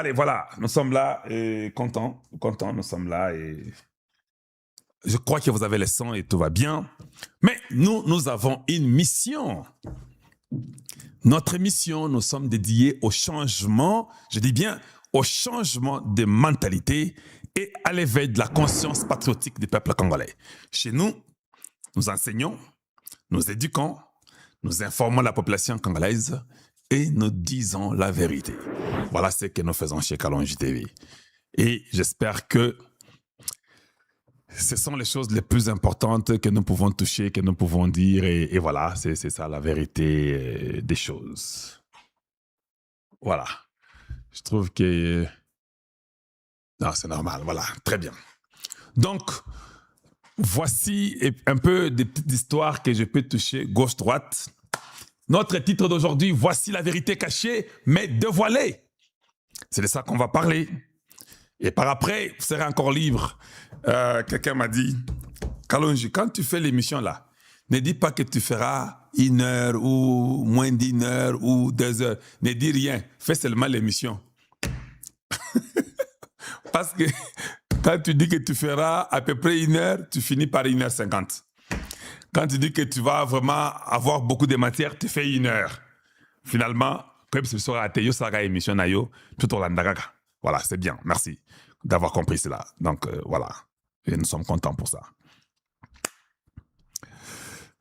Allez, voilà, nous sommes là et contents, nous sommes là et je crois que vous avez les sons et tout va bien. Mais nous avons une mission. Notre mission, nous sommes dédiés au changement, je dis bien au changement de mentalité et à l'éveil de la conscience patriotique du peuple congolais. Chez nous, nous enseignons, nous éduquons, nous informons la population congolaise et nous disons la vérité. Voilà ce que nous faisons chez Kalonji TV. Et j'espère que ce sont les choses les plus importantes que nous pouvons toucher, que nous pouvons dire. Et voilà, c'est ça la vérité des choses. Voilà. Je trouve que... Non, c'est normal. Voilà, très bien. Donc, voici un peu des petites histoires que je peux toucher gauche-droite. Notre titre d'aujourd'hui, voici la vérité cachée, mais dévoilée. C'est de ça qu'on va parler. Et par après, vous serez encore libre. Quelqu'un m'a dit, Kalonji, quand tu fais l'émission là, ne dis pas que tu feras 1 heure ou moins d'1 heure ou 2 heures. Ne dis rien. Fais seulement l'émission. Parce que quand tu dis que tu feras à peu près 1 heure, tu finis par 1h50. Quand tu dis que tu vas vraiment avoir beaucoup de matière, tu fais 1 heure. Finalement, comme ce sera à émission tout au landagaga. Voilà, c'est bien. Merci d'avoir compris cela. Donc, voilà. Et nous sommes contents pour ça.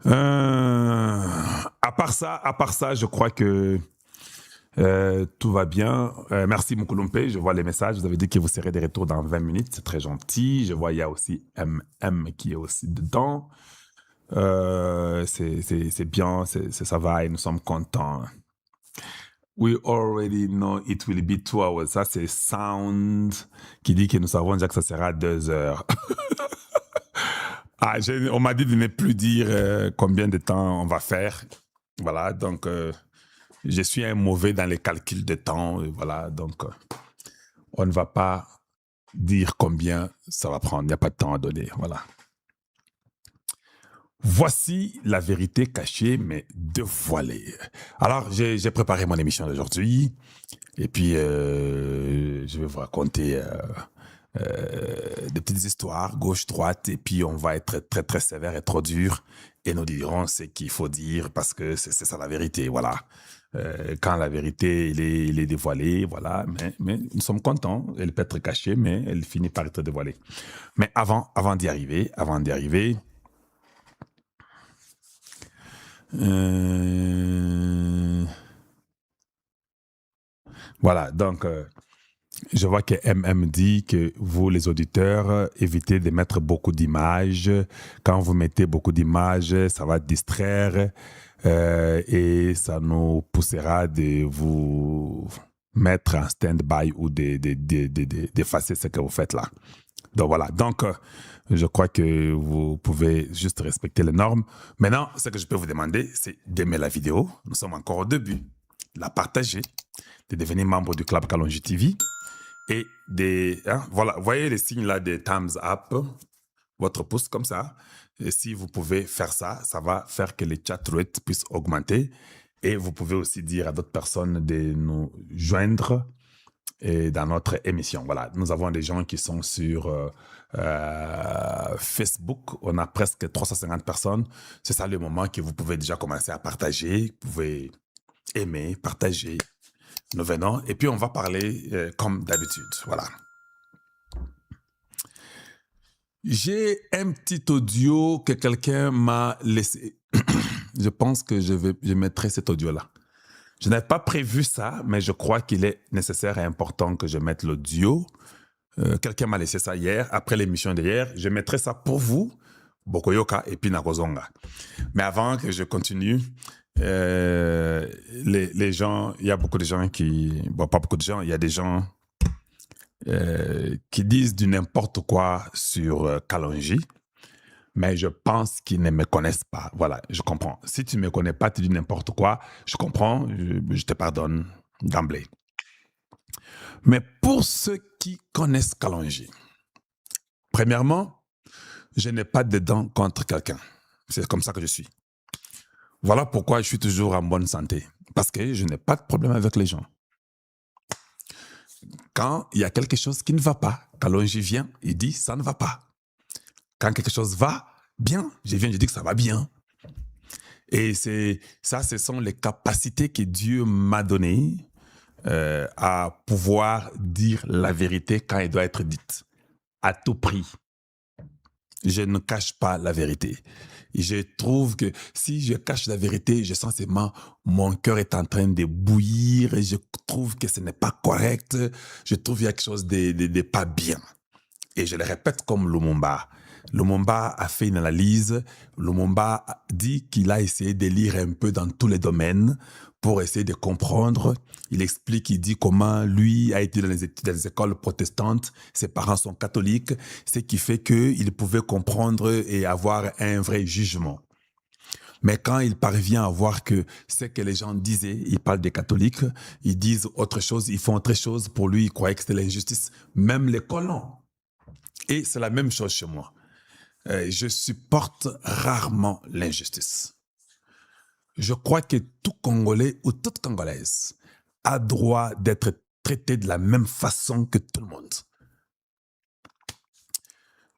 À part ça, je crois que tout va bien. Merci Moukoulumpe, je vois les messages. Vous avez dit que vous serez de retour dans 20 minutes. C'est très gentil. Je vois il y a aussi MM qui est aussi dedans. C'est bien, ça va et nous sommes contents. We already know it will be 2 hours. Ça, c'est Sound qui dit que nous savons déjà que ça sera 2 heures. On m'a dit de ne plus dire combien de temps on va faire. Voilà, donc je suis un mauvais dans les calculs de temps. Voilà, donc on ne va pas dire combien ça va prendre. Il n'y a pas de temps à donner. Voilà. Voici la vérité cachée, mais dévoilée. Alors, j'ai préparé mon émission d'aujourd'hui. Et puis, je vais vous raconter des petites histoires, gauche-droite. Et puis, on va être très, très sévère et trop dur. Et nous dirons ce qu'il faut dire parce que c'est ça la vérité. Voilà. Quand la vérité, elle est dévoilée, voilà. Mais nous sommes contents. Elle peut être cachée, mais elle finit par être dévoilée. Mais avant d'y arriver, voilà, donc je vois que MM dit que vous, les auditeurs, évitez de mettre beaucoup d'images. Quand vous mettez beaucoup d'images, ça va distraire et ça nous poussera de vous mettre en stand-by ou d'effacer ce que vous faites là. Donc voilà, donc je crois que vous pouvez juste respecter les normes. Maintenant, ce que je peux vous demander, c'est d'aimer la vidéo. Nous sommes encore au début. De la partager, de devenir membre du Club Kalonji TV et voilà, voyez les signes là de thumbs up, votre pouce comme ça. Et si vous pouvez faire ça, ça va faire que les chat rates puissent augmenter. Et vous pouvez aussi dire à d'autres personnes de nous joindre et dans notre émission. Voilà, nous avons des gens qui sont sur Facebook. On a presque 350 personnes. C'est ça le moment que vous pouvez déjà commencer à partager. Vous pouvez aimer, partager. Nous venons et puis on va parler comme d'habitude. Voilà. J'ai un petit audio que quelqu'un m'a laissé. Je pense que je mettrai cet audio-là. Je n'avais pas prévu ça, mais je crois qu'il est nécessaire et important que je mette l'audio. Quelqu'un m'a laissé ça hier, après l'émission d'hier. Je mettrai ça pour vous, Bokoyoka et puis Nakozonga. Mais avant que je continue, les gens, il y a beaucoup de gens qui... Bon, pas beaucoup de gens, il y a des gens qui disent du n'importe quoi sur Kalonji. Mais je pense qu'ils ne me connaissent pas. Voilà, je comprends. Si tu ne me connais pas, tu dis n'importe quoi, je comprends, je te pardonne d'emblée. Mais pour ceux qui connaissent Kalonji, premièrement, je n'ai pas de dents contre quelqu'un. C'est comme ça que je suis. Voilà pourquoi je suis toujours en bonne santé. Parce que je n'ai pas de problème avec les gens. Quand il y a quelque chose qui ne va pas, Kalonji vient, il dit ça ne va pas. Quand quelque chose va bien, je viens, je dis que ça va bien. Et ça, ce sont les capacités que Dieu m'a données à pouvoir dire la vérité quand elle doit être dite, à tout prix. Je ne cache pas la vérité. Je trouve que si je cache la vérité, je sens seulement mon cœur est en train de bouillir et je trouve que ce n'est pas correct. Je trouve qu'il y a quelque chose de pas bien. Et je le répète comme Lumumba. Lumumba a fait une analyse. Lumumba dit qu'il a essayé de lire un peu dans tous les domaines pour essayer de comprendre. Il explique, il dit comment lui a été dans les écoles protestantes, ses parents sont catholiques, ce qui fait qu'il pouvait comprendre et avoir un vrai jugement. Mais quand il parvient à voir que ce que les gens disaient, ils parlent des catholiques, ils disent autre chose, ils font autre chose, pour lui, il croyait que c'était l'injustice, même les colons. Et c'est la même chose chez moi. Je supporte rarement l'injustice. Je crois que tout Congolais ou toute Congolaise a droit d'être traité de la même façon que tout le monde.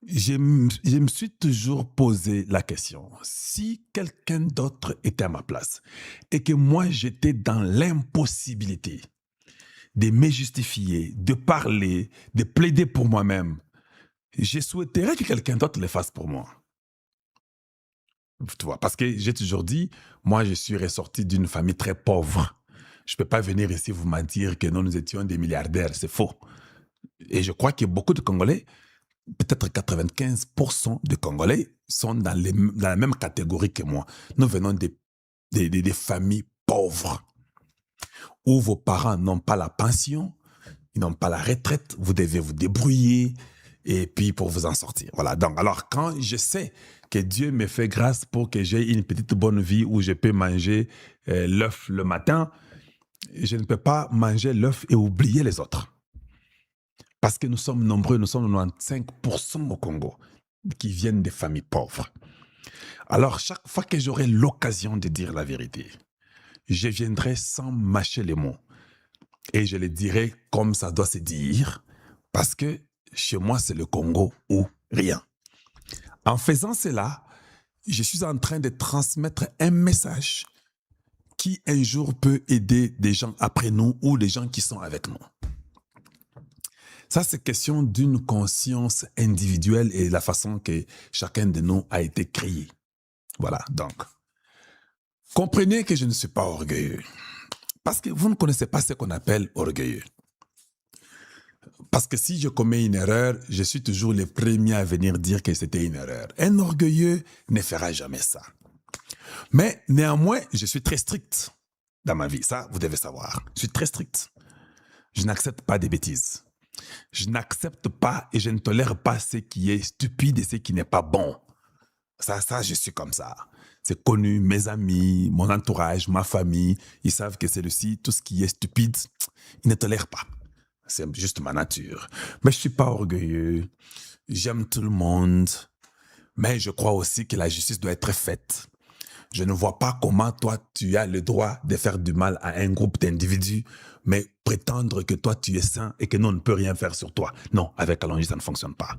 Je me suis toujours posé la question, si quelqu'un d'autre était à ma place et que moi j'étais dans l'impossibilité de me justifier, de parler, de plaider pour moi-même, je souhaiterais que quelqu'un d'autre le fasse pour moi. Tu vois, parce que j'ai toujours dit, moi, je suis ressorti d'une famille très pauvre. Je ne peux pas venir ici vous mentir que nous étions des milliardaires. C'est faux. Et je crois que beaucoup de Congolais, peut-être 95% de Congolais, sont dans la même catégorie que moi. Nous venons des familles pauvres, où vos parents n'ont pas la pension, ils n'ont pas la retraite, vous devez vous débrouiller, et puis pour vous en sortir. Voilà. Donc, alors, quand je sais que Dieu me fait grâce pour que j'ai une petite bonne vie où je peux manger l'œuf le matin, je ne peux pas manger l'œuf et oublier les autres. Parce que nous sommes nombreux, nous sommes 95% au Congo qui viennent des familles pauvres. Alors, chaque fois que j'aurai l'occasion de dire la vérité, je viendrai sans mâcher les mots. Et je les dirai comme ça doit se dire, parce que chez moi, c'est le Congo ou rien. En faisant cela, je suis en train de transmettre un message qui un jour peut aider des gens après nous ou des gens qui sont avec nous. Ça, c'est question d'une conscience individuelle et la façon que chacun de nous a été créé. Voilà, donc, comprenez que je ne suis pas orgueilleux. Parce que vous ne connaissez pas ce qu'on appelle orgueilleux. Parce que si je commets une erreur, je suis toujours le premier à venir dire que c'était une erreur. Un orgueilleux ne fera jamais ça. Mais néanmoins, je suis très strict dans ma vie. Ça, vous devez savoir. Je suis très strict. Je n'accepte pas des bêtises. Je n'accepte pas et je ne tolère pas ce qui est stupide et ce qui n'est pas bon. Ça, je suis comme ça. C'est connu, mes amis, mon entourage, ma famille, ils savent que celui-ci, tout ce qui est stupide, ils ne tolèrent pas. C'est juste ma nature. Mais je ne suis pas orgueilleux. J'aime tout le monde. Mais je crois aussi que la justice doit être faite. Je ne vois pas comment toi, tu as le droit de faire du mal à un groupe d'individus, mais prétendre que toi, tu es saint et que nous, on ne peut rien faire sur toi. Non, avec Kalonji, ça ne fonctionne pas.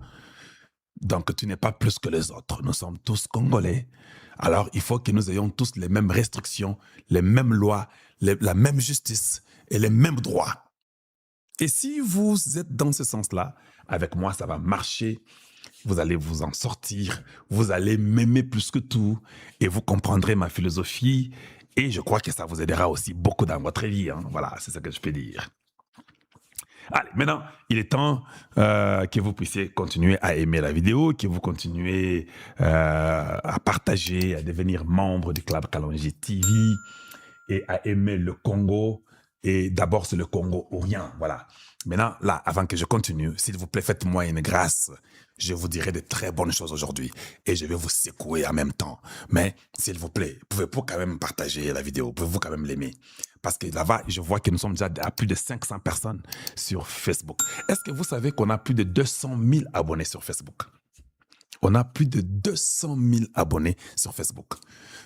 Donc, tu n'es pas plus que les autres. Nous sommes tous Congolais. Alors, il faut que nous ayons tous les mêmes restrictions, les mêmes lois, la même justice et les mêmes droits. Et si vous êtes dans ce sens-là, avec moi, ça va marcher. Vous allez vous en sortir. Vous allez m'aimer plus que tout. Et vous comprendrez ma philosophie. Et je crois que ça vous aidera aussi beaucoup dans votre vie. Hein. Voilà, c'est ce que je peux dire. Allez, maintenant, il est temps que vous puissiez continuer à aimer la vidéo, que vous continuez à partager, à devenir membre du Club Kalonji TV et à aimer le Congo. Et d'abord, c'est le Congo ou rien. Voilà. Maintenant, là, avant que je continue, s'il vous plaît, faites-moi une grâce. Je vous dirai de très bonnes choses aujourd'hui et je vais vous secouer en même temps. Mais, s'il vous plaît, pouvez-vous quand même partager la vidéo? Pouvez-vous quand même l'aimer? Parce que là-bas, je vois que nous sommes déjà à plus de 500 personnes sur Facebook. Est-ce que vous savez qu'on a plus de 200 000 abonnés sur Facebook? On a plus de 200 000 abonnés sur Facebook.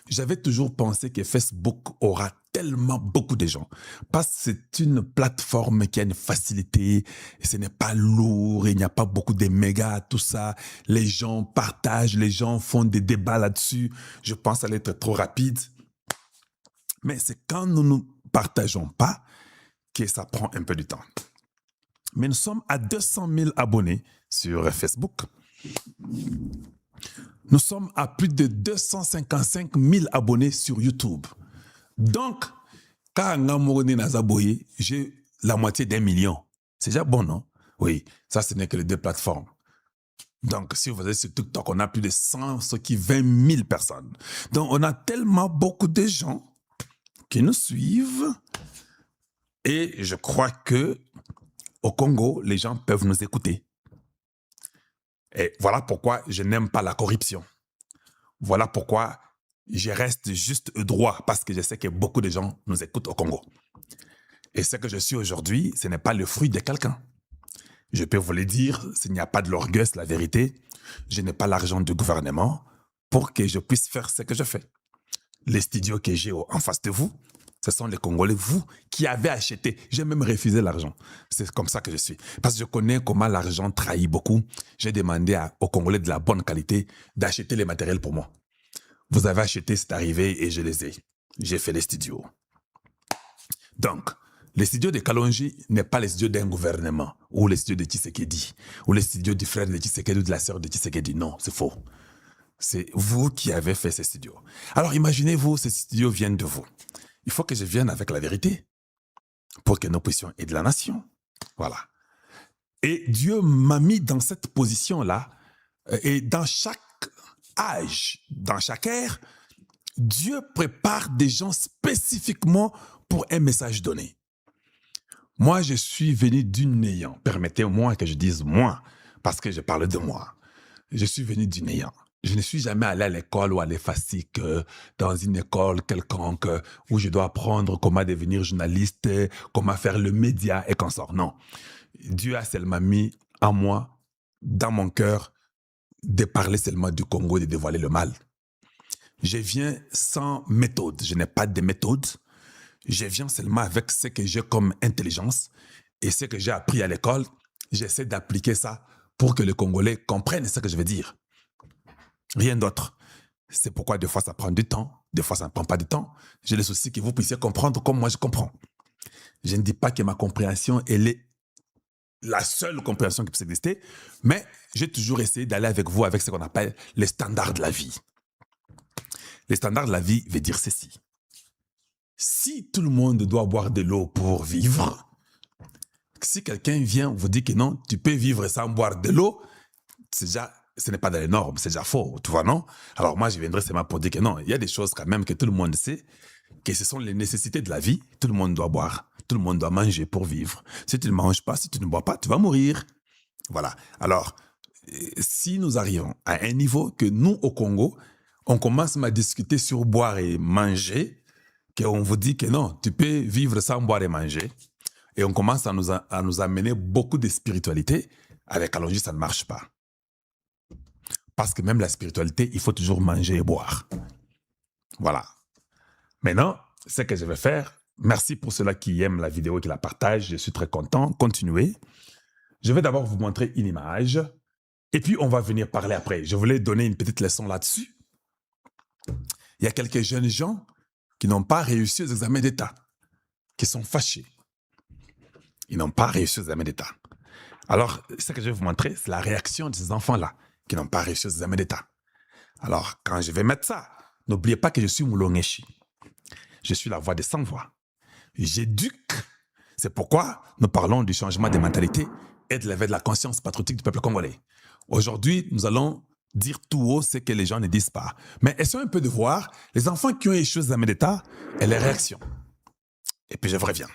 J'avais toujours pensé que Facebook aura tellement beaucoup de gens parce que c'est une plateforme qui a une facilité et ce n'est pas lourd, il n'y a pas beaucoup de mégas, tout ça. Les gens partagent, les gens font des débats là-dessus. Je pense que ça allait être trop rapide. Mais c'est quand nous ne partageons pas que ça prend un peu de temps. Mais nous sommes à 200 000 abonnés sur Facebook. Nous sommes à plus de 255 000 abonnés sur YouTube. Donc, quand j'ai la moitié d'1 million. C'est déjà bon, non? Oui, ça, ce n'est que les deux plateformes. Donc, si vous êtes sur TikTok, on a plus de 120 000 personnes. Donc, on a tellement beaucoup de gens qui nous suivent. Et je crois que au Congo, les gens peuvent nous écouter. Et voilà pourquoi je n'aime pas la corruption. Voilà pourquoi je reste juste droit, parce que je sais que beaucoup de gens nous écoutent au Congo. Et ce que je suis aujourd'hui, ce n'est pas le fruit de quelqu'un. Je peux vous le dire, s'il n'y a pas de l'orgueil, c'est la vérité. Je n'ai pas l'argent du gouvernement pour que je puisse faire ce que je fais. Les studios que j'ai en face de vous, ce sont les Congolais, vous, qui avez acheté. J'ai même refusé l'argent. C'est comme ça que je suis. Parce que je connais comment l'argent trahit beaucoup. J'ai demandé aux Congolais de la bonne qualité d'acheter les matériels pour moi. Vous avez acheté, c'est arrivé et je les ai. J'ai fait les studios. Donc, les studios de Kalonji n'est pas les studios d'un gouvernement, ou les studios de Tshisekedi, ou les studios du frère de Tshisekedi ou de la sœur de Tshisekedi. Non, c'est faux. C'est vous qui avez fait ces studios. Alors, imaginez-vous, ces studios viennent de vous. Il faut que je vienne avec la vérité pour que nous puissions aider la nation. Voilà. Et Dieu m'a mis dans cette position-là. Et dans chaque âge, dans chaque ère, Dieu prépare des gens spécifiquement pour un message donné. Moi, je suis venu d'une néant. Permettez-moi que je dise moi, parce que je parle de moi. Je suis venu du néant. Je ne suis jamais allé à l'école ou à l'EFASIC, dans une école quelconque où je dois apprendre comment devenir journaliste, comment faire le média et qu'on sort. Non. Dieu a seulement mis en moi, dans mon cœur, de parler seulement du Congo et de dévoiler le mal. Je viens sans méthode. Je n'ai pas de méthode. Je viens seulement avec ce que j'ai comme intelligence et ce que j'ai appris à l'école. J'essaie d'appliquer ça pour que les Congolais comprennent ce que je veux dire. Rien d'autre. C'est pourquoi des fois ça prend du temps, des fois ça ne prend pas du temps. J'ai le souci que vous puissiez comprendre comme moi je comprends. Je ne dis pas que ma compréhension, elle est la seule compréhension qui puisse exister, mais j'ai toujours essayé d'aller avec vous avec ce qu'on appelle les standards de la vie. Les standards de la vie veut dire ceci. Si tout le monde doit boire de l'eau pour vivre, si quelqu'un vient vous dire que non, tu peux vivre sans boire de l'eau, c'est déjà... Ce n'est pas dans les normes, c'est déjà faux, tu vois, non? Alors moi, je viendrai seulement pour dire que non, il y a des choses quand même que tout le monde sait, que ce sont les nécessités de la vie. Tout le monde doit boire, tout le monde doit manger pour vivre. Si tu ne manges pas, si tu ne bois pas, tu vas mourir. Voilà. Alors, si nous arrivons à un niveau que nous, au Congo, on commence à discuter sur boire et manger, qu'on vous dit que non, tu peux vivre sans boire et manger, et on commence à nous amener beaucoup de spiritualité, avec Kalonji, ça ne marche pas. Parce que même la spiritualité, il faut toujours manger et boire. Voilà. Maintenant, ce que je vais faire, merci pour ceux-là qui aiment la vidéo et qui la partagent, je suis très content. Continuez. Je vais d'abord vous montrer une image et puis on va venir parler après. Je voulais donner une petite leçon là-dessus. Il y a quelques jeunes gens qui n'ont pas réussi aux examens d'État, qui sont fâchés. Ils n'ont pas réussi aux examens d'État. Alors, ce que je vais vous montrer, c'est la réaction de ces enfants-là qui n'ont pas réussi aux examens d'État. Alors, quand je vais mettre ça, n'oubliez pas que je suis Moulongeshi. Je suis la voix des sans-voix. J'éduque. C'est pourquoi nous parlons du changement des mentalités et de l'éveil de la conscience patriotique du peuple congolais. Aujourd'hui, nous allons dire tout haut ce que les gens ne disent pas. Mais essayons un peu de voir les enfants qui ont échoué aux examens d'État et les réactions. Et puis je vous reviens.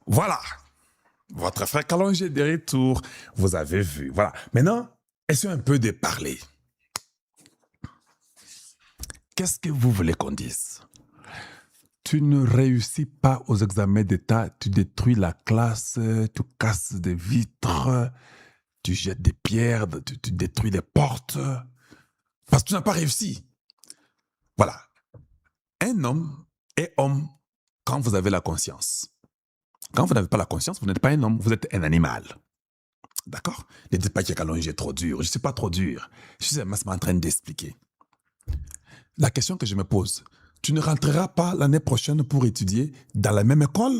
Voilà. Votre frère Kalonji est de retour. Vous avez vu. Voilà. Maintenant, essayons un peu de parler. Qu'est-ce que vous voulez qu'on dise? Tu ne réussis pas aux examens d'État, tu détruis la classe, tu casses des vitres, tu jettes des pierres, tu détruis les portes, parce que tu n'as pas réussi. Voilà. Un homme est homme quand vous avez la conscience. Quand vous n'avez pas la conscience, vous n'êtes pas un homme, vous êtes un animal. D'accord? Ne dites pas que Kalonji est trop dur. Je ne suis pas trop dur. Je suis seulement en train d'expliquer. La question que je me pose, tu ne rentreras pas l'année prochaine pour étudier dans la même école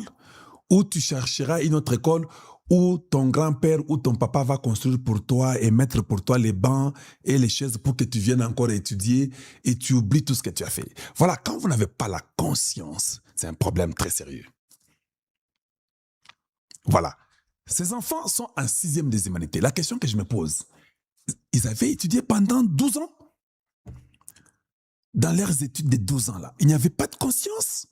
ou tu chercheras une autre école où ton grand-père ou ton papa va construire pour toi et mettre pour toi les bancs et les chaises pour que tu viennes encore étudier et tu oublies tout ce que tu as fait. Voilà, quand vous n'avez pas la conscience, c'est un problème très sérieux. Voilà. Ces enfants sont en 6e des humanités. La question que je me pose, ils avaient étudié pendant 12 ans. Dans leurs études des 12 ans là, il n'y avait pas de conscience.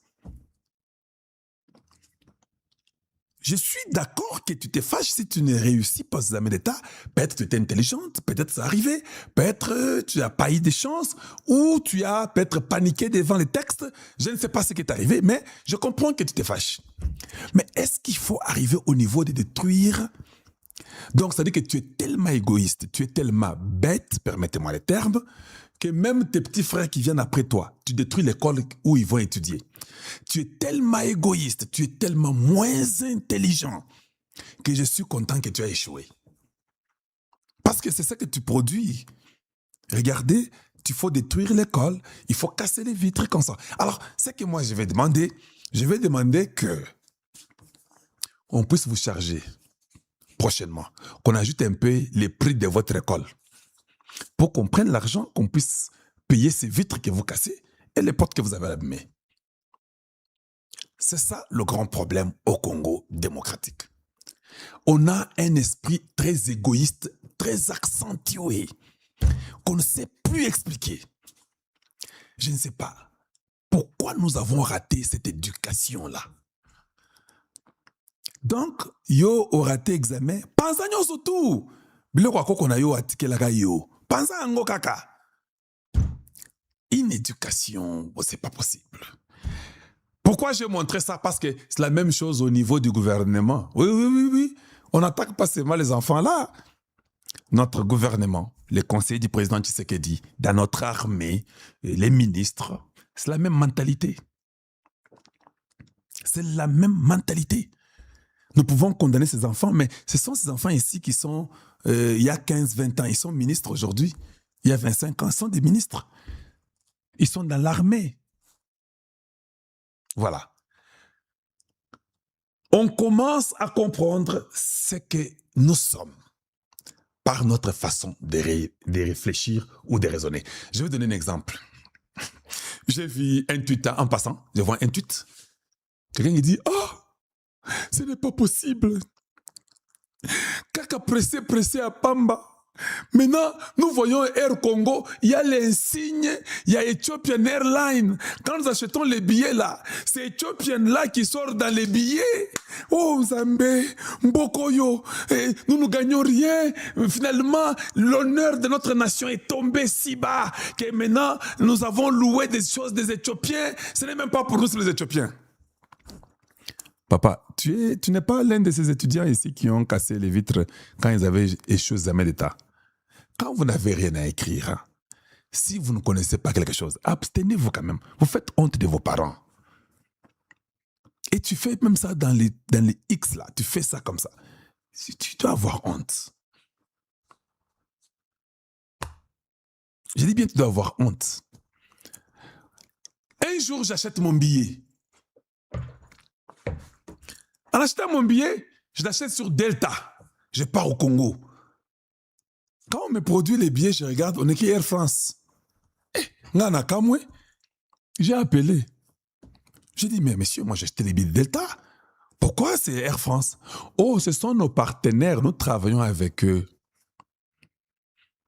Je suis d'accord que tu te fâches si tu ne réussis pas aux examens d'État. Peut-être que tu es intelligente, peut-être c'est arrivé, peut-être tu n'as pas eu de chance, ou tu as peut-être paniqué devant les textes. Je ne sais pas ce qui est arrivé, mais je comprends que tu te fâches. Mais est-ce qu'il faut arriver au niveau de détruire? Donc, ça veut dire que tu es tellement égoïste, tu es tellement bête, permettez-moi les termes, que même tes petits frères qui viennent après toi, tu détruis l'école où ils vont étudier. Tu es tellement égoïste, tu es tellement moins intelligent que je suis content que tu aies échoué. Parce que c'est ça que tu produis. Regardez, il faut détruire l'école, il faut casser les vitres comme ça. Alors, ce que moi je vais demander que on puisse vous charger prochainement, qu'on ajoute un peu les prix de votre école pour qu'on prenne l'argent, qu'on puisse payer ces vitres que vous cassez et les portes que vous avez abîmées. C'est ça le grand problème au Congo démocratique. On a un esprit très égoïste, très accentué, qu'on ne sait plus expliquer. Je ne sais pas pourquoi nous avons raté cette éducation-là. Donc, yo au raté examen, pensa nyonso tout. Biloko akoko na yo atikelaka yo. Pensa ango kaka. Une éducation, c'est pas possible. Pourquoi j'ai montré ça? Parce que c'est la même chose au niveau du gouvernement. Oui. On n'attaque pas seulement les enfants là. Notre gouvernement, les conseillers du président Tshisekedi, dans notre armée, les ministres, c'est la même mentalité. C'est la même mentalité. Nous pouvons condamner ces enfants, mais ce sont ces enfants ici qui sont, il y a 15-20 ans, ils sont ministres aujourd'hui. Il y a 25 ans, ils sont des ministres. Ils sont dans l'armée. Voilà. On commence à comprendre ce que nous sommes par notre façon de réfléchir ou de raisonner. Je vais donner un exemple. J'ai vu un tweet en passant, je vois un tweet. Quelqu'un qui dit « Oh, ce n'est pas possible. Kaka pressé à Pamba. Maintenant, nous voyons Air Congo, il y a l'insigne, il y a Ethiopian Airlines. Quand nous achetons les billets là, c'est Ethiopian là qui sort dans les billets. Oh Zambé, Mbokoyo, nous ne gagnons rien. Finalement, l'honneur de notre nation est tombé si bas que maintenant, nous avons loué des choses des Éthiopiens. Ce n'est même pas pour nous, c'est les Éthiopiens. Papa, tu n'es pas l'un de ces étudiants ici qui ont cassé les vitres quand ils avaient échoué aux examens d'État. Quand vous n'avez rien à écrire, hein, si vous ne connaissez pas quelque chose, abstenez-vous quand même. Vous faites honte de vos parents. Et tu fais même ça dans les X là, tu fais ça comme ça. Tu dois avoir honte. Je dis bien tu dois avoir honte. Un jour, j'achète mon billet. En achetant mon billet, je l'achète sur Delta. Je pars au Congo. Quand on me produit les billets, je regarde, on est qui Air France. Ngana Kamwe, j'ai appelé. J'ai dit, mais monsieur, moi j'ai acheté les billets de Delta. Pourquoi c'est Air France? Oh, ce sont nos partenaires, nous travaillons avec eux.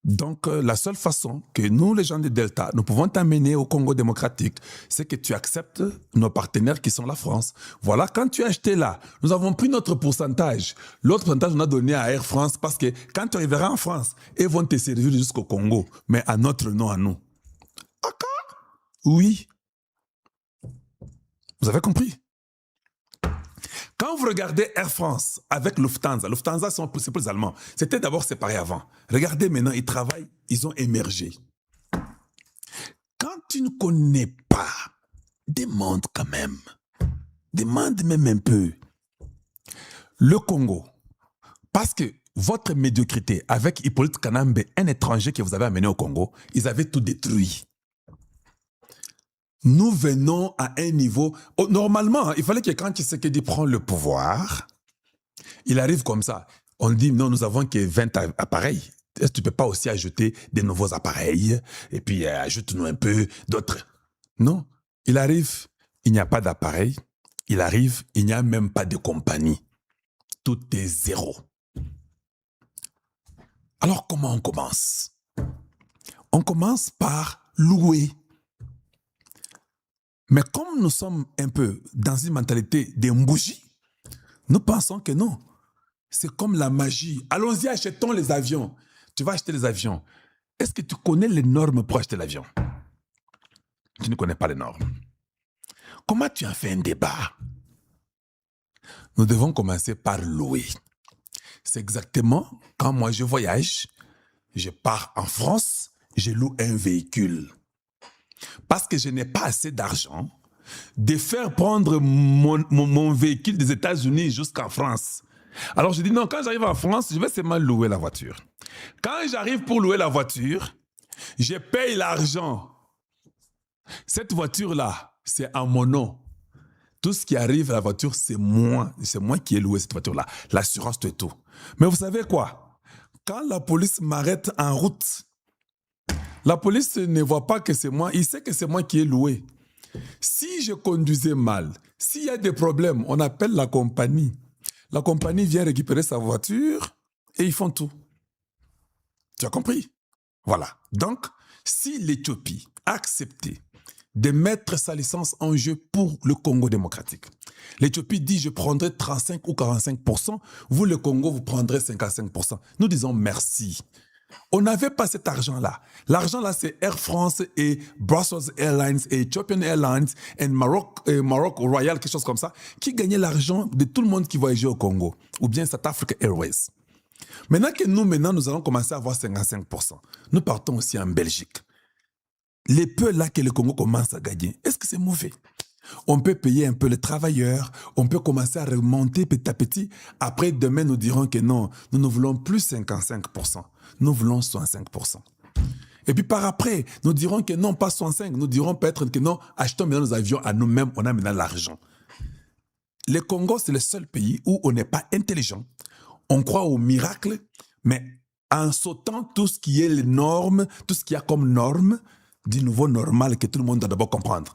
Donc, la seule façon que nous, les gens de Delta, nous pouvons t'amener au Congo démocratique, c'est que tu acceptes nos partenaires qui sont la France. Voilà, quand tu as acheté là, nous avons pris notre pourcentage. L'autre pourcentage, on a donné à Air France parce que quand tu arriveras en France, ils vont te servir jusqu'au Congo, mais à notre nom, à nous. D'accord? Oui. Vous avez compris? Quand vous regardez Air France avec Lufthansa, Lufthansa sont pour les Allemands. C'était d'abord séparé avant. Regardez maintenant, ils travaillent, ils ont émergé. Quand tu ne connais pas, demande quand même. Demande même un peu. Le Congo, parce que votre médiocrité avec Hippolyte Kanambe, un étranger que vous avez amené au Congo, ils avaient tout détruit. Nous venons à un niveau... Normalement, il fallait que quand Tshisekedi prend le pouvoir, il arrive comme ça. On dit, non, nous avons que 20 appareils. Est-ce que tu ne peux pas aussi ajouter des nouveaux appareils et puis ajoute-nous un peu d'autres? Non. Il arrive, il n'y a pas d'appareil. Il arrive, il n'y a même pas de compagnie. Tout est zéro. Alors, comment on commence? On commence par louer. Mais comme nous sommes un peu dans une mentalité des mbouji, nous pensons que non. C'est comme la magie. Allons-y, achetons les avions. Tu vas acheter les avions. Est-ce que tu connais les normes pour acheter l'avion? Tu ne connais pas les normes. Comment tu en fais un débat? Nous devons commencer par louer. C'est exactement quand moi je voyage, je pars en France, je loue un véhicule. Parce que je n'ai pas assez d'argent de faire prendre mon véhicule des États-Unis jusqu'en France. Alors je dis non, quand j'arrive en France, je vais seulement louer la voiture. Quand j'arrive pour louer la voiture, je paye l'argent. Cette voiture-là, c'est en mon nom. Tout ce qui arrive à la voiture, c'est moi qui ai loué cette voiture-là. L'assurance de tout. Mais vous savez quoi? Quand la police m'arrête en route, la police ne voit pas que c'est moi, il sait que c'est moi qui ai loué. Si je conduisais mal, s'il y a des problèmes, on appelle la compagnie. La compagnie vient récupérer sa voiture et ils font tout. Tu as compris? Voilà. Donc, si l'Éthiopie a accepté de mettre sa licence en jeu pour le Congo démocratique, l'Éthiopie dit je prendrai 35 ou 45%, vous le Congo vous prendrez 55%. Nous disons merci. On n'avait pas cet argent-là. L'argent-là, c'est Air France et Brussels Airlines et Ethiopian Airlines et Maroc Royal, quelque chose comme ça, qui gagnaient l'argent de tout le monde qui voyageait au Congo, ou bien South Africa Airways. Maintenant que nous allons commencer à avoir 55%, nous partons aussi en Belgique. Les peu là que le Congo commence à gagner, est-ce que c'est mauvais? On peut payer un peu les travailleurs, on peut commencer à remonter petit à petit. Après, demain, nous dirons que non, nous ne voulons plus 55%, nous voulons 65%. Et puis par après, nous dirons que non, pas 65, nous dirons peut-être que non, achetons maintenant nos avions à nous-mêmes, on a maintenant l'argent. Le Congo, c'est le seul pays où on n'est pas intelligent, on croit au miracle, mais en sautant tout ce qui est les normes, tout ce qu'il y a comme normes, du nouveau normal que tout le monde doit d'abord comprendre.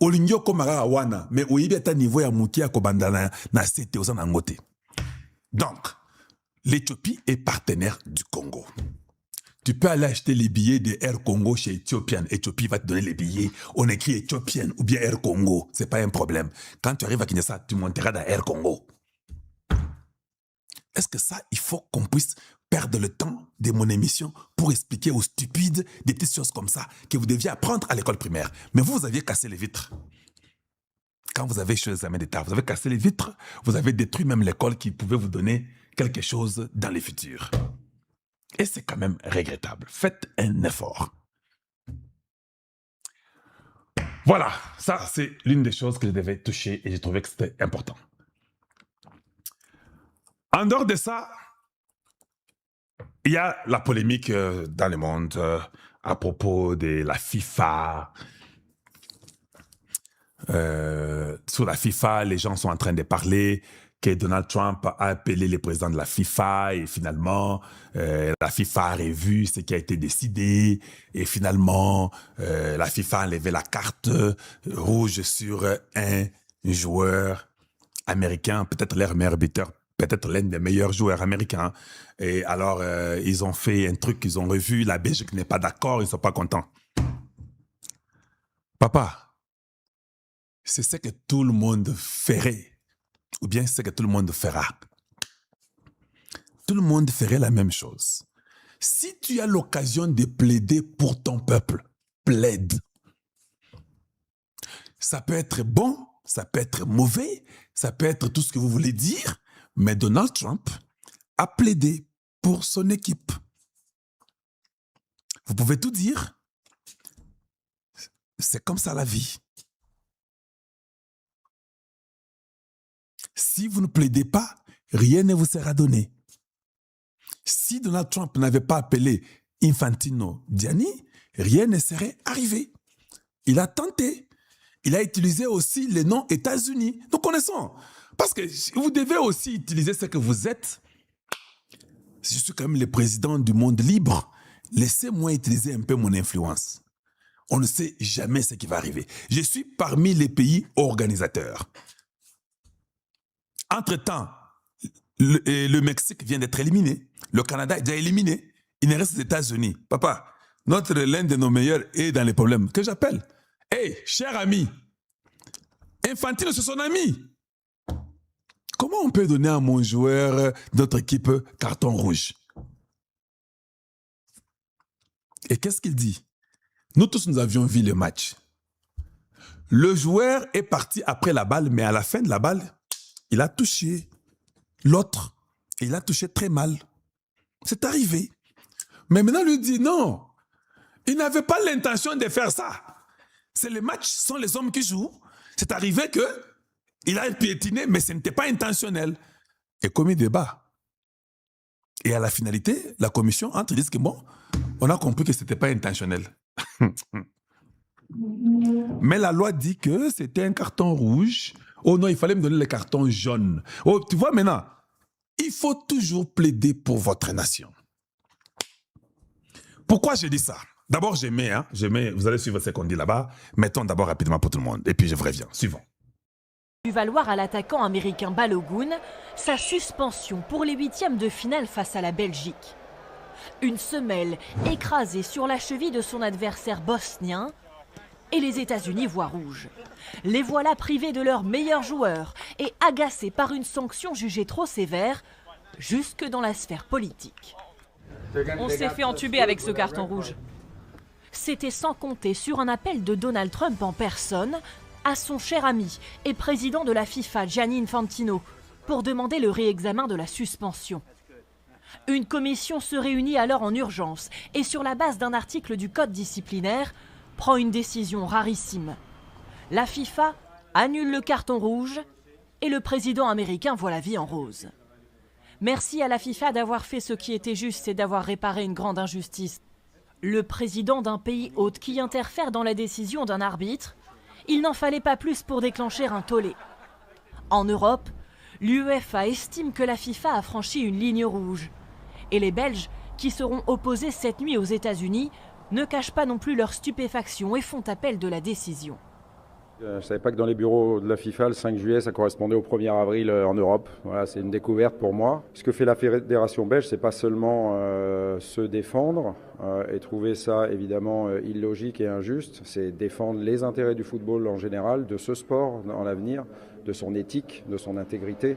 Olingo komara wana, mais oyibi ata niveau ya muki akobanda na sete oza ngote. Donc, l'Éthiopie est partenaire du Congo. Tu peux aller acheter les billets de Air Congo chez Ethiopian. Éthiopie va te donner les billets. On écrit Ethiopian ou bien Air Congo. C'est pas un problème. Quand tu arrives à Kinshasa, tu monteras dans Air Congo. Est-ce que ça, il faut qu'on puisse perdre le temps de mon émission pour expliquer aux stupides des petites choses comme ça que vous deviez apprendre à l'école primaire. Mais vous aviez cassé les vitres. Quand vous avez fait l'examen d'État, vous avez cassé les vitres, vous avez détruit même l'école qui pouvait vous donner quelque chose dans le futur. Et c'est quand même regrettable. Faites un effort. Voilà, ça c'est l'une des choses que je devais toucher et j'ai trouvé que c'était important. En dehors de ça, il y a la polémique dans le monde à propos de la FIFA. Sur la FIFA, les gens sont en train de parler que Donald Trump a appelé les présidents de la FIFA et finalement, la FIFA a revu ce qui a été décidé et finalement, la FIFA a enlevé la carte rouge sur un joueur américains, peut-être leur meilleur buteur, peut-être l'un des meilleurs joueurs américains. Et alors, ils ont fait un truc, ils ont revu, la Belgique n'est pas d'accord, ils ne sont pas contents. Papa, c'est ce que tout le monde ferait, ou bien c'est ce que tout le monde fera. Tout le monde ferait la même chose. Si tu as l'occasion de plaider pour ton peuple, plaide. Ça peut être bon, ça peut être mauvais, ça peut être tout ce que vous voulez dire, mais Donald Trump a plaidé pour son équipe. Vous pouvez tout dire. C'est comme ça la vie. Si vous ne plaidez pas, rien ne vous sera donné. Si Donald Trump n'avait pas appelé Infantino Gianni, rien ne serait arrivé. Il a tenté. Il a utilisé aussi le nom États-Unis. Nous connaissons. Parce que vous devez aussi utiliser ce que vous êtes. Je suis quand même le président du monde libre. Laissez-moi utiliser un peu mon influence. On ne sait jamais ce qui va arriver. Je suis parmi les pays organisateurs. Entre-temps, le Mexique vient d'être éliminé. Le Canada est déjà éliminé. Il ne reste les États-Unis. Papa, l'un de nos meilleurs est dans les problèmes. Que j'appelle? Hey, cher ami, Infantino, c'est son ami. Comment on peut donner à mon joueur d'autre équipe carton rouge? Et qu'est-ce qu'il dit? Nous tous, nous avions vu le match. Le joueur est parti après la balle, mais à la fin de la balle, il a touché l'autre. Il a touché très mal. C'est arrivé. Mais maintenant, lui dit non. Il n'avait pas l'intention de faire ça. C'est les matchs, ce sont les hommes qui jouent. C'est arrivé qu'il a piétiné, mais ce n'était pas intentionnel. Et comme il débat. Et à la finalité, la commission entre et dit que bon, on a compris que ce n'était pas intentionnel. Mais la loi dit que c'était un carton rouge. Oh non, il fallait me donner le carton jaune. Oh, tu vois maintenant, il faut toujours plaider pour votre nation. Pourquoi j'ai dit ça? D'abord, j'aimais, vous allez suivre ce qu'on dit là-bas. Mettons d'abord rapidement pour tout le monde, et puis je vous reviens. Suivant. Du valoir à l'attaquant américain Balogun sa suspension pour les huitièmes de finale face à la Belgique. Une semelle écrasée sur la cheville de son adversaire bosnien et les États-Unis voient rouge. Les voilà privés de leur meilleur joueur et agacés par une sanction jugée trop sévère, jusque dans la sphère politique. On s'est fait entuber avec ce carton rouge. C'était sans compter sur un appel de Donald Trump en personne à son cher ami et président de la FIFA, Gianni Infantino, pour demander le réexamen de la suspension. Une commission se réunit alors en urgence et sur la base d'un article du code disciplinaire, prend une décision rarissime. La FIFA annule le carton rouge et le président américain voit la vie en rose. Merci à la FIFA d'avoir fait ce qui était juste et d'avoir réparé une grande injustice. Le président d'un pays hôte qui interfère dans la décision d'un arbitre, il n'en fallait pas plus pour déclencher un tollé. En Europe, l'UEFA estime que la FIFA a franchi une ligne rouge. Et les Belges, qui seront opposés cette nuit aux États-Unis, ne cachent pas non plus leur stupéfaction et font appel de la décision. Je ne savais pas que dans les bureaux de la FIFA, le 5 juillet, ça correspondait au 1er avril en Europe. Voilà, c'est une découverte pour moi. Ce que fait la fédération belge, c'est pas seulement se défendre et trouver ça évidemment illogique et injuste, c'est défendre les intérêts du football en général, de ce sport dans l'avenir, de son éthique, de son intégrité.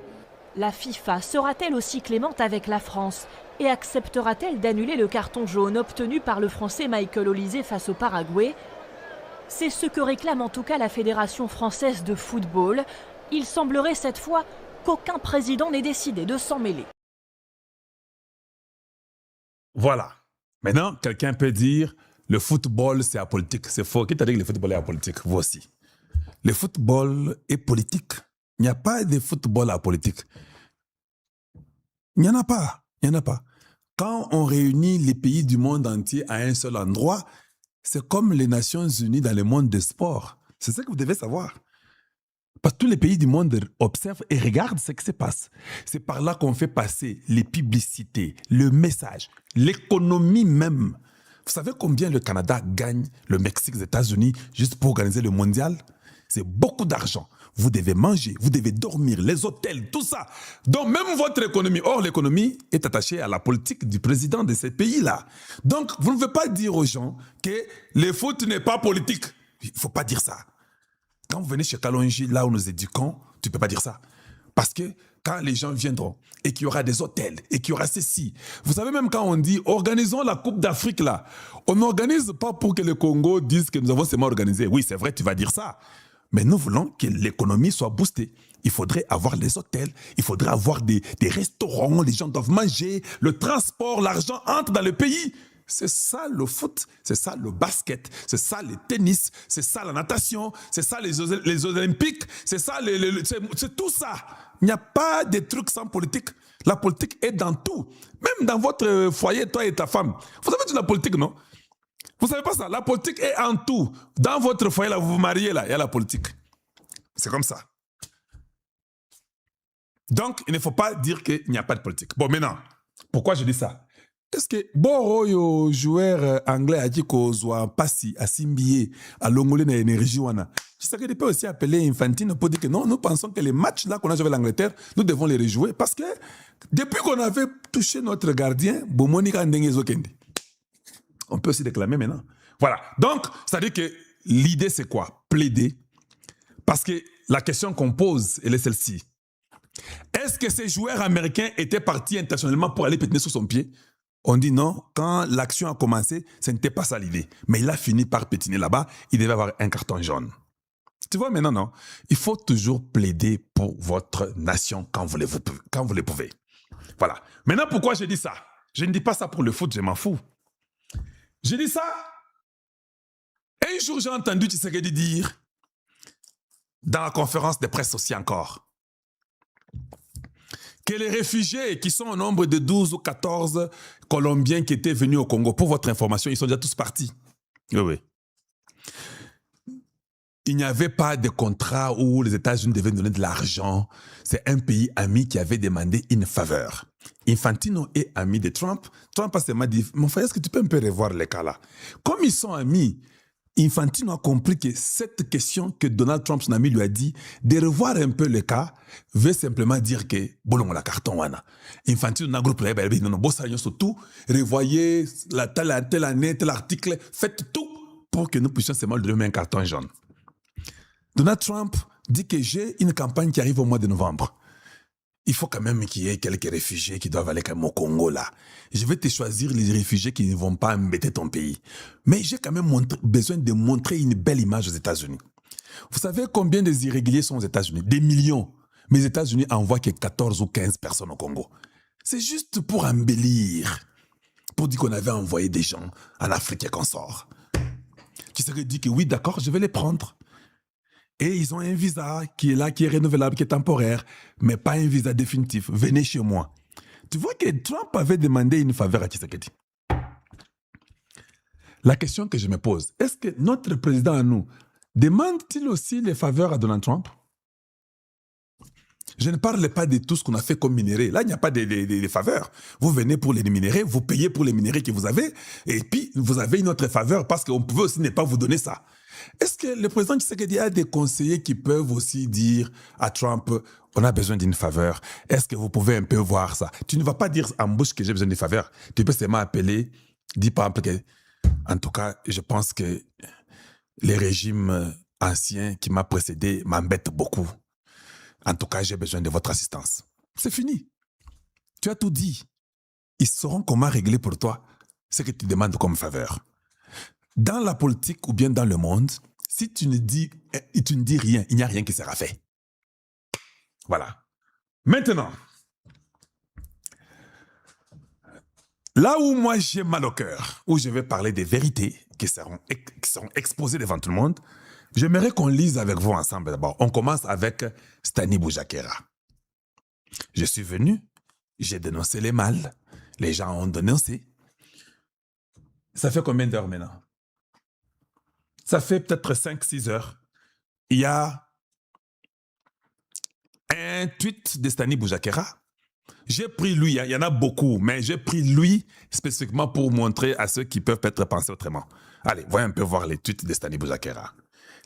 La FIFA sera-t-elle aussi clémente avec la France et acceptera-t-elle d'annuler le carton jaune obtenu par le Français Michael Olise face au Paraguay? C'est ce que réclame en tout cas la Fédération française de football. Il semblerait cette fois qu'aucun président n'ait décidé de s'en mêler. Voilà. Maintenant, quelqu'un peut dire le football, c'est apolitique. C'est faux. Qui t'a dit que le football est apolitique? Vous aussi. Le football est politique. Il n'y a pas de football apolitique. Il n'y en a pas. Il n'y en a pas. Quand on réunit les pays du monde entier à un seul endroit, c'est comme les Nations Unies dans le monde des sports. C'est ça que vous devez savoir. Parce que tous les pays du monde observent et regardent ce qui se passe. C'est par là qu'on fait passer les publicités, le message, l'économie même. Vous savez combien le Canada gagne, le Mexique, les États-Unis, juste pour organiser le mondial? C'est beaucoup d'argent. Vous devez manger, vous devez dormir, les hôtels, tout ça. Donc même votre économie, or l'économie est attachée à la politique du président de ces pays-là. Donc vous ne pouvez pas dire aux gens que le foot n'est pas politique. Il ne faut pas dire ça. Quand vous venez chez Kalonji, là où nous éduquons, tu ne peux pas dire ça. Parce que quand les gens viendront et qu'il y aura des hôtels et qu'il y aura ceci. Vous savez, même quand on dit organisons la Coupe d'Afrique là, on n'organise pas pour que le Congo dise que nous avons seulement organisé. Oui, c'est vrai, tu vas dire ça. Mais nous voulons que l'économie soit boostée. Il faudrait avoir les hôtels, il faudrait avoir des restaurants, les gens doivent manger, le transport, l'argent entre dans le pays. C'est ça le foot, c'est ça le basket, c'est ça le tennis, c'est ça la natation, c'est ça les Olympiques, c'est ça, c'est tout ça. Il n'y a pas de trucs sans politique. La politique est dans tout. Même dans votre foyer, toi et ta femme. Vous savez de la politique, non? Vous savez pas ça? La politique est en tout. Dans votre foyer, là, vous vous mariez, là, il y a la politique. C'est comme ça. Donc, il ne faut pas dire qu'il n'y a pas de politique. Bon, maintenant, pourquoi je dis ça? Est-ce que bon joueur anglais a dit qu'on soit passé à Simbié, à Longolé, à l'énergie, je sais qu'il peut aussi appeler Infantino pour dire que non, nous pensons que les matchs là qu'on a joué avec l'Angleterre, nous devons les rejouer parce que depuis qu'on avait touché notre gardien, on peut aussi déclamer maintenant. Voilà. Donc, ça veut dire que l'idée c'est quoi? Plaider. Parce que la question qu'on pose, elle est celle-ci. Est-ce que ces joueurs américains étaient partis intentionnellement pour aller pétiner sous son pied? On dit non, quand l'action a commencé, ce n'était pas ça l'idée. Mais il a fini par pétiner là-bas, il devait avoir un carton jaune. Tu vois maintenant, non? Il faut toujours plaider pour votre nation quand vous le pouvez. Voilà. Maintenant, pourquoi je dis ça? Je ne dis pas ça pour le foot, je m'en fous. Je dis ça. Un jour, j'ai entendu Tshisekedi dire, dans la conférence de presse aussi encore, que les réfugiés qui sont au nombre de 12 ou 14 Colombiens qui étaient venus au Congo, pour votre information, ils sont déjà tous partis. Oui, oui. Il n'y avait pas de contrat où les États-Unis devaient donner de l'argent. C'est un pays ami qui avait demandé une faveur. Infantino est ami de Trump. Trump a seulement dit, mon frère, est-ce que tu peux un peu revoir les cas là? Comme ils sont amis, Infantino a compris que cette question que Donald Trump, son ami, lui a dit, de revoir un peu le cas, veut simplement dire que, bon, la carton, wana. Infantino n'a groupe là, non, non, surtout, revoyez telle année, tel article, faites tout pour que nous puissions seulement lui donner un carton jaune. Donald Trump dit que j'ai une campagne qui arrive au mois de novembre. Il faut quand même qu'il y ait quelques réfugiés qui doivent aller quand même au Congo là. Je vais te choisir les réfugiés qui ne vont pas embêter ton pays. Mais j'ai quand même besoin de montrer une belle image aux États-Unis. Vous savez combien des irréguliers sont aux États-Unis? Des millions. Mais les États-Unis envoient que 14 ou 15 personnes au Congo. C'est juste pour embellir. Pour dire qu'on avait envoyé des gens en Afrique et qu'on sort. Tu serais dit que oui, d'accord, je vais les prendre. Et ils ont un visa qui est là, qui est renouvelable, qui est temporaire, mais pas un visa définitif. Venez chez moi. Tu vois que Trump avait demandé une faveur à Tshisekedi. La question que je me pose, est-ce que notre président à nous demande-t-il aussi les faveurs à Donald Trump? Je ne parle pas de tout ce qu'on a fait comme minerai. Là, il n'y a pas de faveurs. Vous venez pour les minéraux, vous payez pour les minéraux que vous avez, et puis vous avez une autre faveur parce qu'on pouvait aussi ne pas vous donner ça. Est-ce que le président Tshisekedi a des conseillers qui peuvent aussi dire à Trump, on a besoin d'une faveur, est-ce que vous pouvez un peu voir ça? Tu ne vas pas dire en bouche que j'ai besoin d'une faveur. Tu peux seulement appeler, dis par exemple que, en tout cas, je pense que les régimes anciens qui m'ont précédé m'embêtent beaucoup. En tout cas, j'ai besoin de votre assistance. C'est fini. Tu as tout dit. Ils sauront comment régler pour toi ce que tu demandes comme faveur. Dans la politique ou bien dans le monde, si tu ne dis rien, il n'y a rien qui sera fait. Voilà. Maintenant, là où moi j'ai mal au cœur, où je vais parler des vérités qui seront exposées devant tout le monde, j'aimerais qu'on lise avec vous ensemble d'abord. On commence avec Stani Boujakera. Je suis venu, j'ai dénoncé les mal, les gens ont dénoncé. Ça fait combien d'heures maintenant? Ça fait peut-être 5-6 heures. Il y a un tweet de Stani Boujakera. J'ai pris lui, il y en a beaucoup, mais j'ai pris lui spécifiquement pour montrer à ceux qui peuvent peut-être penser autrement. Allez, voyons un peu voir les tweets de Stani Boujakera.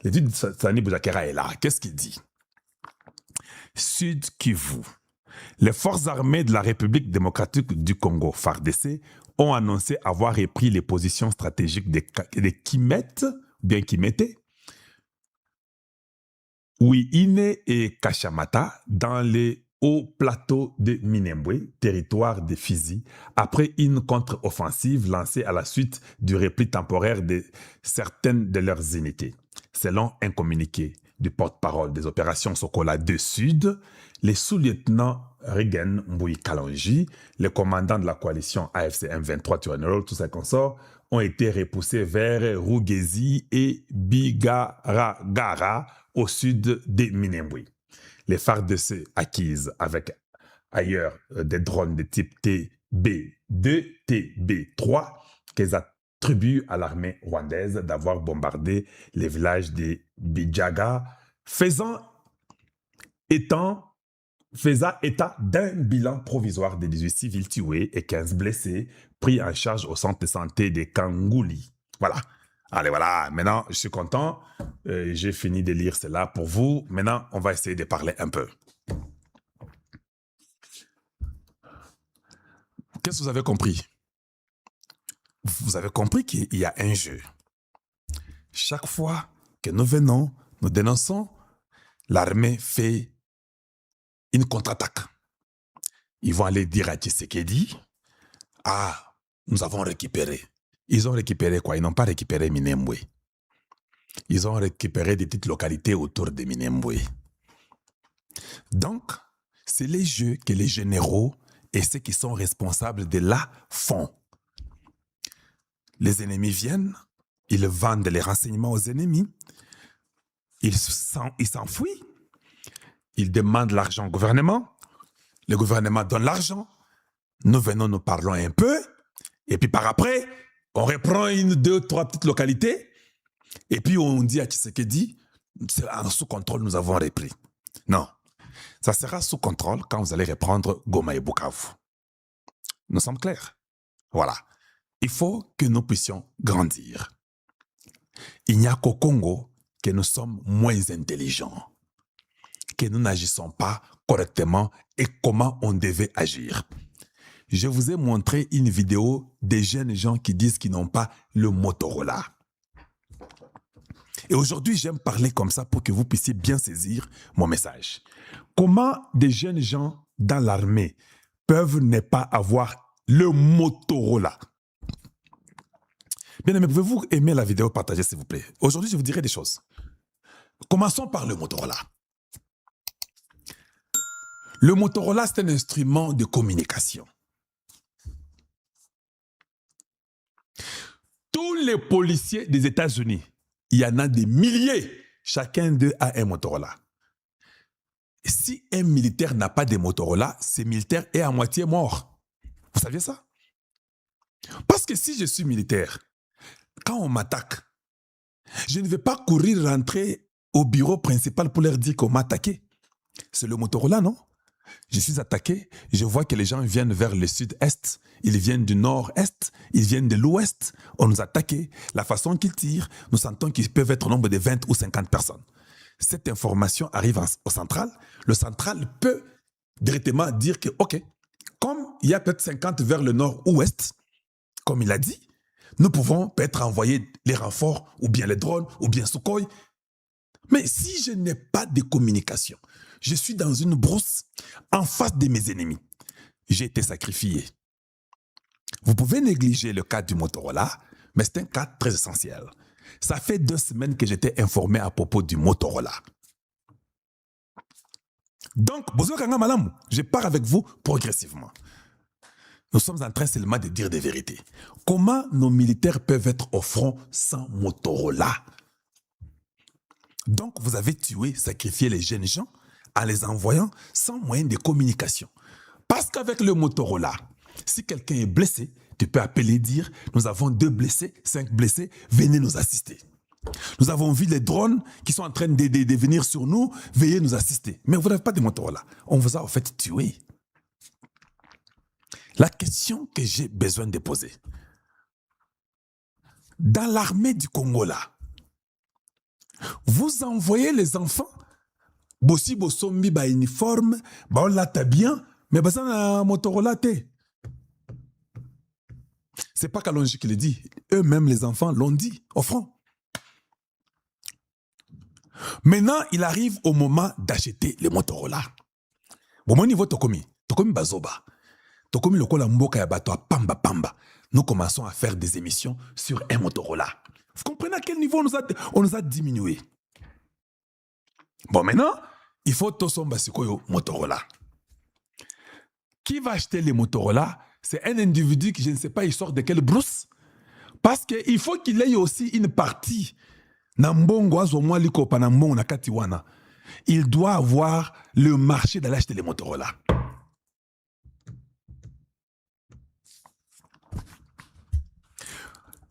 L'étude de Sani Boujakera est là. Qu'est-ce qu'il dit? Sud Kivu. Les forces armées de la République démocratique du Congo, FARDC, ont annoncé avoir repris les positions stratégiques des Kimet, bien Kimete, Ouiine et Kachamata dans les hauts plateaux de Minembwe, territoire de Fizi, après une contre-offensive lancée à la suite du repli temporaire de certaines de leurs unités. Selon un communiqué du porte-parole des opérations Sokola 2 Sud, les sous-lieutenants Regen Mbouy Kalonji, le commandant de la coalition AFC M23 Tuanero, tous ses consorts, ont été repoussés vers Rugezi et Bigaragara au sud de Minembwe. Les FARDC acquises avec ailleurs des drones de type TB2, TB3 qu'ils attribuent à l'armée rwandaise d'avoir bombardé les villages de Bijaga, faisant état d'un bilan provisoire de 18 civils tués et 15 blessés pris en charge au centre de santé de Kangouli. Voilà. Allez, voilà. Maintenant, je suis content. J'ai fini de lire cela pour vous. Maintenant, on va essayer de parler un peu. Qu'est-ce que vous avez compris? Vous avez compris qu'il y a un jeu. Chaque fois que nous venons, nous dénonçons, l'armée fait une contre-attaque. Ils vont aller dire à Tshisekedi, « Ah, nous avons récupéré. » Ils ont récupéré quoi? Ils n'ont pas récupéré Minembwe. Ils ont récupéré des petites localités autour de Minembwe. Donc, c'est les jeux que les généraux et ceux qui sont responsables de là font. Les ennemis viennent, ils vendent les renseignements aux ennemis, ils s'enfuient, ils demandent l'argent au gouvernement, le gouvernement donne l'argent, nous venons, nous parlons un peu, et puis par après, on reprend une, deux, trois petites localités, et puis on dit à Tshisekedi, c'est sous contrôle, nous avons repris. Non, ça sera sous contrôle quand vous allez reprendre Goma et Bukavu. Nous sommes clairs. Voilà. Il faut que nous puissions grandir. Il n'y a qu'au Congo que nous sommes moins intelligents, que nous n'agissons pas correctement et comment on devait agir. Je vous ai montré une vidéo des jeunes gens qui disent qu'ils n'ont pas le Motorola. Et aujourd'hui, j'aime parler comme ça pour que vous puissiez bien saisir mon message. Comment des jeunes gens dans l'armée peuvent ne pas avoir le Motorola? Bien aimé, pouvez-vous aimer la vidéo, partager s'il vous plaît? Aujourd'hui, je vous dirai des choses. Commençons par le Motorola. Le Motorola, c'est un instrument de communication. Tous les policiers des États-Unis, il y en a des milliers, chacun d'eux a un Motorola. Si un militaire n'a pas de Motorola, ce militaire est à moitié mort. Vous saviez ça? Parce que si je suis militaire, quand on m'attaque, je ne vais pas courir rentrer au bureau principal pour leur dire qu'on m'a attaqué. C'est le Motorola, non? Je suis attaqué, je vois que les gens viennent vers le sud-est, ils viennent du nord-est, ils viennent de l'ouest, on nous a attaqué. La façon qu'ils tirent, nous sentons qu'ils peuvent être au nombre de 20 ou 50 personnes. Cette information arrive au central. Le central peut directement dire que, OK, comme il y a peut-être 50 vers le nord-ouest, comme il a dit, nous pouvons peut-être envoyer les renforts, ou bien les drones, ou bien Sukhoi. Mais si je n'ai pas de communication, je suis dans une brousse en face de mes ennemis, j'ai été sacrifié. Vous pouvez négliger le cas du Motorola, mais c'est un cas très essentiel. Ça fait 2 semaines que j'étais informé à propos du Motorola. Donc, je pars avec vous progressivement. Nous sommes en train seulement de dire des vérités. Comment nos militaires peuvent être au front sans Motorola? Donc, vous avez tué, sacrifié les jeunes gens en les envoyant sans moyen de communication. Parce qu'avec le Motorola, si quelqu'un est blessé, tu peux appeler et dire « Nous avons 2 blessés, 5 blessés, venez nous assister. » Nous avons vu les drones qui sont en train de venir sur nous, veuillez nous assister. Mais vous n'avez pas de Motorola. On vous a en fait tué. La question que j'ai besoin de poser. Dans l'armée du Congo là, Vous envoyez les enfants, bossi bosombi ba uniforme, ba on lata bien, mais bah ça na Motorola te. C'est pas Kalonji qui le dit. Eux-mêmes, les enfants, l'ont dit au front. Maintenant, il arrive au moment d'acheter les Motorola. Bon, mon niveau, Tokomi Bazoba. Tokomi Lokola Mboka Yabato, Pamba Pamba. Nous commençons à faire des émissions sur un Motorola. Vous comprenez à quel niveau on nous a diminué? Bon, maintenant, il faut Tosomba Sikoyo Motorola. Qui va acheter les Motorola? C'est un individu qui, je ne sais pas, il sort de quelle brousse. Parce qu'il faut qu'il ait aussi une partie. Il doit avoir le marché d'aller acheter les Motorola.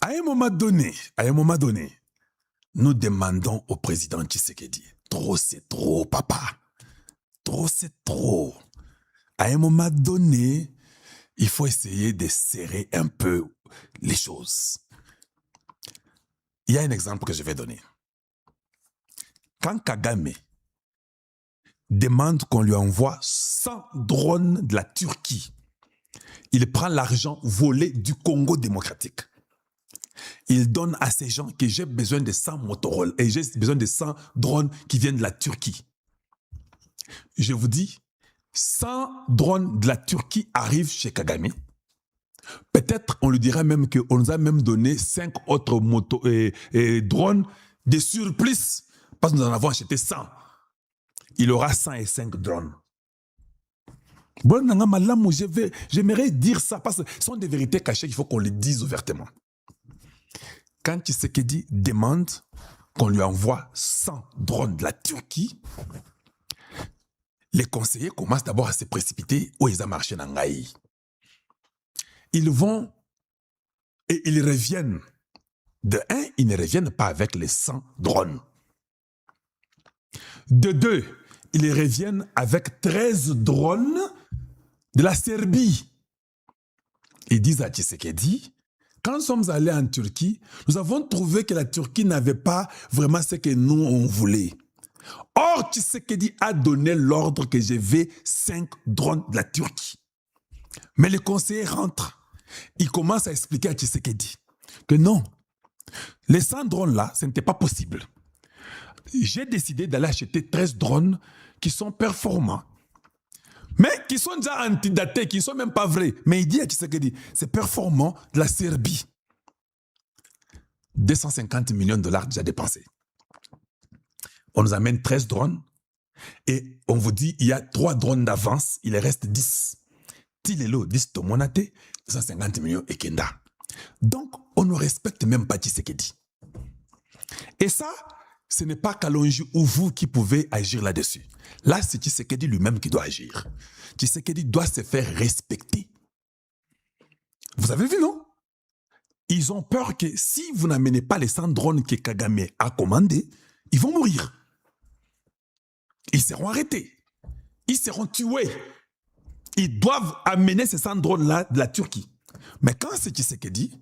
À un moment donné, nous demandons au président Tshisekedi, trop c'est trop, papa. Trop c'est trop. À un moment donné, il faut essayer de serrer un peu les choses. Il y a un exemple que je vais donner. Quand Kagame demande qu'on lui envoie 100 drones de la Turquie, il prend l'argent volé du Congo démocratique. Il donne à ces gens que j'ai besoin de 100 Motorola et j'ai besoin de 100 drones qui viennent de la Turquie. Je vous dis, 100 drones de la Turquie arrivent chez Kagame. Peut-être on lui dira même qu'on nous a même donné 5 autres drones de surplus parce que nous en avons acheté 100. Il aura 105 drones. Bon, j'aimerais dire ça parce que ce sont des vérités cachées qu'il faut qu'on les dise ouvertement. Quand Tshisekedi demande qu'on lui envoie 100 drones de la Turquie, les conseillers commencent d'abord à se précipiter où ils ont marché dans Ngaï. Ils vont et ils reviennent. De 1, ils ne reviennent pas avec les 100 drones. De 2, ils reviennent avec 13 drones de la Serbie. Ils disent à Tshisekedi, quand nous sommes allés en Turquie, nous avons trouvé que la Turquie n'avait pas vraiment ce que nous, on voulait. Or, Tshisekedi a donné l'ordre que je vais 5 drones de la Turquie. Mais les conseillers rentrent. Ils commencent à expliquer à Tshisekedi que non, les 100 drones-là, ce n'était pas possible. J'ai décidé d'aller acheter 13 drones qui sont performants, mais qui sont déjà antidatés, qui ne sont même pas vrais. Mais il dit à Tshisekedi, c'est performant de la Serbie. 250 millions de dollars déjà dépensés. On nous amène 13 drones et on vous dit il y a 3 drones d'avance, il reste 10. Tilelo, 10 tomonate, 250 millions et Kenda. Donc, on ne respecte même pas Tshisekedi. Et ça, ce n'est pas Kalonji ou vous qui pouvez agir là-dessus. Là, c'est Tshisekedi lui-même qui doit agir. Tshisekedi doit se faire respecter. Vous avez vu, non? Ils ont peur que si vous n'amenez pas les 100 drones que Kagame a commandés, ils vont mourir. Ils seront arrêtés. Ils seront tués. Ils doivent amener ces 100 drones-là de la Turquie. Mais quand c'est Tshisekedi,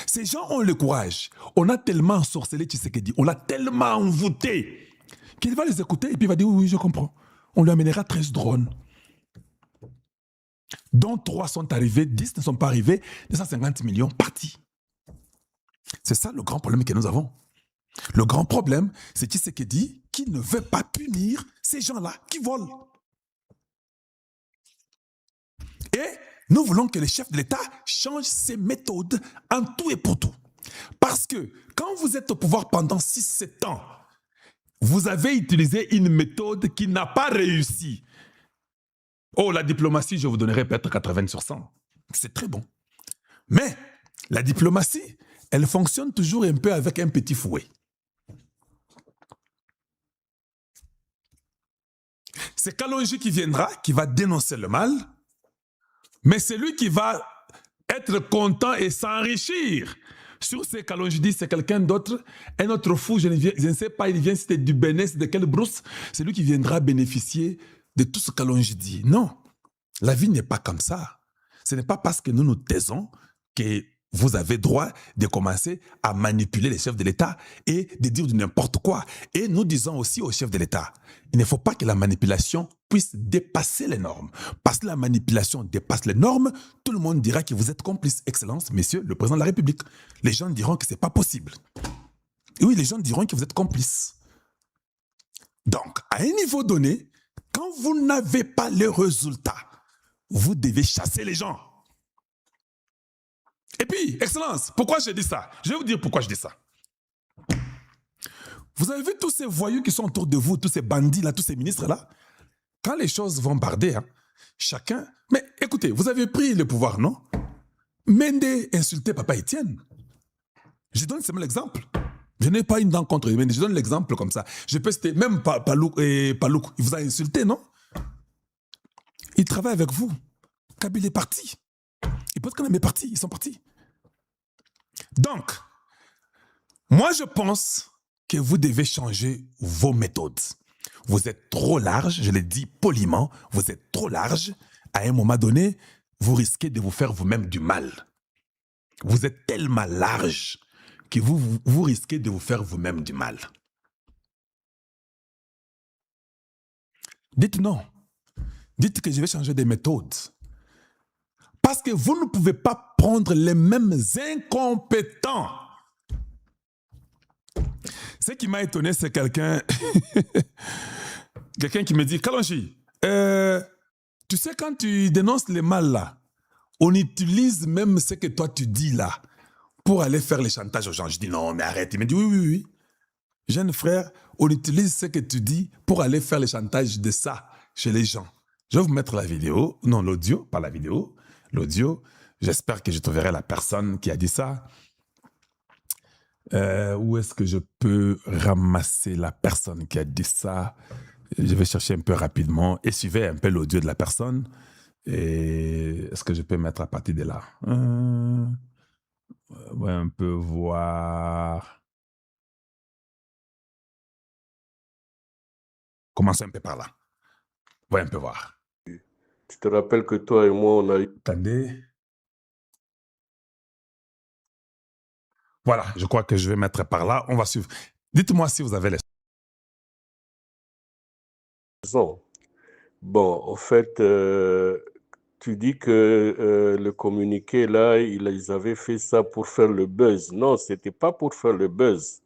ces gens ont le courage. On a tellement ensorcelé Tshisekedi, on l'a tellement envoûté, qu'il va les écouter et puis il va dire oui, je comprends. On lui amènera 13 drones. Dont 3 sont arrivés, 10 ne sont pas arrivés, 250 millions partis. C'est ça le grand problème que nous avons. Le grand problème, c'est Tshisekedi qui ne veut pas punir ces gens-là qui volent. Et nous voulons que le chef de l'État change ses méthodes en tout et pour tout. Parce que quand vous êtes au pouvoir pendant 6-7 ans, vous avez utilisé une méthode qui n'a pas réussi. Oh, la diplomatie, je vous donnerai peut-être 80 sur 100. C'est très bon. Mais la diplomatie, elle fonctionne toujours un peu avec un petit fouet. C'est Kalonji qui viendra, qui va dénoncer le mal, mais c'est lui qui va être content et s'enrichir. Sur ces Kalonji dit, c'est quelqu'un d'autre, un autre fou, je ne sais pas, il vient, c'était du Bénin, c'est de quelle brousse, c'est lui qui viendra bénéficier de tout ce Kalonji dit. Non, la vie n'est pas comme ça. Ce n'est pas parce que nous nous taisons que vous avez droit de commencer à manipuler les chefs de l'État et de dire du n'importe quoi. Et nous disons aussi aux chefs de l'État, il ne faut pas que la manipulation puisse dépasser les normes. Parce que la manipulation dépasse les normes, tout le monde dira que vous êtes complice. Excellence, messieurs, le président de la République. Les gens diront que ce n'est pas possible. Et oui, les gens diront que vous êtes complice. Donc, à un niveau donné, quand vous n'avez pas les résultats, vous devez chasser les gens. Et puis, Excellence, pourquoi je dis ça? Je vais vous dire pourquoi je dis ça. Vous avez vu tous ces voyous qui sont autour de vous, tous ces bandits-là, tous ces ministres-là? Quand les choses vont barder, hein, chacun... Mais écoutez, vous avez pris le pouvoir, non? Mende insultait Papa Étienne. Je donne seulement l'exemple. Je n'ai pas une dent contre lui, mais je donne l'exemple comme ça. Je peux citer même Palouk, il vous a insulté, non? Il travaille avec vous. Kabila est parti. Il peut être quand même parti, ils sont partis. Donc, moi je pense que vous devez changer vos méthodes. Vous êtes trop large, je l'ai dit poliment, vous êtes trop large. À un moment donné, vous risquez de vous faire vous-même du mal. Vous êtes tellement large que vous risquez de vous faire vous-même du mal. Dites non. Dites que je vais changer des méthodes. Parce que vous ne pouvez pas prendre les mêmes incompétents. Ce qui m'a étonné, c'est quelqu'un qui me dit, Kalonji, tu sais, quand tu dénonces les mal là, on utilise même ce que toi tu dis là pour aller faire les chantages aux gens. Je dis non, mais arrête. Il me dit oui. Jeune frère, on utilise ce que tu dis pour aller faire les chantages de ça chez les gens. Je vais vous mettre la vidéo, non l'audio, pas la vidéo, l'audio. J'espère que je trouverai la personne qui a dit ça. Où est-ce que je peux ramasser la personne qui a dit ça? Je vais chercher un peu rapidement et suivez un peu l'audio de la personne. Et est-ce que je peux mettre à partir de là? Ouais, un peu voir. Commençons un peu par là. Ouais, un peu voir. Tu te rappelles que toi et moi, on a eu... Attendez. Voilà, je crois que je vais mettre par là. On va suivre. Dites-moi si vous avez les... Bon, en fait, tu dis que le communiqué, là, ils avaient fait ça pour faire le buzz. Non, c'était pas pour faire le buzz.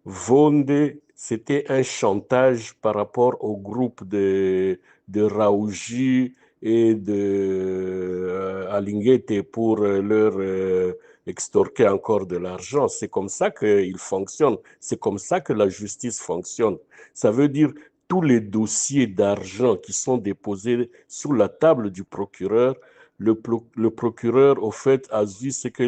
Vonde, c'était un chantage par rapport au groupe de Raouji et de Alinguete pour leur extorquer encore de l'argent. C'est comme ça qu'il fonctionne. C'est comme ça que la justice fonctionne. Ça veut dire tous les dossiers d'argent qui sont déposés sur la table du procureur, le procureur, au fait, a vu ce que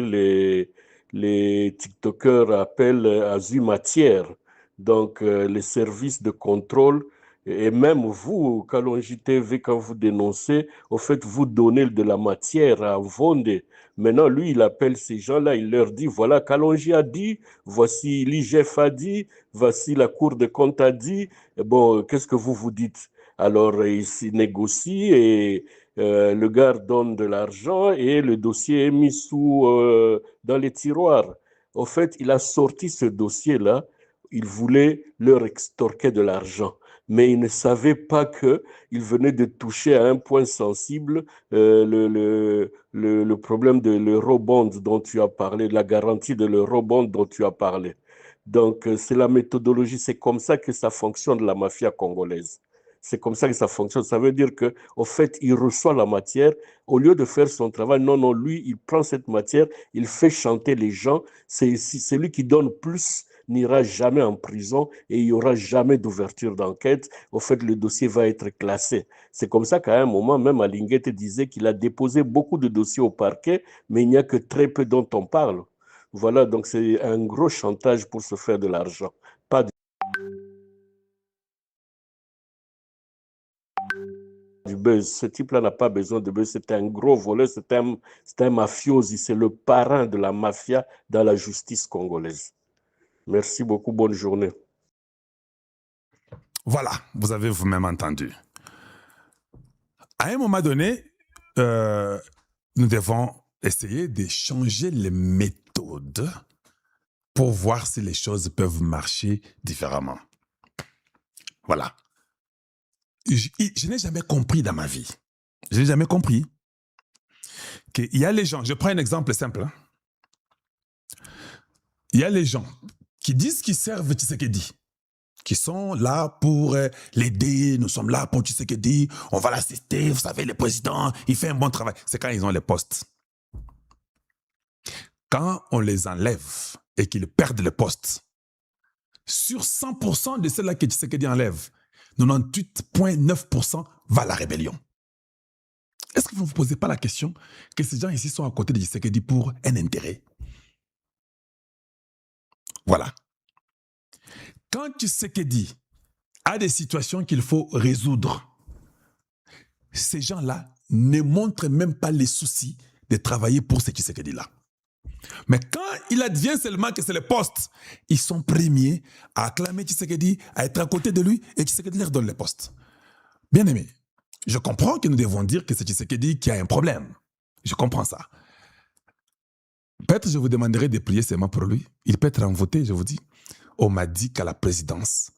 les TikTokers appellent azu matière. Donc, les services de contrôle, et même vous, Kalonji TV, quand vous dénoncez, au fait, vous donnez de la matière à Vonde. Maintenant, lui, il appelle ces gens-là, il leur dit, voilà, Kalonji a dit, voici l'IGF a dit, voici la Cour de compte a dit, et bon, qu'est-ce que vous vous dites? Alors, il s'y négocie et le gars donne de l'argent et le dossier est mis dans les tiroirs. Au fait, il a sorti ce dossier-là, il voulait leur extorquer de l'argent, mais il ne savait pas qu'il venait de toucher à un point sensible, le problème de l'eurobond dont tu as parlé, la garantie de l'eurobond dont tu as parlé. Donc, c'est la méthodologie, c'est comme ça que ça fonctionne, la mafia congolaise. C'est comme ça que ça fonctionne. Ça veut dire qu'au fait, il reçoit la matière. Au lieu de faire son travail, non, lui, il prend cette matière, il fait chanter les gens. C'est celui qui donne plus n'ira jamais en prison et il n'y aura jamais d'ouverture d'enquête. Au fait, le dossier va être classé. C'est comme ça qu'à un moment, même Alinguete disait qu'il a déposé beaucoup de dossiers au parquet, mais il n'y a que très peu dont on parle. Voilà, donc c'est un gros chantage pour se faire de l'argent. Pas du buzz. Ce type-là n'a pas besoin de buzz. C'est un gros voleur, c'est un mafiosi. C'est le parrain de la mafia dans la justice congolaise. Merci beaucoup, bonne journée. Voilà, vous avez vous-même entendu. À un moment donné, nous devons essayer de changer les méthodes pour voir si les choses peuvent marcher différemment. Voilà. Je n'ai jamais compris dans ma vie. Je n'ai jamais compris qu'il y a les gens, je prends un exemple simple. Hein. Il y a les gens qui disent qu'ils servent Tshisekedi, qui sont là pour l'aider, nous sommes là pour Tshisekedi, on va l'assister, vous savez, le président, il fait un bon travail. C'est quand ils ont les postes. Quand on les enlève et qu'ils perdent le poste, sur 100% de ceux-là que Tshisekedi enlève, 98,9% va à la rébellion. Est-ce que vous ne vous posez pas la question que ces gens ici sont à côté de Tshisekedi pour un intérêt? Voilà. Quand Tshisekedi a des situations qu'il faut résoudre, ces gens-là ne montrent même pas les soucis de travailler pour ces Tshisekedi-là. Mais quand il advient seulement que c'est le poste, ils sont premiers à acclamer Tshisekedi, à être à côté de lui, et Tshisekedi leur donne le poste. Bien aimé, je comprends que nous devons dire que c'est Tshisekedi qui a un problème. Je comprends ça. Peut-être je vous demanderai de prier seulement pour lui. Il peut être envoûté, je vous dis. On m'a dit qu'à la présidence,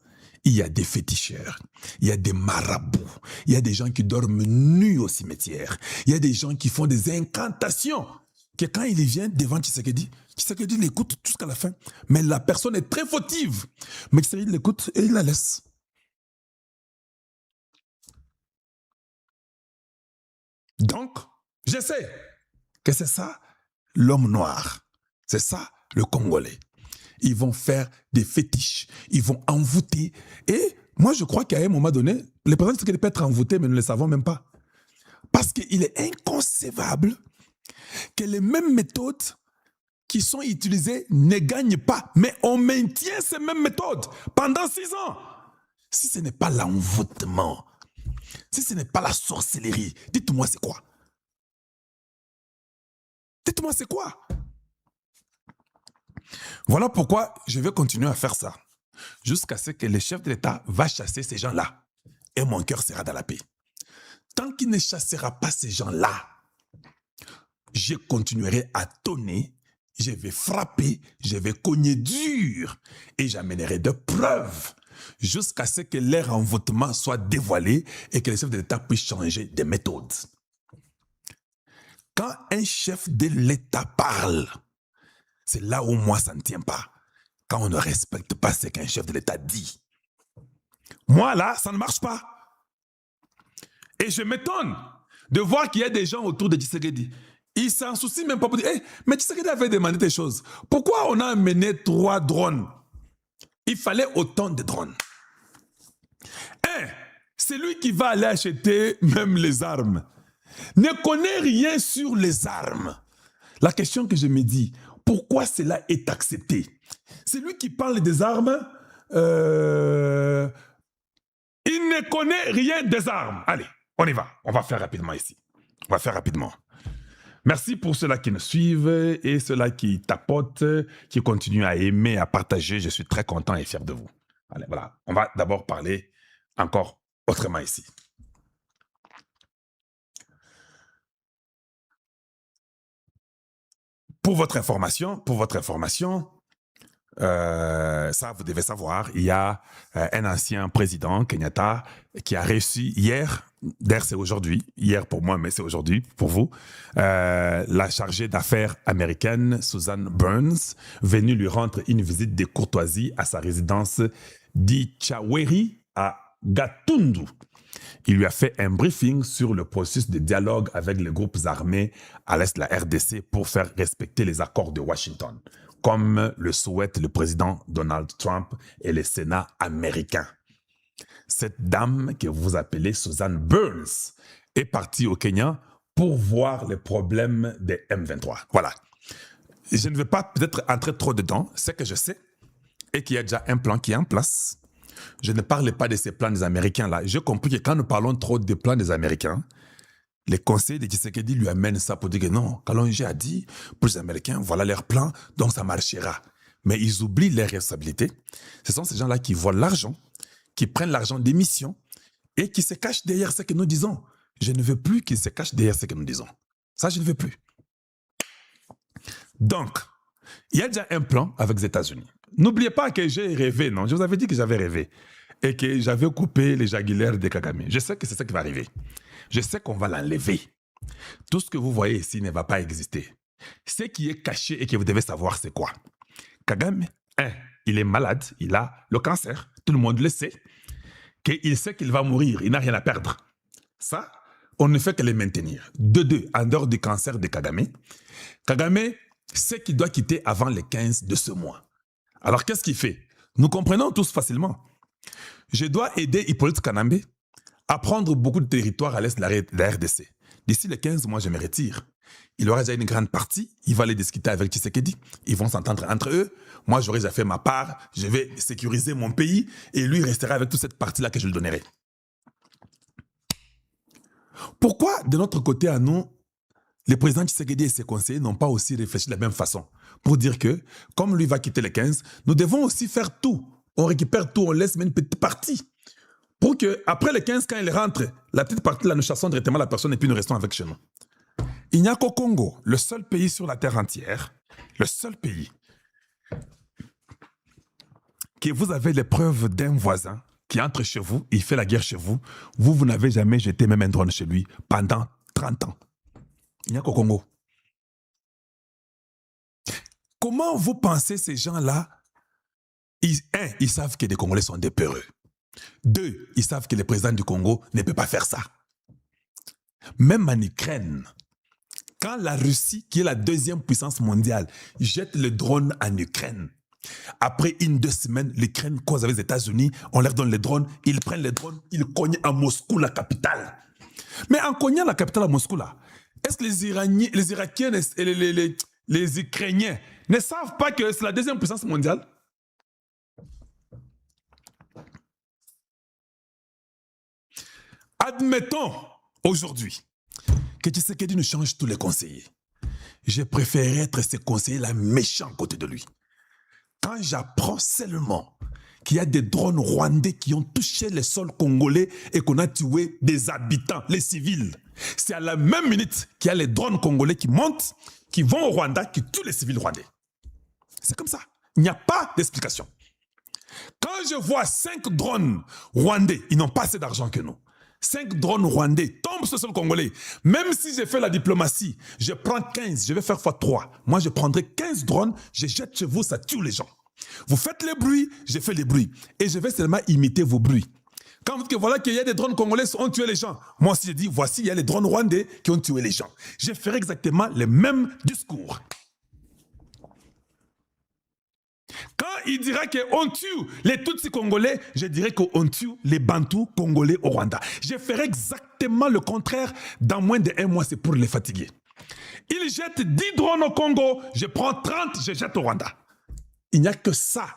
il y a des féticheurs, il y a des marabouts, il y a des gens qui dorment nus au cimetière, il y a des gens qui font des incantations, que quand il vient devant Tshisekedi, Tshisekedi l'écoute jusqu'à la fin. Mais la personne est très fautive. Mais Tshisekedi l'écoute et il la laisse. Donc, je sais que c'est ça l'homme noir. C'est ça le Congolais. Ils vont faire des fétiches. Ils vont envoûter. Et moi, je crois qu'à un moment donné, le président Tshisekedi peut être envoûté, mais nous ne le savons même pas. Parce qu'il est inconcevable que les mêmes méthodes qui sont utilisées ne gagnent pas. Mais on maintient ces mêmes méthodes pendant 6 ans. Si ce n'est pas l'envoûtement, si ce n'est pas la sorcellerie, dites-moi c'est quoi? Dites-moi c'est quoi? Voilà pourquoi je vais continuer à faire ça. Jusqu'à ce que le chef de l'État va chasser ces gens-là. Et mon cœur sera dans la paix. Tant qu'il ne chassera pas ces gens-là, je continuerai à tonner, je vais frapper, je vais cogner dur et j'amènerai de preuves jusqu'à ce que leur envoûtement soit dévoilé et que le chef de l'État puisse changer de méthode. Quand un chef de l'État parle, c'est là où moi ça ne tient pas. Quand on ne respecte pas ce qu'un chef de l'État dit. Moi là, ça ne marche pas. Et je m'étonne de voir qu'il y a des gens autour de Tshisekedi. Ils s'en soucient même pas pour dire hey, mais Tshisekedi avait demandé des choses. Pourquoi on a amené 3 drones? Il fallait autant de drones. C'est lui qui va aller acheter même les armes. Ne connaît rien sur les armes. La question que je me dis, pourquoi cela est accepté? C'est lui qui parle des armes. Il ne connaît rien des armes. Allez, on y va. On va faire rapidement ici. On va faire rapidement. Merci pour ceux-là qui nous suivent et ceux-là qui tapotent, qui continuent à aimer, à partager. Je suis très content et fier de vous. Allez, voilà. On va d'abord parler encore autrement ici. Pour votre information, ça vous devez savoir, il y a un ancien président, Kenyatta, qui a reçu hier, d'ailleurs c'est aujourd'hui, hier pour moi, mais c'est aujourd'hui pour vous, la chargée d'affaires américaine, Susan Burns, venue lui rendre une visite de courtoisie à sa résidence d'Ichaweri à Gatundu. Il lui a fait un briefing sur le processus de dialogue avec les groupes armés à l'est de la RDC pour faire respecter les accords de Washington, comme le souhaite le président Donald Trump et le Sénat américain. Cette dame que vous appelez Susan Burns est partie au Kenya pour voir les problèmes des M23. Voilà. Je ne vais pas peut-être entrer trop dedans. Ce que je sais est qu'il y a déjà un plan qui est en place. Je ne parle pas de ces plans des Américains-là. J'ai compris que quand nous parlons trop des plans des Américains, les conseils de Tshisekedi lui amènent ça pour dire que non, Kalonji a dit pour les Américains, voilà leur plan, donc ça marchera. Mais ils oublient leurs responsabilités. Ce sont ces gens-là qui volent l'argent, qui prennent l'argent des missions et qui se cachent derrière ce que nous disons. Je ne veux plus qu'ils se cachent derrière ce que nous disons. Ça, je ne veux plus. Donc, il y a déjà un plan avec les États-Unis. N'oubliez pas que j'ai rêvé, non? Je vous avais dit que j'avais rêvé. Et que j'avais coupé les jagulaires de Kagame. Je sais que c'est ça qui va arriver. Je sais qu'on va l'enlever. Tout ce que vous voyez ici ne va pas exister. Ce qui est caché et que vous devez savoir, c'est quoi? Kagame, il est malade, il a le cancer. Tout le monde le sait. Qu'il sait qu'il va mourir, il n'a rien à perdre. Ça, on ne fait que le maintenir. De deux, en dehors du cancer de Kagame, Kagame sait qu'il doit quitter avant le 15 de ce mois. Alors, qu'est-ce qu'il fait? Nous comprenons tous facilement. Je dois aider Hippolyte Kanambe à prendre beaucoup de territoires à l'est de la RDC. D'ici le 15 mois, je me retire. Il aura déjà une grande partie. Il va aller discuter avec Tshisekedi. Ils vont s'entendre entre eux. Moi, j'aurai déjà fait ma part. Je vais sécuriser mon pays. Et lui restera avec toute cette partie-là que je lui donnerai. Pourquoi, de notre côté à nous, le président Tshisekedi et ses conseillers n'ont pas aussi réfléchi de la même façon? Pour dire que, comme lui va quitter le 15, nous devons aussi faire tout. On récupère tout, on laisse même une petite partie. Pour que, après le 15, quand il rentre, la petite partie là, nous chassons directement la personne et puis nous restons avec chez nous. Il n'y a qu'au Congo, le seul pays sur la terre entière, le seul pays, que vous avez les preuves d'un voisin qui entre chez vous, il fait la guerre chez vous, vous n'avez jamais jeté même un drone chez lui pendant 30 ans. Il n'y a qu'au Congo. Comment vous pensez ces gens-là, ils savent que les Congolais sont des peureux. 2, ils savent que le président du Congo ne peut pas faire ça. Même en Ukraine, quand la Russie, qui est la deuxième puissance mondiale, jette le drone en Ukraine, après 1-2 semaines, l'Ukraine cause avec les États-Unis, on leur donne les drones, ils prennent les drones, ils cognent à Moscou, la capitale. Mais en cognant la capitale à Moscou, là, est-ce que les Irakiens et les Ukrainiens ne savent pas que c'est la deuxième puissance mondiale? Admettons aujourd'hui que Tshisekedi nous change tous les conseillers. Je préférerais être ces conseillers-là méchants à côté de lui. Quand j'apprends seulement qu'il y a des drones rwandais qui ont touché le sol congolais et qu'on a tué des habitants, les civils, c'est à la même minute qu'il y a les drones congolais qui montent, qui vont au Rwanda, qui tuent les civils rwandais. C'est comme ça. Il n'y a pas d'explication. Quand je vois 5 drones rwandais, ils n'ont pas assez d'argent que nous. 5 drones rwandais tombent sur le sol congolais. Même si j'ai fait la diplomatie, je prends 15, je vais faire x3. Moi, je prendrai 15 drones, je jette chez vous, ça tue les gens. Vous faites les bruits, je fais les bruits. Et je vais seulement imiter vos bruits. Quand vous dites que voilà qu'il y a des drones congolais qui ont tué les gens, moi aussi je dis, voici, il y a les drones rwandais qui ont tué les gens. Je ferai exactement le même discours. Quand il dira qu'on tue les Tutsis congolais, je dirais qu'on tue les Bantous congolais au Rwanda. Je ferai exactement le contraire dans moins d'1 mois, c'est pour les fatiguer. Ils jettent 10 drones au Congo, je prends 30, je jette au Rwanda. Il n'y a que ça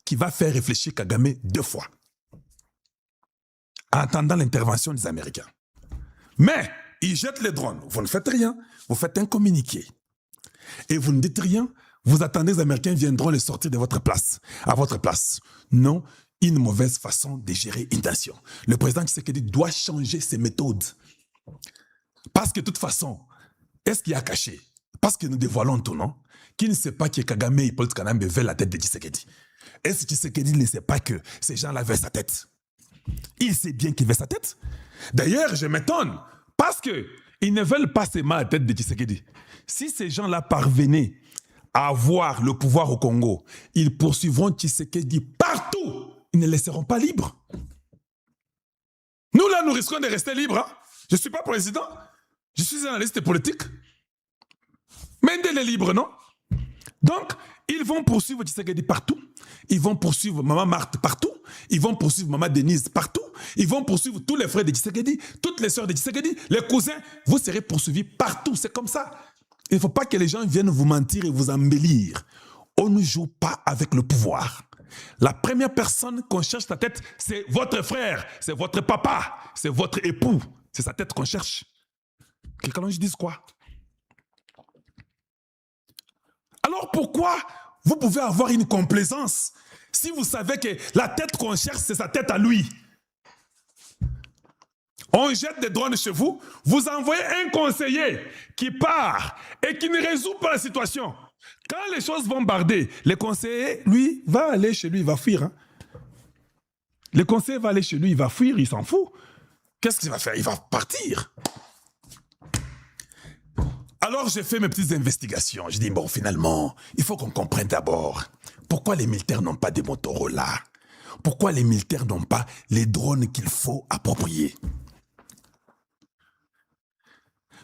qui va faire réfléchir Kagame 2 fois. En attendant l'intervention des Américains. Mais, ils jettent les drones, vous ne faites rien, vous faites un communiqué. Et vous ne dites rien, vous attendez que les Américains viendront les sortir de votre place, à votre place. Non, une mauvaise façon de gérer une nation. Le président Tshisekedi doit changer ses méthodes. Parce que de toute façon, est-ce qu'il y a caché? Parce que nous dévoilons tout, non? Qui ne sait pas que Kagame et Hippolyte Kanambe veulent la tête de Tshisekedi? Est-ce que Tshisekedi ne sait pas que ces gens-là veulent sa tête? Il sait bien qu'il veut sa tête. D'ailleurs, je m'étonne, parce qu'ils ne veulent pas seulement la tête de Tshisekedi. Si ces gens-là parvenaient à avoir le pouvoir au Congo, ils poursuivront Tshisekedi partout. Ils ne laisseront pas libre. Nous, là, nous risquons de rester libres. Hein? Je ne suis pas président. Je suis analyste politique. Mendel est libre, non? Donc, ils vont poursuivre Tshisekedi partout. Ils vont poursuivre Maman Marthe partout. Ils vont poursuivre Maman Denise partout. Ils vont poursuivre tous les frères de Tshisekedi, toutes les sœurs de Tshisekedi, les cousins. Vous serez poursuivis partout. C'est comme ça. Il ne faut pas que les gens viennent vous mentir et vous embellir. On ne joue pas avec le pouvoir. La première personne qu'on cherche sa tête, c'est votre frère, c'est votre papa, c'est votre époux. C'est sa tête qu'on cherche. Que Kalonji dise quoi? Alors pourquoi vous pouvez avoir une complaisance si vous savez que la tête qu'on cherche, c'est sa tête à lui? On jette des drones chez vous, vous envoyez un conseiller qui part et qui ne résout pas la situation. Quand les choses vont barder, le conseiller, lui, va aller chez lui, il va fuir. Hein. Le conseiller va aller chez lui, il va fuir, il s'en fout. Qu'est-ce qu'il va faire? Il va partir. Alors j'ai fait mes petites investigations. Je dis, bon, finalement, il faut qu'on comprenne d'abord pourquoi les militaires n'ont pas des Motorola. Pourquoi les militaires n'ont pas les drones qu'il faut approprier.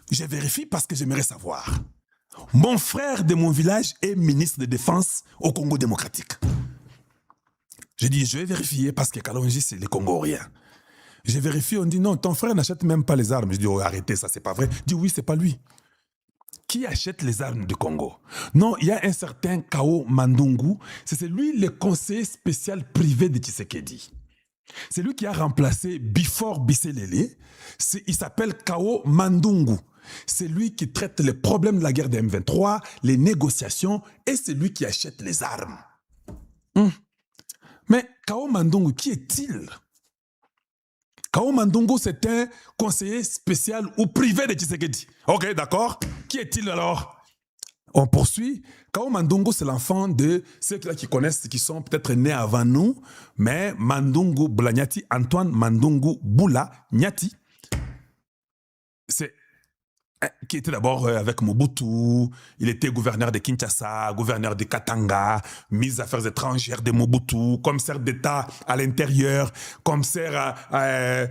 Je vérifie parce que j'aimerais savoir. Mon frère de mon village est ministre de Défense au Congo démocratique. Je dis, je vais vérifier parce que Kalonji, c'est les Congoliens. Je vérifie, on dit non, ton frère n'achète même pas les armes. Je dis, oh, arrêtez, ça, c'est pas vrai. Je dis, oui, c'est pas lui. Qui achète les armes du Congo? Non, il y a un certain Kao Mandungu. C'est lui le conseiller spécial privé de Tshisekedi. C'est lui qui a remplacé Bifor Bisselele. Il s'appelle Kao Mandungu. C'est lui qui traite les problèmes de la guerre des M23, les négociations, et c'est lui qui achète les armes. Mais Kao Mandungu, qui est-il? Kao Mandungu, c'est un conseiller spécial ou privé de Tshisekedi. Ok, d'accord. Qui est-il alors? On poursuit. Kao Mandungu, c'est l'enfant de ceux-là qui connaissent, qui sont peut-être nés avant nous, mais Mandungu Bula Nyati, Antoine Mandungu Bula Nyati, c'est qui était d'abord avec Mobutu, il était gouverneur de Kinshasa, gouverneur de Katanga, ministre des Affaires étrangères de Mobutu, commissaire d'État à l'intérieur, commissaire à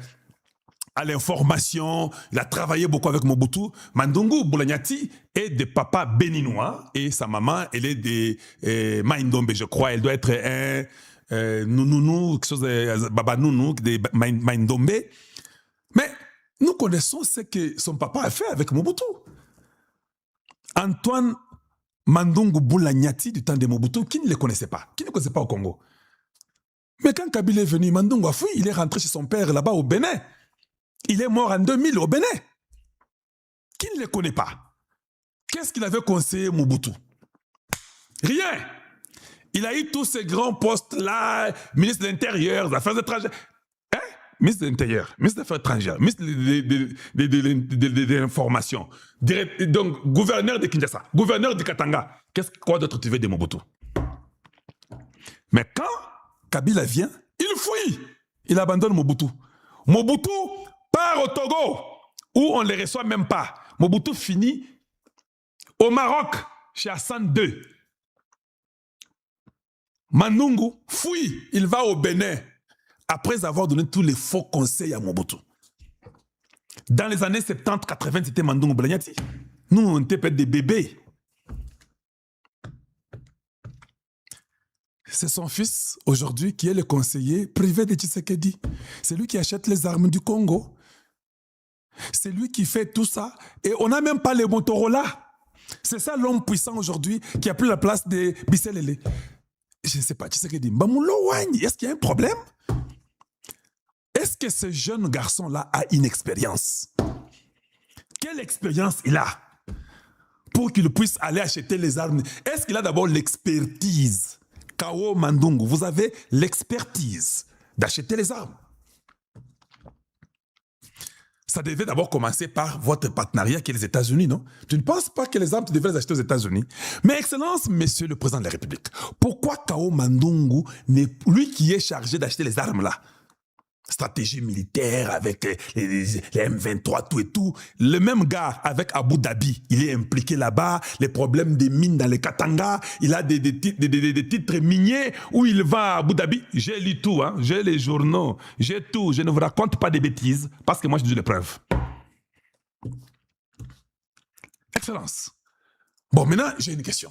l'information, il a travaillé beaucoup avec Mobutu. Mandungu Bula Nyati est de papa béninois et sa maman, elle est de Maïndombe, je crois, elle doit être un Nounou, quelque chose de Baba Nounou, de Maïndombe. Mais nous connaissons ce que son papa a fait avec Mobutu. Antoine Mandungu Bula Nyati du temps de Mobutu, qui ne le connaissait pas? Qui ne le connaissait pas au Congo? Mais quand Kabila est venu, Mandungu a fui, il est rentré chez son père là-bas au Bénin. Il est mort en 2000 au Bénin. Qui ne le connaît pas? Qu'est-ce qu'il avait conseillé Mobutu? Rien. Il a eu tous ces grands postes-là, ministre de l'Intérieur, des Affaires étrangères. Ministre de l'Intérieur, ministre des Affaires étrangères, ministre de l'Information, donc gouverneur de Kinshasa, gouverneur de Katanga. Quoi d'autre tu veux de Mobutu? Mais quand Kabila vient, il fuit. Il abandonne Mobutu. Mobutu part au Togo, où on ne les reçoit même pas. Mobutu finit au Maroc, chez Hassan II. Mandungu fuit, il va au Bénin, après avoir donné tous les faux conseils à Mobutu. Dans les années 70-80, c'était Mandungu Bula Nyati. Nous, on était peut-être des bébés. C'est son fils, aujourd'hui, qui est le conseiller privé de Tshisekedi. C'est lui qui achète les armes du Congo. C'est lui qui fait tout ça. Et on n'a même pas les Motorola. C'est ça l'homme puissant aujourd'hui qui a pris la place de Bisselele. Je ne sais pas, Tshisekedi. Est-ce qu'il y a un problème? Est-ce que ce jeune garçon-là a une expérience? Quelle expérience il a pour qu'il puisse aller acheter les armes? Est-ce qu'il a d'abord l'expertise? Kao Mandungu, vous avez l'expertise d'acheter les armes. Ça devait d'abord commencer par votre partenariat qui est les États-Unis, non? Tu ne penses pas que les armes, tu devrais les acheter aux États-Unis? Mais Excellence, Monsieur le Président de la République, pourquoi Kao Mandungu, lui qui est chargé d'acheter les armes là, stratégie militaire avec les M23, tout et tout. Le même gars avec Abu Dhabi, il est impliqué là-bas, les problèmes des mines dans les Katanga, il a des titres miniers où il va à Abu Dhabi. J'ai lu tout, hein, j'ai les journaux, j'ai tout. Je ne vous raconte pas des bêtises parce que moi, je dis les preuves. Excellence. Bon, maintenant, j'ai une question.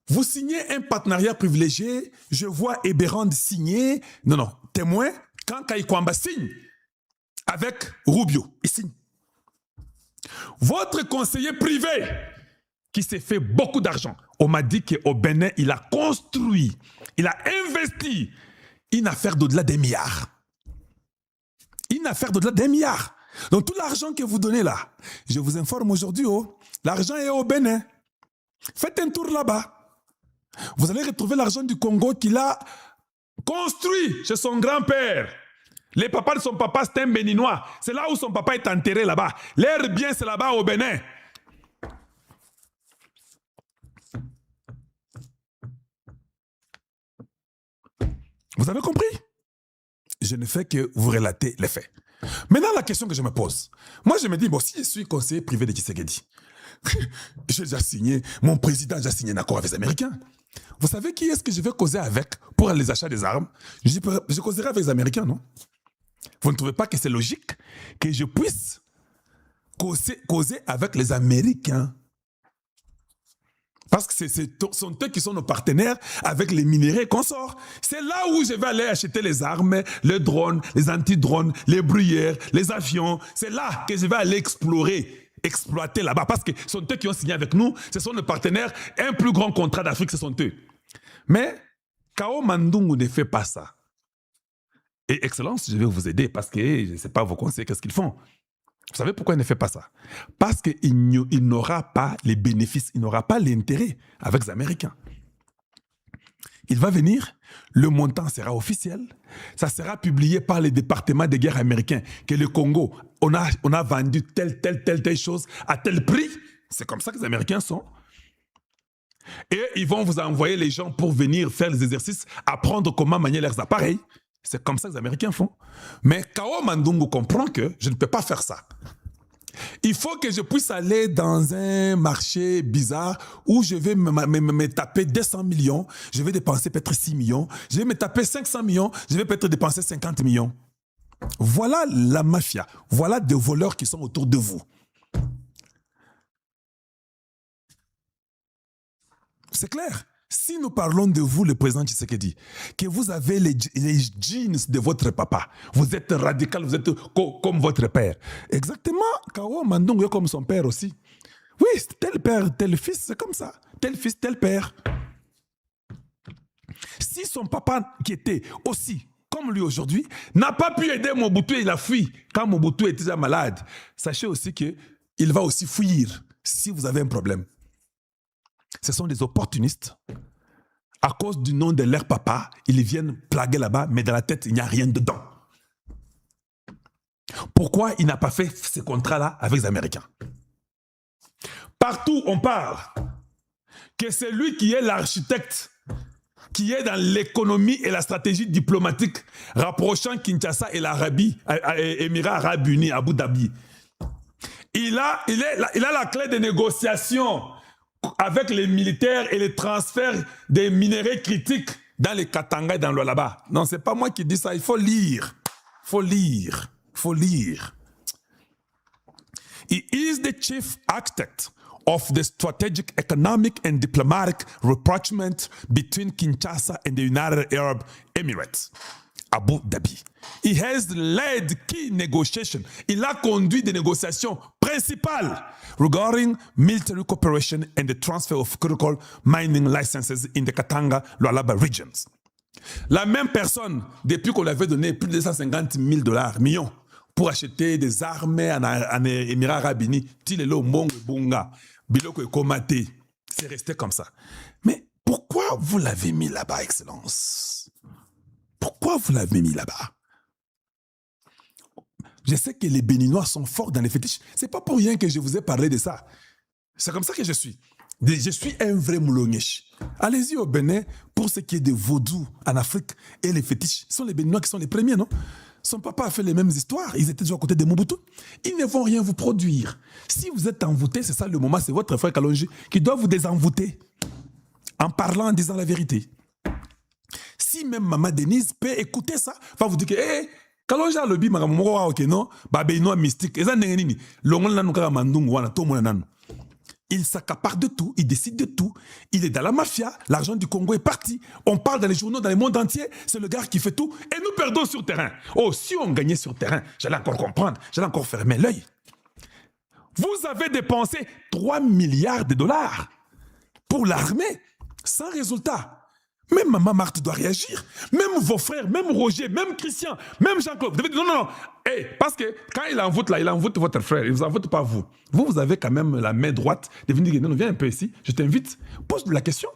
Vous signez un partenariat privilégié, je vois Eberand signer, non, témoin, quand Kaikwamba signe avec Rubio, il signe. Votre conseiller privé, qui s'est fait beaucoup d'argent, on m'a dit qu'au Bénin, il a construit, il a investi une affaire d'au-delà des milliards. Une affaire d'au-delà des milliards. Donc tout l'argent que vous donnez là, je vous informe aujourd'hui, l'argent est au Bénin. Faites un tour là-bas. Vous allez retrouver l'argent du Congo qu'il a construit chez son grand-père. Les papas de son papa, c'est un béninois. C'est là où son papa est enterré là-bas. L'air bien, c'est là-bas au Bénin. Vous avez compris? Je ne fais que vous relater les faits. Maintenant, la question que je me pose. Moi, je me dis, bon, si je suis conseiller privé de Tshisekedi, j'ai déjà signé, mon président a déjà signé un accord avec les Américains. Vous savez qui est-ce que je vais causer avec pour les achats des armes? Je causerai avec les Américains, non? Vous ne trouvez pas que c'est logique que je puisse causer avec les Américains? Parce que ce sont eux qui sont nos partenaires avec les minéraux qu'on sort. C'est là où je vais aller acheter les armes, les drones, les anti-drones, les bruyères, les avions. C'est là que je vais aller exploiter là-bas. Parce que ce sont eux qui ont signé avec nous. Ce sont nos partenaires. Un plus grand contrat d'Afrique, ce sont eux. Mais Kao Mandungu ne fait pas ça. Et Excellence, je vais vous aider parce que je ne sais pas vos conseils, qu'est-ce qu'ils font. Vous savez pourquoi il ne fait pas ça? Parce qu'il n'aura pas les bénéfices, il n'aura pas l'intérêt avec les Américains. Il va venir, le montant sera officiel, ça sera publié par les départements de guerre américains que le Congo, on a vendu telle chose à tel prix. C'est comme ça que les Américains sont. Et ils vont vous envoyer les gens pour venir faire les exercices, apprendre comment manier leurs appareils. C'est comme ça que les Américains font. Mais Kao Mandungu comprend que je ne peux pas faire ça. Il faut que je puisse aller dans un marché bizarre où je vais me taper 200 millions, je vais dépenser peut-être 6 millions, je vais me taper 500 millions, je vais peut-être dépenser 50 millions. Voilà la mafia. Voilà des voleurs qui sont autour de vous. C'est clair. Si nous parlons de vous, le président Tshisekedi, que vous avez les jeans de votre papa, vous êtes radical, vous êtes comme votre père. Exactement, Kao Mandungu est comme son père aussi. Oui, tel père, tel fils, c'est comme ça. Tel fils, tel père. Si son papa, qui était aussi comme lui aujourd'hui, n'a pas pu aider Mobutu et il a fui quand Mobutu était déjà malade, sachez aussi qu'il va aussi fuir si vous avez un problème. Ce sont des opportunistes. À cause du nom de leur papa, ils viennent plaguer là-bas, mais dans la tête, il n'y a rien dedans. Pourquoi il n'a pas fait ce contrat-là avec les Américains? Partout, on parle que c'est lui qui est l'architecte, qui est dans l'économie et la stratégie diplomatique, rapprochant Kinshasa et l'Arabie, Émirats Arabes Unis, Abu Dhabi. Il a la clé des négociations avec les militaires et les transferts des minéraux critiques dans les Katanga et dans le là-bas. Non, c'est pas moi qui dis ça, il faut lire. Il faut lire. Il faut lire. He is the chief architect of the strategic, economic and diplomatic rapprochement between Kinshasa and the United Arab Emirates, Abu Dhabi. He has led key negotiations. Il a conduit des négociations principales regarding military cooperation and the transfer of critical mining licenses in the Katanga, Lualaba regions. La même personne, depuis qu'on lui avait donné plus de 150 000 millions, pour acheter des armes en Émirats Arabes Unis, Tilelo, Mbongo, Bunga, Biloko et Komate, c'est resté comme ça. Mais pourquoi vous l'avez mis là-bas, Excellence? Pourquoi vous l'avez mis là-bas? Je sais que les Béninois sont forts dans les fétiches. C'est pas pour rien que je vous ai parlé de ça. C'est comme ça que je suis. Je suis un vrai Moulongesh. Allez-y au Bénin pour ce qui est de vaudou en Afrique et les fétiches. Ce sont les Béninois qui sont les premiers, non? Son papa a fait les mêmes histoires. Ils étaient toujours à côté de Mobutu. Ils ne vont rien vous produire. Si vous êtes envoûté, c'est ça le moment, c'est votre frère Kalonji qui doit vous désenvoûter en parlant, en disant la vérité. Si même Maman Denise peut écouter ça, va vous dire que hey, Kalonji a lobby magamoko ok non, ba Béninois mystique. Eza ndengenini, longol nanu kaka mandungu wana to mona nanu. Il s'accapare de tout, il décide de tout. Il est dans la mafia, l'argent du Congo est parti. On parle dans les journaux, dans le monde entier. C'est le gars qui fait tout. Et nous perdons sur terrain. Oh, si on gagnait sur terrain, j'allais encore comprendre, j'allais encore fermer l'œil. Vous avez dépensé 3 milliards de dollars pour l'armée, sans résultat. Même Maman Marthe doit réagir. Même vos frères, même Roger, même Christian, même Jean-Claude. Vous devez dire non. Hey, parce que quand il envoûte là, il envoûte votre frère. Il ne vous envoûte pas vous. Vous avez quand même la main droite de venir dire non, viens un peu ici, je t'invite. Pose la question.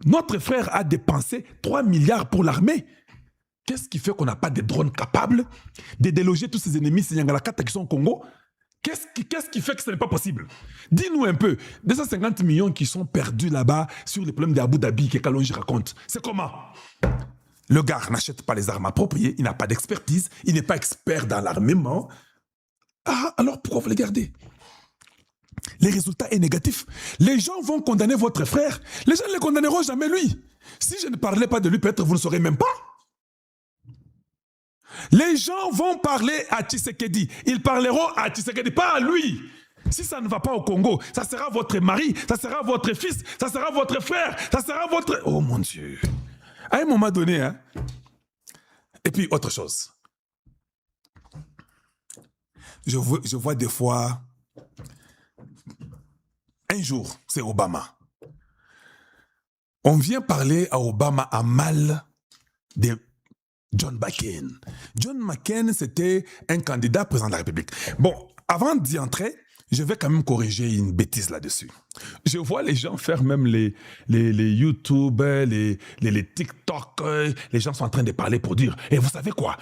Notre frère a dépensé 3 milliards pour l'armée. Qu'est-ce qui fait qu'on n'a pas des drones capables de déloger tous ces ennemis Sinyangalakata qui sont au Congo? Qu'est-ce qui fait que ce n'est pas possible? Dis-nous un peu, 250 millions qui sont perdus là-bas sur les problèmes d'Abu Dhabi que Kalonji raconte, c'est comment? Le gars n'achète pas les armes appropriées, il n'a pas d'expertise, il n'est pas expert dans l'armement. Ah, alors pourquoi vous les gardez? Les résultats sont négatifs. Les gens vont condamner votre frère. Les gens ne le condamneront jamais lui. Si je ne parlais pas de lui, peut-être vous ne saurez même pas. Les gens vont parler à Tshisekedi. Ils parleront à Tshisekedi, pas à lui. Si ça ne va pas au Congo, ça sera votre mari, ça sera votre fils, ça sera votre frère, ça sera votre... Oh mon Dieu. À un moment donné, hein. Et puis, autre chose. Je vois des fois... Un jour, c'est Obama. On vient parler à Obama à mal de John McCain. John McCain, c'était un candidat président de la République. Bon, avant d'y entrer, je vais quand même corriger une bêtise là-dessus. Je vois les gens faire même les YouTube, les TikTok, les gens sont en train de parler pour dire, et vous savez quoi,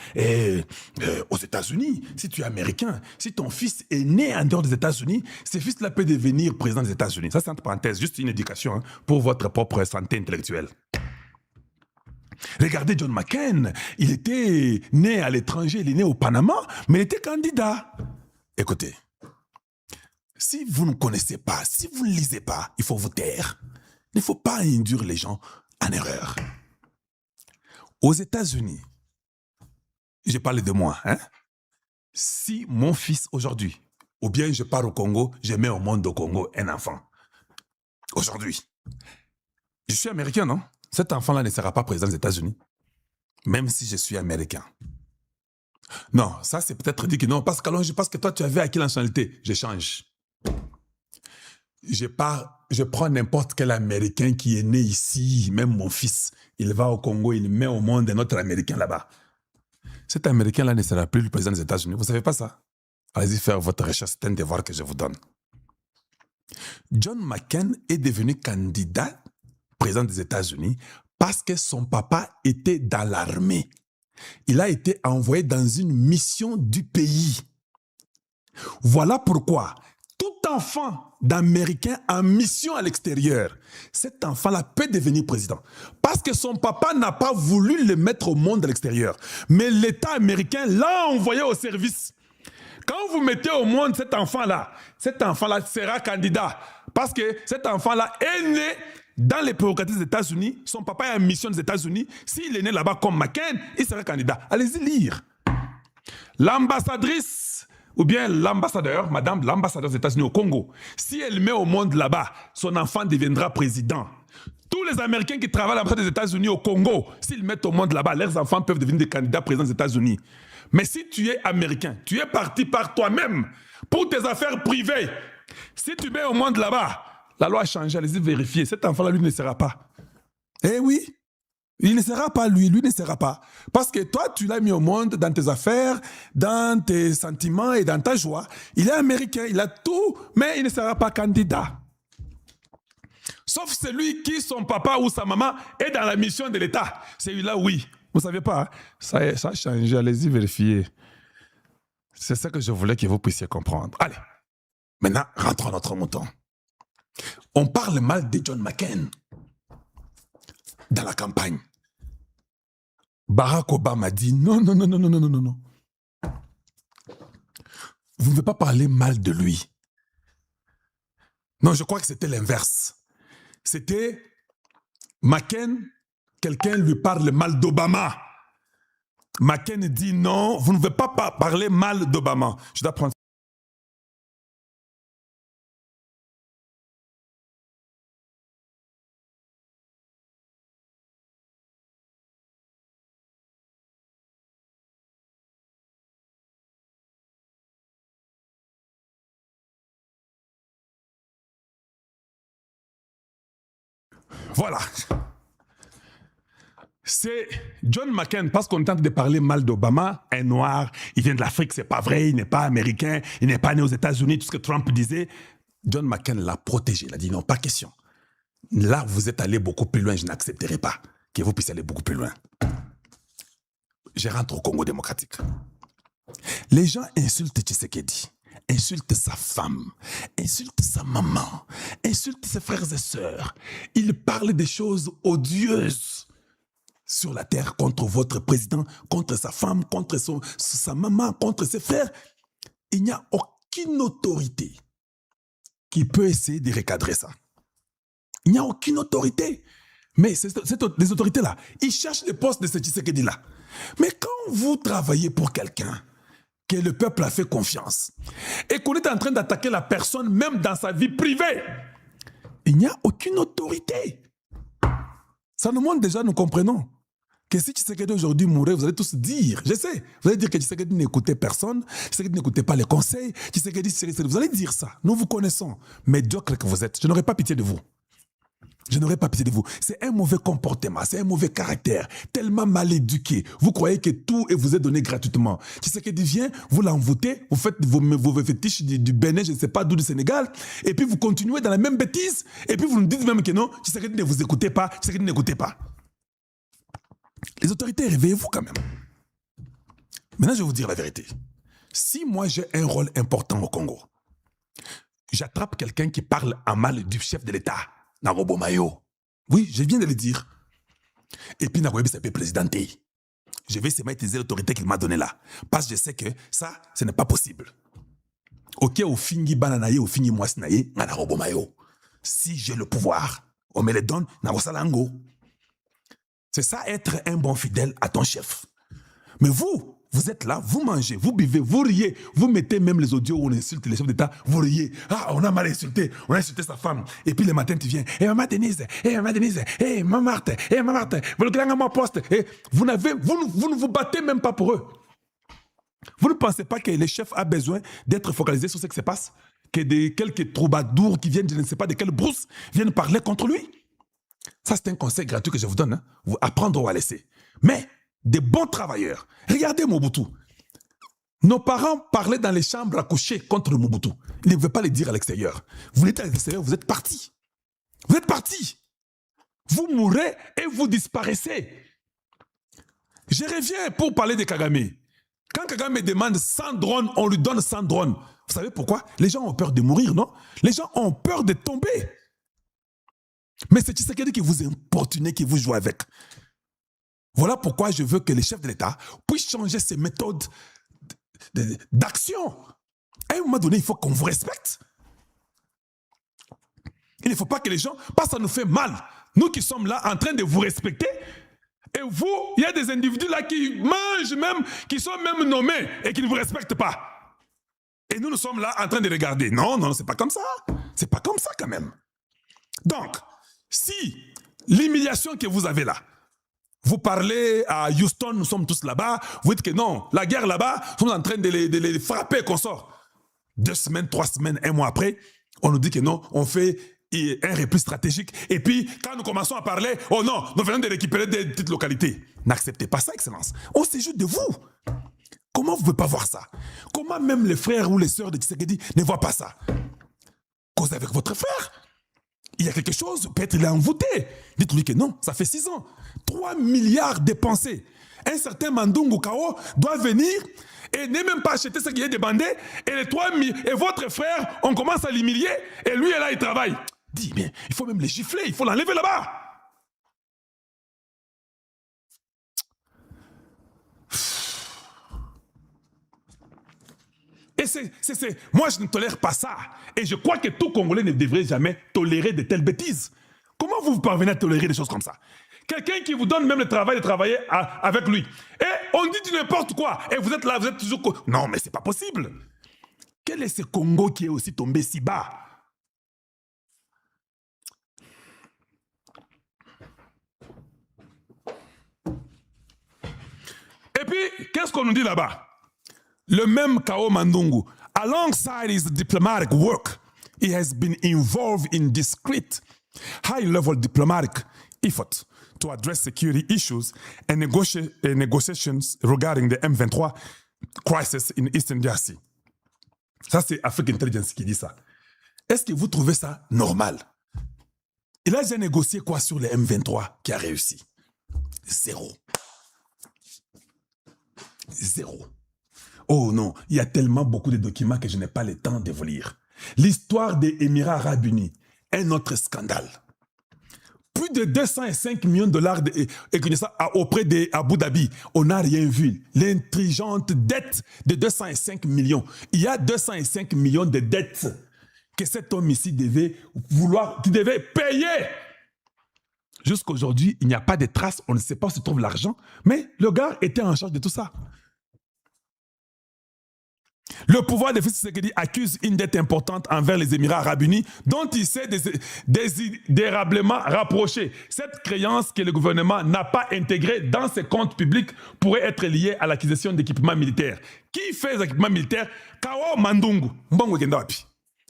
aux États-Unis, si tu es américain, si ton fils est né en dehors des États-Unis, ce fils-là peut devenir président des États-Unis. Ça, c'est entre parenthèses, juste une éducation hein, pour votre propre santé intellectuelle. Regardez John McCain, il était né à l'étranger, il est né au Panama, mais il était candidat. Écoutez, si vous ne connaissez pas, si vous ne lisez pas, il faut vous taire. Il ne faut pas induire les gens en erreur. Aux États-Unis, je parle de moi, hein? Si mon fils aujourd'hui, ou bien je pars au Congo, je mets au monde au Congo un enfant. Aujourd'hui, je suis américain, non? Cet enfant-là ne sera pas président des États-Unis, même si je suis américain. Non, ça c'est peut-être dit que non, parce que toi tu avais acquis la nationalité. Je change. Je prends n'importe quel Américain qui est né ici, même mon fils. Il va au Congo, il met au monde un autre Américain là-bas. Cet Américain-là ne sera plus le président des États-Unis. Vous ne savez pas ça? Allez-y faire votre recherche, c'est un devoir que je vous donne. John McCain est devenu candidat président des États-Unis parce que son papa était dans l'armée. Il a été envoyé dans une mission du pays. Voilà pourquoi tout enfant d'Américain en mission à l'extérieur, cet enfant-là peut devenir président. Parce que son papa n'a pas voulu le mettre au monde à l'extérieur. Mais l'État américain l'a envoyé au service. Quand vous mettez au monde cet enfant-là sera candidat. Parce que cet enfant-là est né dans les prérogatives des États-Unis. Son papa est en mission des États-Unis. S'il est né là-bas comme McCain, il sera candidat. Allez-y lire. L'ambassadrice ou bien l'ambassadeur, madame l'ambassadeur des États-Unis au Congo, si elle met au monde là-bas, son enfant deviendra président. Tous les Américains qui travaillent à l'ambassade des États-Unis au Congo, s'ils mettent au monde là-bas, leurs enfants peuvent devenir des candidats présidents des États-Unis. Mais si tu es américain, tu es parti par toi-même pour tes affaires privées. Si tu mets au monde là-bas, la loi a changé, allez-y vérifier. Cet enfant-là, lui, ne sera pas. Eh oui, il ne sera pas lui ne sera pas. Parce que toi, tu l'as mis au monde dans tes affaires, dans tes sentiments et dans ta joie. Il est américain, il a tout, mais il ne sera pas candidat. Sauf celui qui, son papa ou sa maman, est dans la mission de l'État. Celui-là, oui. Vous ne savez pas, hein? Ça a changé, allez-y vérifier. C'est ça que je voulais que vous puissiez comprendre. Allez, maintenant, rentrons à notre mouton. On parle mal de John McCain dans la campagne. Barack Obama dit non. Vous ne devez pas parler mal de lui. Non, je crois que c'était l'inverse. C'était McCain, quelqu'un lui parle mal d'Obama. McCain dit non, vous ne devez pas parler mal d'Obama. Je dois prendre. Voilà. C'est John McCain, parce qu'on tente de parler mal d'Obama, un noir, il vient de l'Afrique, c'est pas vrai, il n'est pas américain, il n'est pas né aux États-Unis, tout ce que Trump disait. John McCain l'a protégé, il a dit non, pas question. Là, vous êtes allé beaucoup plus loin, je n'accepterai pas que vous puissiez aller beaucoup plus loin. Je rentre au Congo démocratique. Les gens insultent Tshisekedi, insultent sa femme, insultent sa maman, insultent ses frères et sœurs. Ils parlent des choses odieuses sur la terre contre votre président, contre sa femme, contre sa maman, contre ses frères. Il n'y a aucune autorité qui peut essayer de recadrer ça. Il n'y a aucune autorité. Mais les autorités-là, ils cherchent les postes de ce Tshisekedi-là. Mais quand vous travaillez pour quelqu'un que le peuple a fait confiance et qu'on est en train d'attaquer la personne même dans sa vie privée, il n'y a aucune autorité. Ça nous montre déjà, nous comprenons, que si Tshisekedi aujourd'hui mourait, vous allez tous dire, je sais, vous allez dire que Tshisekedi n'écoutait personne, Tshisekedi n'écoutait pas les conseils, Tshisekedi, vous allez dire ça. Nous vous connaissons, médiocre que vous êtes. Je n'aurai pas pitié de vous. Je n'aurai pas pitié de vous. C'est un mauvais comportement, c'est un mauvais caractère, tellement mal éduqué. Vous croyez que tout vous est donné gratuitement. Tshisekedi vient, vous l'envoûtez, vous faites vos fétiches du Bénin, je ne sais pas d'où, du Sénégal, et puis vous continuez dans la même bêtise, et puis vous nous dites même que non, Tshisekedi ne vous écoutez pas, Tshisekedi n'écoutez pas. Les autorités, réveillez-vous quand même. Maintenant, je vais vous dire la vérité. Si moi j'ai un rôle important au Congo, j'attrape quelqu'un qui parle en mal du chef de l'État, Narobo Mayo. Oui, je viens de le dire. Et puis Narobo s'appelle présidenté. Je vais essayer d'utiliser l'autorité qu'il m'a donnée là. Parce que je sais que ça, ce n'est pas possible. Ok, au fingi bananaye, au fingi moisinaye, Narobo Mayo. Si j'ai le pouvoir, on me le donne, Narosalango. C'est ça, être un bon fidèle à ton chef. Mais vous êtes là, vous mangez, vous buvez, vous riez, vous mettez même les audios où on insulte les chefs d'État, vous riez. Ah, on a mal insulté, on a insulté sa femme. Et puis le matin, tu viens, maman Denise, maman Marthe, maman Marthe, vous le mon poste. Vous ne vous battez même pas pour eux. Vous ne pensez pas que le chef a besoin d'être focalisé sur ce qui se passe? Que quelques troubadours qui viennent, je ne sais pas de quelle brousse, viennent parler contre lui? Ça, c'est un conseil gratuit que je vous donne. Hein? Vous apprendre ou à laisser. Mais, des bons travailleurs. Regardez Mobutu. Nos parents parlaient dans les chambres à coucher contre le Mobutu. Ils ne pouvaient pas le dire à l'extérieur. Vous êtes à l'extérieur, vous êtes partis. Vous êtes partis. Vous mourrez et vous disparaissez. Je reviens pour parler de Kagame. Quand Kagame demande 100 drones, on lui donne 100 drones. Vous savez pourquoi? Les gens ont peur de mourir, non? Les gens ont peur de tomber. Mais c'est Tshisekedi qui vous importune, qui vous joue avec. Voilà pourquoi je veux que les chefs de l'État puissent changer ses méthodes d'action. À un moment donné, il faut qu'on vous respecte. Il ne faut pas que les gens, parce que ça nous fait mal. Nous qui sommes là en train de vous respecter, et vous, il y a des individus là qui mangent même, qui sont même nommés et qui ne vous respectent pas. Et nous sommes là en train de regarder. Non, non, c'est pas comme ça. C'est pas comme ça quand même. Donc, si l'humiliation que vous avez là, vous parlez à Houston, nous sommes tous là-bas, vous dites que non, la guerre là-bas, nous sommes en train de les frapper qu'on sort. 2 semaines, 3 semaines, 1 mois après, on nous dit que non, on fait un repli stratégique. Et puis, quand nous commençons à parler, oh non, nous venons de récupérer des petites localités. N'acceptez pas ça, Excellence. On s'ajoute de vous. Comment vous ne pouvez pas voir ça? Comment même les frères ou les sœurs de Tshisekedi ne voient pas ça? Causez avec votre frère. Il y a quelque chose, peut-être il est envoûté. Dites-lui que non, ça fait 6 ans. 3 milliards dépensés. Un certain Mandungu Kao doit venir et n'est même pas acheter ce qui est demandé. Et les 3 000, et votre frère, on commence à l'humilier. Et lui, là, il travaille. Dis, mais il faut même les gifler, il faut l'enlever là-bas. Et moi, je ne tolère pas ça. Et je crois que tout Congolais ne devrait jamais tolérer de telles bêtises. Comment vous parvenez à tolérer des choses comme ça? Quelqu'un qui vous donne même le travail de travailler avec lui. Et on dit du n'importe quoi. Et vous êtes là, vous êtes toujours... Non, mais c'est pas possible. Quel est ce Congo qui est aussi tombé si bas? Et puis, qu'est-ce qu'on nous dit là-bas? Le même Kao Mandungu, alongside his diplomatic work, he has been involved in discreet, high-level diplomatic effort to address security issues and negotiations regarding the M23 crisis in Eastern DRC. Ça, c'est African Intelligence qui dit ça. Est-ce que vous trouvez ça normal? Il a déjà négocié quoi sur le M23 qui a réussi? 0. 0. Oh non, il y a tellement beaucoup de documents que je n'ai pas le temps de vous lire. L'histoire des Émirats Arabes Unis, un autre scandale. Plus de 205 millions de dollars auprès d'Abu Dhabi. On n'a rien vu. L'intelligente dette de 205 millions. Il y a 205 millions de dettes que cet homme ici devait payer. Jusqu'aujourd'hui, il n'y a pas de traces. On ne sait pas où se trouve l'argent. Mais le gars était en charge de tout ça. Le pouvoir de Félix Tshisekedi accuse une dette importante envers les Émirats arabes unis dont il s'est désidérablement rapproché. Cette créance que le gouvernement n'a pas intégrée dans ses comptes publics pourrait être liée à l'acquisition d'équipements militaires. Qui fait les équipements militaires? Kawo Mandungu. Mbongo Gendawapi.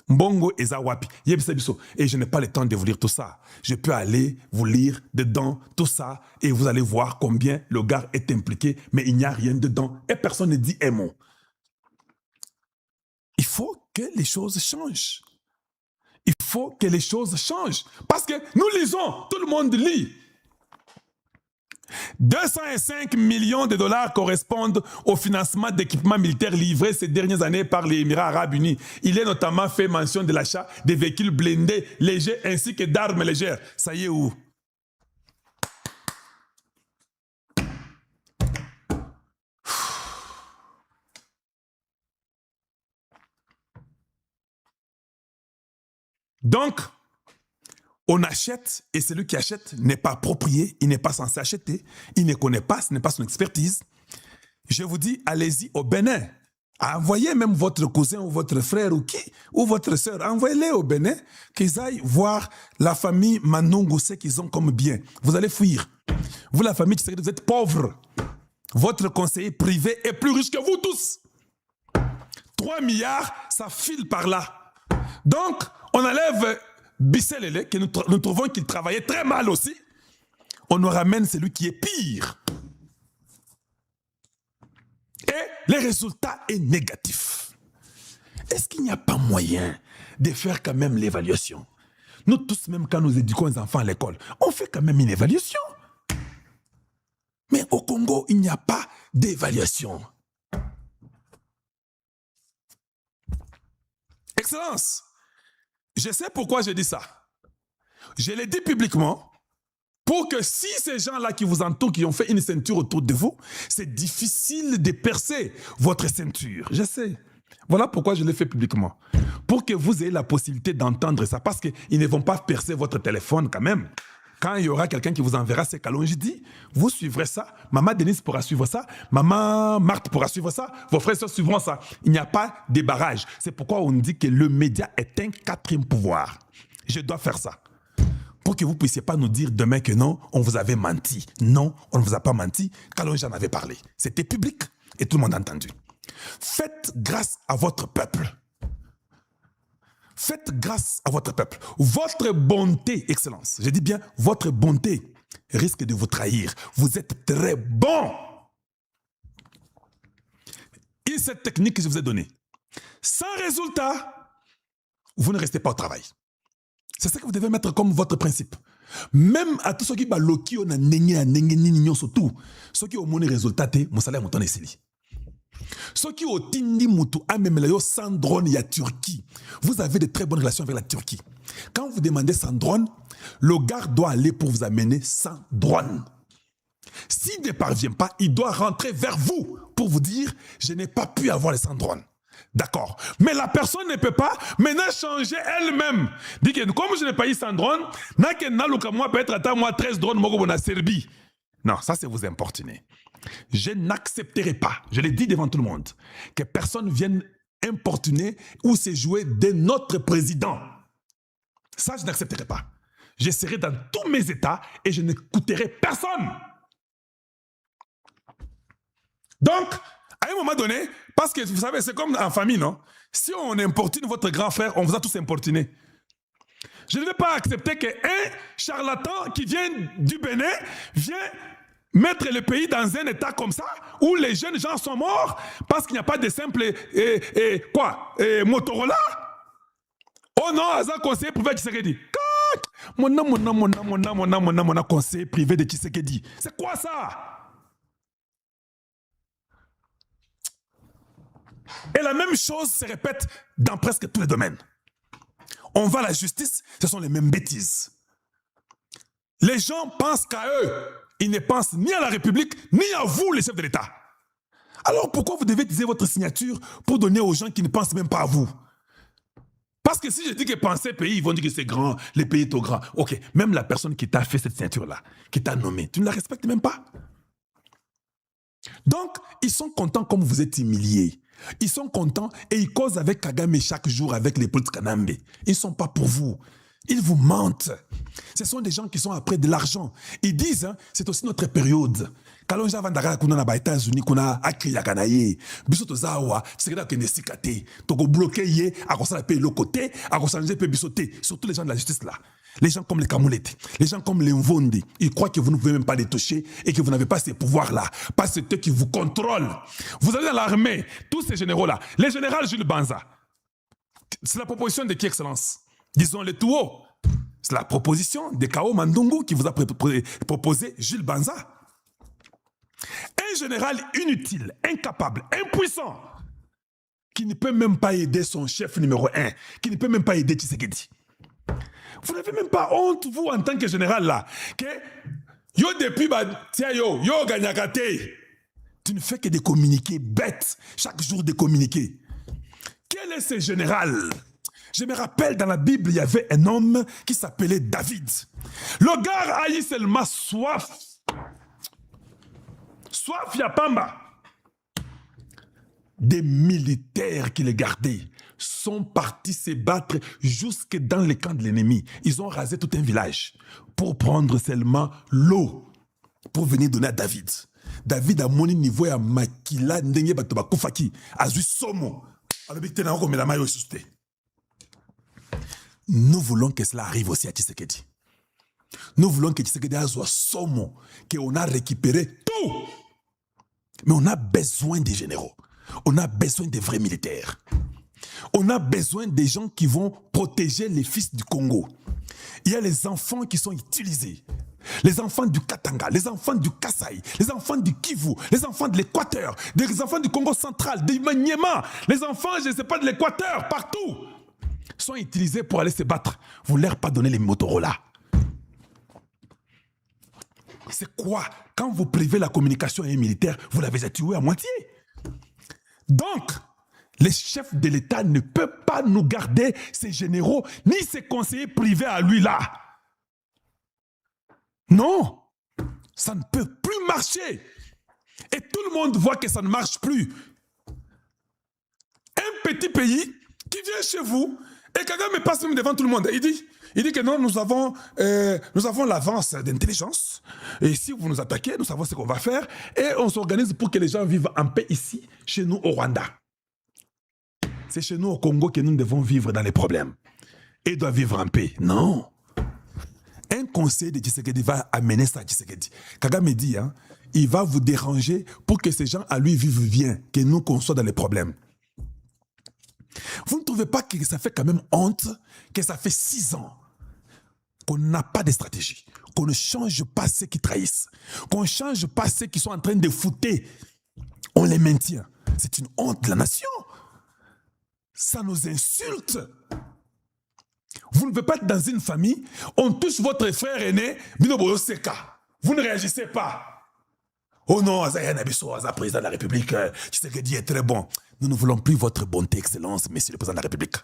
Mbongo Ezawapi. Yebisabiso. Et je n'ai pas le temps de vous lire tout ça. Je peux aller vous lire dedans tout ça et vous allez voir combien le gars est impliqué, mais il n'y a rien dedans et personne ne dit un mot. Il faut que les choses changent. Il faut que les choses changent. Parce que nous lisons, tout le monde lit. 205 millions de dollars correspondent au financement d'équipements militaires livrés ces dernières années par les Émirats arabes unis. Il est notamment fait mention de l'achat de véhicules blindés légers ainsi que d'armes légères. Ça y est où? Donc, on achète et celui qui achète n'est pas approprié, il n'est pas censé acheter, il ne connaît pas, ce n'est pas son expertise. Je vous dis, allez-y au Bénin. Envoyez même votre cousin ou votre frère ou votre soeur, envoyez-les au Bénin, qu'ils aillent voir la famille Manungu, ce qu'ils ont comme bien. Vous allez fuir. Vous, la famille Tshisekedi, vous êtes pauvres. Votre conseiller privé est plus riche que vous tous. 3 milliards, ça file par là. Donc, on enlève Bisselele, que nous trouvons qu'il travaillait très mal aussi. On nous ramène celui qui est pire. Et le résultat est négatif. Est-ce qu'il n'y a pas moyen de faire quand même l'évaluation? Nous tous, même quand nous éduquons les enfants à l'école, on fait quand même une évaluation. Mais au Congo, il n'y a pas d'évaluation. Excellence, je sais pourquoi je dis ça. Je l'ai dit publiquement pour que si ces gens-là qui vous entourent, qui ont fait une ceinture autour de vous, c'est difficile de percer votre ceinture. Je sais. Voilà pourquoi je l'ai fait publiquement. Pour que vous ayez la possibilité d'entendre ça. Parce qu'ils ne vont pas percer votre téléphone quand même. Quand il y aura quelqu'un qui vous enverra ces calonges, dit, vous suivrez ça. Maman Denise pourra suivre ça. Maman Marthe pourra suivre ça. Vos frères et sœurs suivront ça. Il n'y a pas de barrage. C'est pourquoi on dit que le média est un quatrième pouvoir. Je dois faire ça. Pour que vous ne puissiez pas nous dire demain que non, on vous avait menti. Non, on ne vous a pas menti. Kalonji en avait parlé. C'était public et tout le monde a entendu. Faites grâce à votre peuple. Faites grâce à votre peuple. Votre bonté, Excellence, je dis bien, votre bonté risque de vous trahir. Vous êtes très bon. Et cette technique que je vous ai donnée, sans résultat, vous ne restez pas au travail. C'est ça que vous devez mettre comme votre principe. Même à tous ceux qui baloki on a nengi surtout ceux qui ont mon résultat, mon salaire montant ici. Ceux qui ont tindi mutu amemelayo sans drone ya Turquie. Vous avez de très bonnes relations avec la Turquie. Quand vous demandez sans drone, le gars doit aller pour vous amener sans drone. S'il ne parvient pas, il doit rentrer vers vous pour vous dire je n'ai pas pu avoir les sans drone. D'accord. Mais la personne ne peut pas maintenant changer elle-même. Dit que comme je n'ai pas eu sans drone, moi peut être à moi 13 drones en Serbie. Non, ça c'est vous importuner. Je n'accepterai pas, je l'ai dit devant tout le monde, que personne vienne importuner ou se jouer de notre président. Ça, je n'accepterai pas. Je serai dans tous mes états et je n'écouterai personne. Donc, à un moment donné, parce que vous savez, c'est comme en famille, non? Si on importune votre grand frère, on vous a tous importuné. Je ne vais pas accepter qu'un charlatan qui vient du Bénin vient mettre le pays dans un état comme ça, où les jeunes gens sont morts parce qu'il n'y a pas de simple Motorola. Oh non, Azan conseiller privé de Tshisekedi. Mon conseiller privé de Tshisekedi. C'est quoi ça? Et la même chose se répète dans presque tous les domaines. On va à la justice, ce sont les mêmes bêtises. Les gens pensent qu'à eux. Ils ne pensent ni à la République, ni à vous, les chefs de l'État. Alors pourquoi vous devez utiliser votre signature pour donner aux gens qui ne pensent même pas à vous? Parce que si je dis que penser pays, ils vont dire que c'est grand, les pays sont grands. Ok, même la personne qui t'a fait cette signature-là, qui t'a nommé, tu ne la respectes même pas. Donc, ils sont contents comme vous êtes humiliés. Ils sont contents et ils causent avec Kagame chaque jour avec les politiques Kanambe. Ils ne sont pas pour vous. Ils vous mentent. Ce sont des gens qui sont après de l'argent. Ils disent, hein, c'est aussi notre période. Quand gens vandara kuna na États-Unis kuna akria kanaye biso tozawa tsekeda kende sikate toko bloquer yé à cause la payer le côté à cause changer pe bisoté surtout les gens de la justice là. Les gens comme les Kamoulettes, les gens comme les Mvondi, ils croient que vous ne pouvez même pas les toucher et que vous n'avez pas ces pouvoirs-là, parce que c'est eux qui vous contrôlent. Vous allez dans l'armée, tous ces généraux-là, les généraux Jules Banza, c'est la proposition de qui, Excellence? Disons-le tout haut. C'est la proposition de Kao Mandungu qui vous a proposé Jules Banza. Un général inutile, incapable, impuissant, qui ne peut même pas aider son chef numéro 1, qui ne peut même pas aider Tshisekedi. Vous n'avez même pas honte, vous, en tant que général, là, que yo depuis, tiens, yo gagnakate. Tu ne fais que des communiqués bêtes, chaque jour des communiqués. Quel est ce général? Je me rappelle, dans la Bible, il y avait un homme qui s'appelait David. Le gars a eu seulement soif. Soif Yapamba. Des militaires qui les gardaient sont partis se battre jusque dans les camps de l'ennemi. Ils ont rasé tout un village pour prendre seulement l'eau pour venir donner à David. David a mon niveau à makila ndenge bato bakufaki azui somo. Nous voulons que cela arrive aussi à Tshisekedi. Nous voulons que Tshisekedi soit somo, qu'on a récupéré tout. Mais on a besoin des généraux. On a besoin des vrais militaires. On a besoin des gens qui vont protéger les fils du Congo. Il y a les enfants qui sont utilisés. Les enfants du Katanga, les enfants du Kasaï, les enfants du Kivu, les enfants de l'Équateur, les enfants du Congo central, du Maniema, les enfants, je ne sais pas, de l'Équateur, partout, sont utilisés pour aller se battre. Vous ne leur pas donner les Motorola. C'est quoi? Quand vous privez la communication à un militaire, vous l'avez déjà tué à moitié. Donc, les chefs de l'État ne peuvent pas nous garder ces généraux, ni ces conseillers privés à lui là. Non, ça ne peut plus marcher. Et tout le monde voit que ça ne marche plus. Un petit pays qui vient chez vous, et Kagame passe même devant tout le monde. Il dit que non, nous avons l'avance d'intelligence. Et si vous nous attaquez, nous savons ce qu'on va faire. Et on s'organise pour que les gens vivent en paix ici, chez nous au Rwanda. C'est chez nous au Congo que nous devons vivre dans les problèmes. Et ils doivent vivre en paix. Non. Un conseil de Tshisekedi va amener ça à Tshisekedi. Kagame dit, hein, il va vous déranger pour que ces gens à lui vivent bien, que nous qu'on soit dans les problèmes. Vous ne trouvez pas que ça fait quand même honte, que ça fait 6 ans qu'on n'a pas de stratégie, qu'on ne change pas ceux qui trahissent, qu'on ne change pas ceux qui sont en train de fouter. On les maintient. C'est une honte de la nation. Ça nous insulte. Vous ne pouvez pas être dans une famille, on touche votre frère aîné, Binoboyo Seka. Vous ne réagissez pas. Oh non, Azaya Nabiso, président de la République, Tshisekedi est très bon. Nous ne voulons plus votre bonté, excellence, monsieur le président de la République.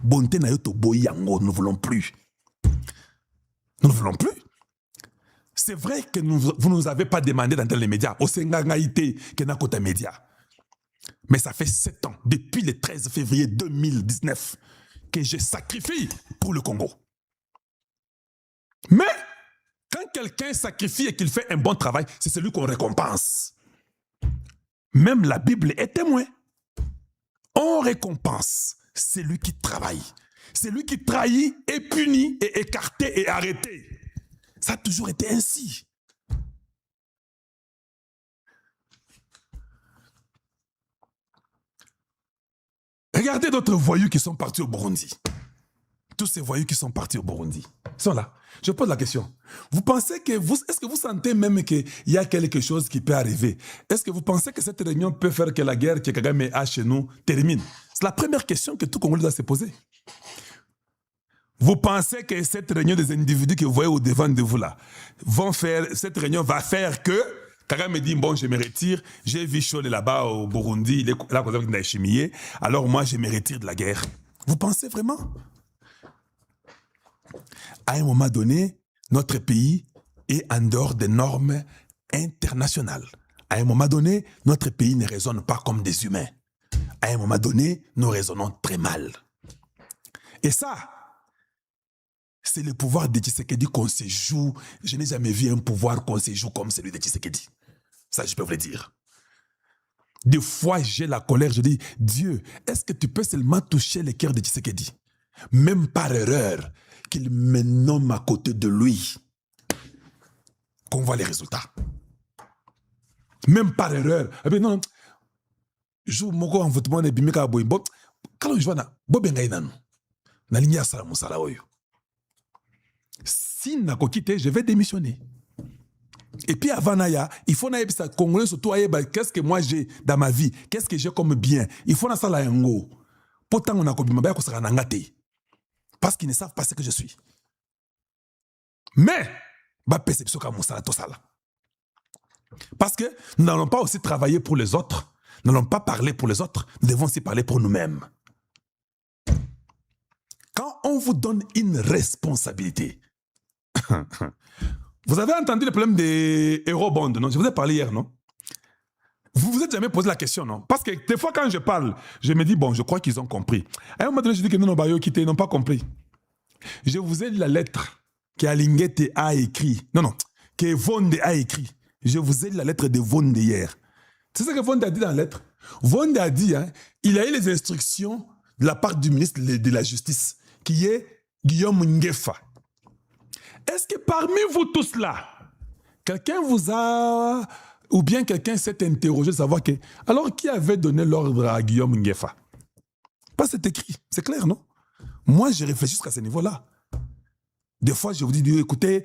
Bonté Nayoto Boyango, nous ne voulons plus. Nous ne voulons plus. C'est vrai que vous ne nous avez pas demandé d'entrer les médias. Au Sengangaïté, Kenakota Média. Mais ça fait 7 ans, depuis le 13 février 2019, que je sacrifie pour le Congo. Mais, quand quelqu'un sacrifie et qu'il fait un bon travail, c'est celui qu'on récompense. Même la Bible est témoin. On récompense celui qui travaille. Celui qui trahit est puni et écarté et arrêté. Ça a toujours été ainsi. Regardez d'autres voyous qui sont partis au Burundi. Tous ces voyous qui sont partis au Burundi sont là. Je pose la question. Vous pensez que est-ce que vous sentez même qu'il y a quelque chose qui peut arriver? Est-ce que vous pensez que cette réunion peut faire que la guerre que Kagame a chez nous termine? C'est la première question que tout Congolais doit se poser. Vous pensez que cette réunion des individus que vous voyez au devant de vous là, cette réunion va faire que Kagame me dit, bon, je me retire, j'ai vu Chole là-bas au Burundi, là, alors moi, je me retire de la guerre. Vous pensez vraiment? À un moment donné, notre pays est en dehors des normes internationales. À un moment donné, notre pays ne raisonne pas comme des humains. À un moment donné, nous raisonnons très mal. Et ça, c'est le pouvoir de Tshisekedi qu'on se joue. Je n'ai jamais vu un pouvoir qu'on se joue comme celui de Tshisekedi. Ça, je peux vous le dire. Des fois, j'ai la colère, je dis, Dieu, est-ce que tu peux seulement toucher le cœur de Tshisekedi? Même par erreur, qu'il me nomme à côté de lui. Qu'on voit les résultats. Même par erreur. Eh bien, non, je moko en football et bimika boy. Bon, quand je vois na, bobengai nanu. Na ligne sala musala oyo. Si nako quitté, je vais démissionner. Et puis avant naya, il faut na ça congolais surtout ayeba qu'est-ce que moi j'ai dans ma vie, qu'est-ce que j'ai comme bien. Il faut na sala yango. Pourtant on a ko bimba ko sala ngate. Parce qu'ils ne savent pas ce que je suis. Mais ba perception comme musala to sala. Parce que nous n'allons pas aussi travailler pour les autres, nous n'allons pas parler pour les autres, nous devons aussi parler pour nous-mêmes. Quand on vous donne une responsabilité, vous avez entendu le problème des eurobonds, non? Je vous ai parlé hier, non? Vous vous êtes jamais posé la question, non? Parce que des fois, quand je parle, je me dis, bon, je crois qu'ils ont compris. À un moment donné, je dis que non, ils n'ont pas compris. Je vous ai lu la lettre que Alingete a écrit. Non, que Vonde a écrit. Je vous ai lu la lettre de Vonde hier. C'est ce que Vonde a dit dans la lettre. Vonde a dit, hein, il a eu les instructions de la part du ministre de la Justice, qui est Guillaume Ngefa. Est-ce que parmi vous tous là, quelqu'un vous a, ou bien quelqu'un s'est interrogé de savoir que, alors qui avait donné l'ordre à Guillaume Ngefa? Pas c'est écrit, c'est clair, non? Moi, je réfléchis jusqu'à ce niveau-là. Des fois, je vous dis, écoutez,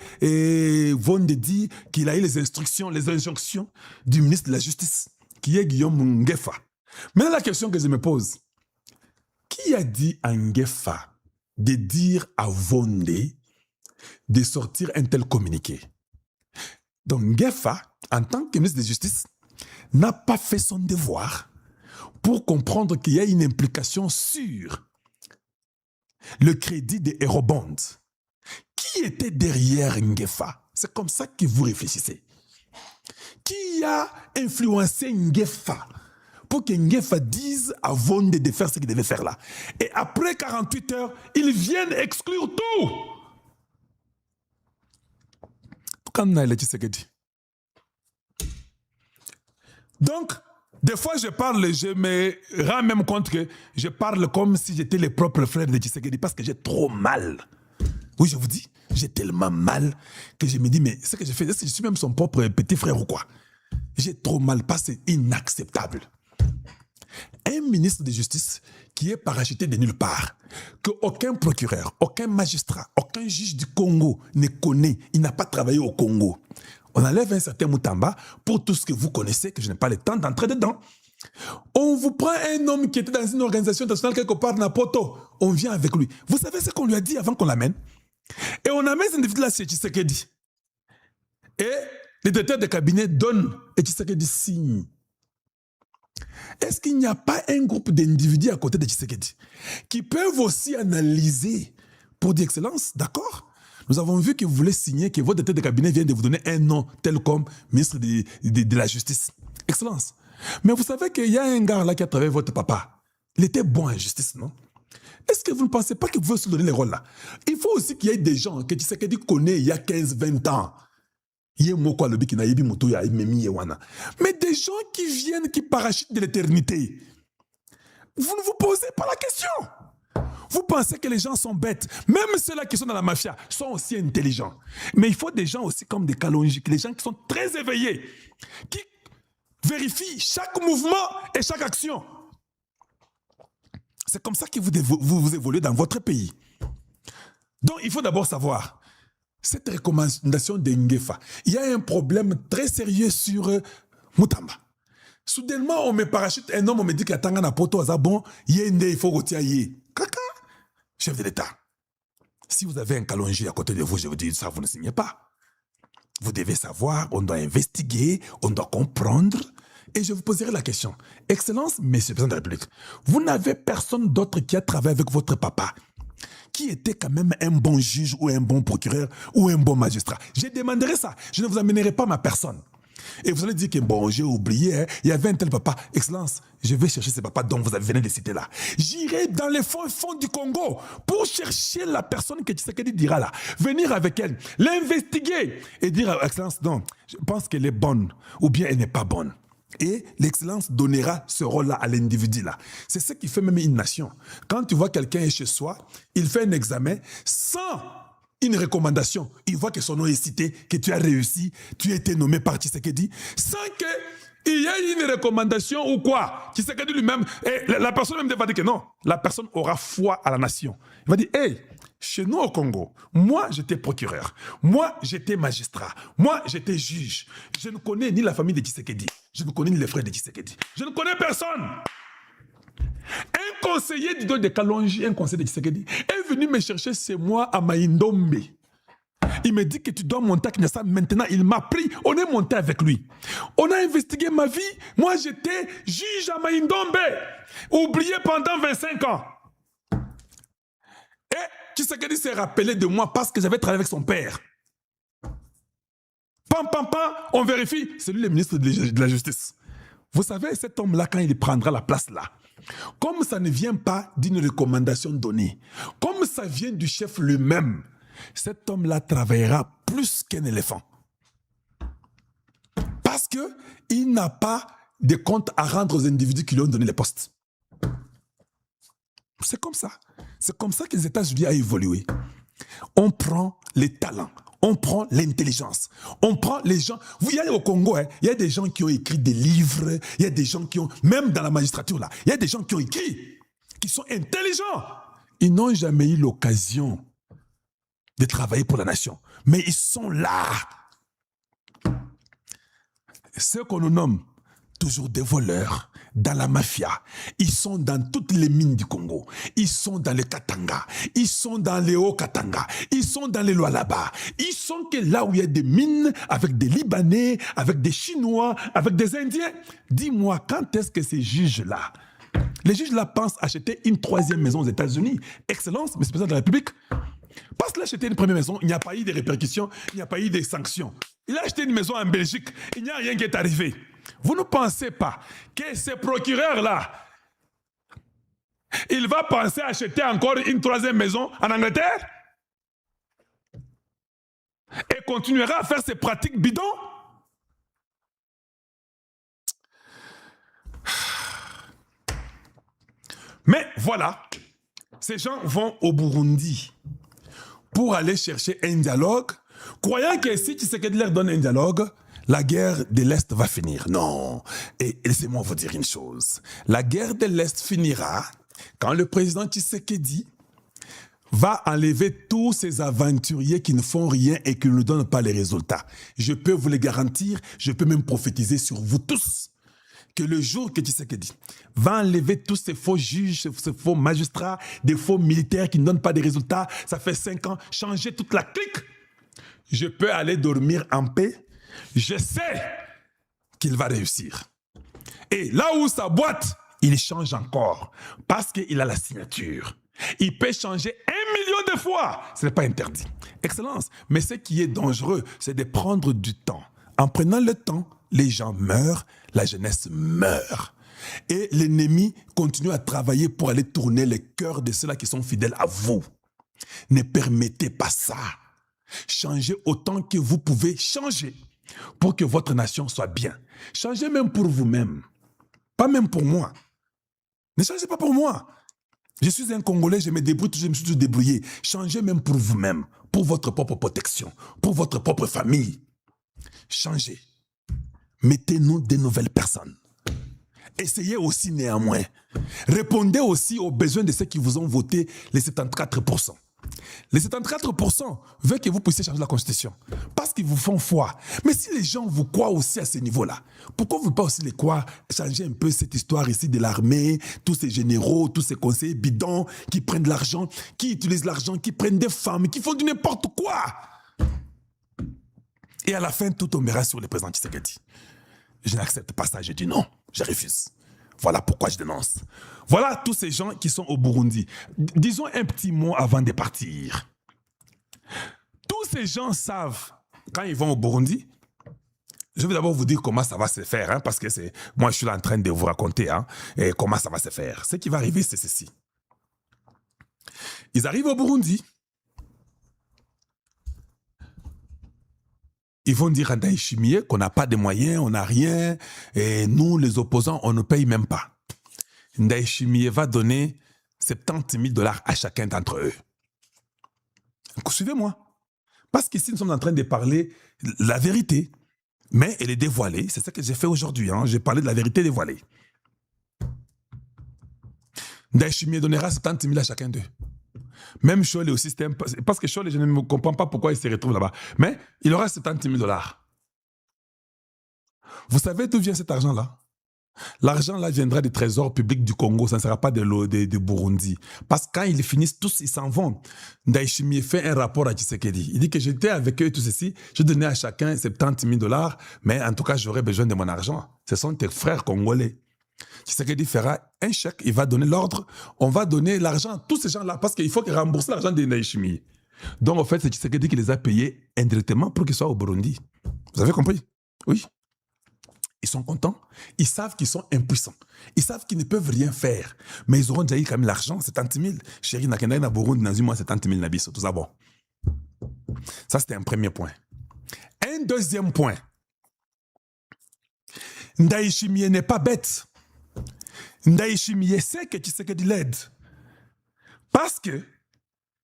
Vonde dit qu'il a eu les injonctions du ministre de la Justice, qui est Guillaume Ngefa. Maintenant, la question que je me pose, qui a dit à Ngefa de dire à Vonde de sortir un tel communiqué? Donc, Ngefa, en tant que ministre de la Justice, n'a pas fait son devoir pour comprendre qu'il y a une implication sur le crédit des eurobonds. Qui était derrière Ngefa? C'est comme ça que vous réfléchissez. Qui a influencé Ngefa pour que Ngefa dise à Vonde de faire ce qu'il devait faire là? Et après 48 heures, ils viennent exclure tout. Donc, des fois je parle, je me rends même compte que je parle comme si j'étais le propre frère de Tshisekedi parce que j'ai trop mal. Oui, je vous dis, j'ai tellement mal que je me dis, mais ce que je fais, est-ce que je suis même son propre petit frère ou quoi? J'ai trop mal parce que c'est inacceptable. Un ministre de justice qui est parachuté de nulle part, qu'aucun procureur, aucun magistrat, aucun juge du Congo ne connaît, il n'a pas travaillé au Congo. On enlève un certain Moutamba pour tout ce que vous connaissez, que je n'ai pas le temps d'entrer dedans. On vous prend un homme qui était dans une organisation internationale quelque part dans Poto, on vient avec lui. Vous savez ce qu'on lui a dit avant qu'on l'amène? Et on amène cet individu-là chez Tshisekedi. Et le directeur de cabinet donne et Tshisekedi signe. Est-ce qu'il n'y a pas un groupe d'individus à côté de Tshisekedi qui peuvent aussi analyser pour dire excellence, d'accord? Nous avons vu que vous voulez signer, que votre directeur de cabinet vient de vous donner un nom tel comme ministre de la Justice. Excellence. Mais vous savez qu'il y a un gars là qui a travaillé votre papa. Il était bon en justice, non? Est-ce que vous ne pensez pas que vous pouvez se donner les rôles là? Il faut aussi qu'il y ait des gens que Tshisekedi connaît il y a 15-20 ans. Mais des gens qui viennent, qui parachutent de l'éternité. Vous ne vous posez pas la question. Vous pensez que les gens sont bêtes. Même ceux-là qui sont dans la mafia sont aussi intelligents. Mais il faut des gens aussi comme des Kalonji, les gens qui sont très éveillés, qui vérifient chaque mouvement et chaque action. C'est comme ça que vous évoluez dans votre pays. Donc, il faut d'abord savoir, cette recommandation de Ngefa, il y a un problème très sérieux sur Moutamba. Soudainement, on me parachute un homme, on me dit qu'il y a Tangana Poto, bon, il faut retirer. Kaka, chef de l'État. Si vous avez un Kalonji à côté de vous, je vous dis ça, vous ne signez pas. Vous devez savoir, on doit investiguer, on doit comprendre. Et je vous poserai la question. Excellence, Monsieur le Président de la République, vous n'avez personne d'autre qui a travaillé avec votre papa, qui était quand même un bon juge ou un bon procureur ou un bon magistrat. Je demanderai ça. Je ne vous amènerai pas ma personne. Et vous allez dire que bon, j'ai oublié, hein, il y avait un tel papa. Excellence, je vais chercher ce papa dont vous venez de citer là. J'irai dans les fonds du Congo pour chercher la personne que Tshisekedi dira là. Venir avec elle, l'investiguer et dire, Excellence, non, je pense qu'elle est bonne ou bien elle n'est pas bonne. Et l'excellence donnera ce rôle-là à l'individu là. C'est ce qui fait même une nation. Quand tu vois quelqu'un chez soi, il fait un examen sans une recommandation. Il voit que son nom est cité, que tu as réussi, tu as été nommé par Tshisekedi, sans qu'il y ait une recommandation ou quoi. Tshisekedi lui-même, et la personne même va dire que non. La personne aura foi à la nation. Il va dire, hey, chez nous au Congo, moi j'étais procureur, moi j'étais magistrat, moi j'étais juge. Je ne connais ni la famille de Tshisekedi, je ne connais ni les frères de Tshisekedi. Je ne connais personne. Un conseiller du dos de Kalonji, un conseiller de Tshisekedi, est venu me chercher chez moi à Maïndombe. Il me dit que tu dois monter à Kinshasa. Maintenant, il m'a pris. On est monté avec lui. On a investigué ma vie. Moi, j'étais juge à Maïndombe. Oublié pendant 25 ans. Et Tshisekedi s'est rappelé de moi parce que j'avais travaillé avec son père. Pam, pam, pam, on vérifie. C'est lui le ministre de la Justice. Vous savez, cet homme-là, quand il prendra la place là, comme ça ne vient pas d'une recommandation donnée, comme ça vient du chef lui-même, cet homme-là travaillera plus qu'un éléphant. Parce qu'il n'a pas de compte à rendre aux individus qui lui ont donné les postes. C'est comme ça. C'est comme ça que les États-Unis ont évolué. On prend les talents, on prend l'intelligence, on prend les gens. Vous voyez au Congo, hein, il y a des gens qui ont écrit des livres, il y a des gens qui ont, même dans la magistrature là, il y a des gens qui ont écrit, qui sont intelligents. Ils n'ont jamais eu l'occasion de travailler pour la nation, mais ils sont là. Ceux qu'on nous nomme toujours des voleurs, dans la mafia, ils sont dans toutes les mines du Congo, ils sont dans les Katanga, ils sont dans les Hauts-Katanga, ils sont dans les Lualaba, ils sont que là où il y a des mines avec des Libanais, avec des Chinois, avec des Indiens. Dis-moi, quand est-ce que ces juges-là, les juges-là pensent acheter une troisième maison aux États-Unis? Excellence, Monsieur le Président de la République, parce qu'il a acheté une première maison, il n'y a pas eu de répercussions, il n'y a pas eu de sanctions. Il a acheté une maison en Belgique, il n'y a rien qui est arrivé. Vous ne pensez pas que ce procureur-là, il va penser acheter encore une troisième maison en Angleterre et continuera à faire ses pratiques bidons? Mais voilà, ces gens vont au Burundi pour aller chercher un dialogue, croyant que si Tshisekedi leur donne un dialogue, la guerre de l'Est va finir. Non. Et laissez-moi vous dire une chose. La guerre de l'Est finira quand le président Tshisekedi va enlever tous ces aventuriers qui ne font rien et qui ne nous donnent pas les résultats. Je peux vous les garantir, je peux même prophétiser sur vous tous que le jour que Tshisekedi va enlever tous ces faux juges, ces faux magistrats, des faux militaires qui ne donnent pas de résultats, ça fait 5 ans, changer toute la clique, je peux aller dormir en paix. Je sais qu'il va réussir. Et là où ça boite, il change encore. Parce qu'il a la signature. Il peut changer 1 million de fois. Ce n'est pas interdit. Excellence. Mais ce qui est dangereux, c'est de prendre du temps. En prenant le temps, les gens meurent, la jeunesse meurt. Et l'ennemi continue à travailler pour aller tourner les cœurs de ceux-là qui sont fidèles à vous. Ne permettez pas ça. Changez autant que vous pouvez changer pour que votre nation soit bien. Changez même pour vous-même. Pas même pour moi. Ne changez pas pour moi. Je suis un Congolais, je me débrouille, je me suis toujours débrouillé. Changez même pour vous-même, pour votre propre protection, pour votre propre famille. Changez. Mettez-nous de nouvelles personnes. Essayez aussi néanmoins. Répondez aussi aux besoins de ceux qui vous ont voté les 74%. Les 74% veulent que vous puissiez changer la Constitution parce qu'ils vous font foi. Mais si les gens vous croient aussi à ce niveau-là, pourquoi vous ne pouvez pas aussi les croire, changer un peu cette histoire ici de l'armée, tous ces généraux, tous ces conseillers bidons qui prennent de l'argent, qui utilisent l'argent, qui prennent des femmes, qui font du n'importe quoi. Et à la fin, tout tombera sur le président Tshisekedi. Je n'accepte pas ça, je dis non, je refuse. Voilà pourquoi je dénonce. Voilà tous ces gens qui sont au Burundi. Disons un petit mot avant de partir. Tous ces gens savent, quand ils vont au Burundi, je vais d'abord vous dire comment ça va se faire, hein, parce que moi je suis là en train de vous raconter et comment ça va se faire. Ce qui va arriver, c'est ceci. Ils arrivent au Burundi. Ils vont dire à Ndayishimiye qu'on n'a pas de moyens, on n'a rien, et nous, les opposants, on ne paye même pas. Ndayishimiye va donner 70 000 $ à chacun d'entre eux. Suivez-moi. Parce qu'ici, nous sommes en train de parler la vérité, mais elle est dévoilée. C'est ça que j'ai fait aujourd'hui. J'ai parlé de la vérité dévoilée. Ndayishimiye donnera 70 000 à chacun d'eux. Même Scholz au système, parce que Scholz, je ne comprends pas pourquoi il se retrouve là-bas. Mais il aura 70 000 $. Vous savez d'où vient cet argent-là? L'argent là viendra des trésors publics du Congo, ça ne sera pas de Burundi. Parce que quand ils finissent tous, ils s'en vont. Ndayishimiye fait un rapport à Tshisekedi. Il dit que j'étais avec eux et tout ceci, je donnais à chacun 70 000 $, mais en tout cas, j'aurais besoin de mon argent. Ce sont tes frères congolais. Tshisekedi fera un chèque, il va donner l'ordre, on va donner l'argent à tous ces gens-là parce qu'il faut qu'ils remboursent l'argent de Ndayishimiye. Donc en fait, c'est Tshisekedi qui les a payés indirectement pour qu'ils soient au Burundi. Vous avez compris? Oui. Ils sont contents, ils savent qu'ils sont impuissants, ils savent qu'ils ne peuvent rien faire, mais ils auront déjà eu quand même l'argent, 70 000. Chérie, Nakenda na Burundi, dans une mois, 70 000 nabis, tout ça bon. Ça, c'était un premier point. Un deuxième point. Ndayishimiye n'est pas bête. Ndayishimiye sait que Tshisekedi l'aide. Parce que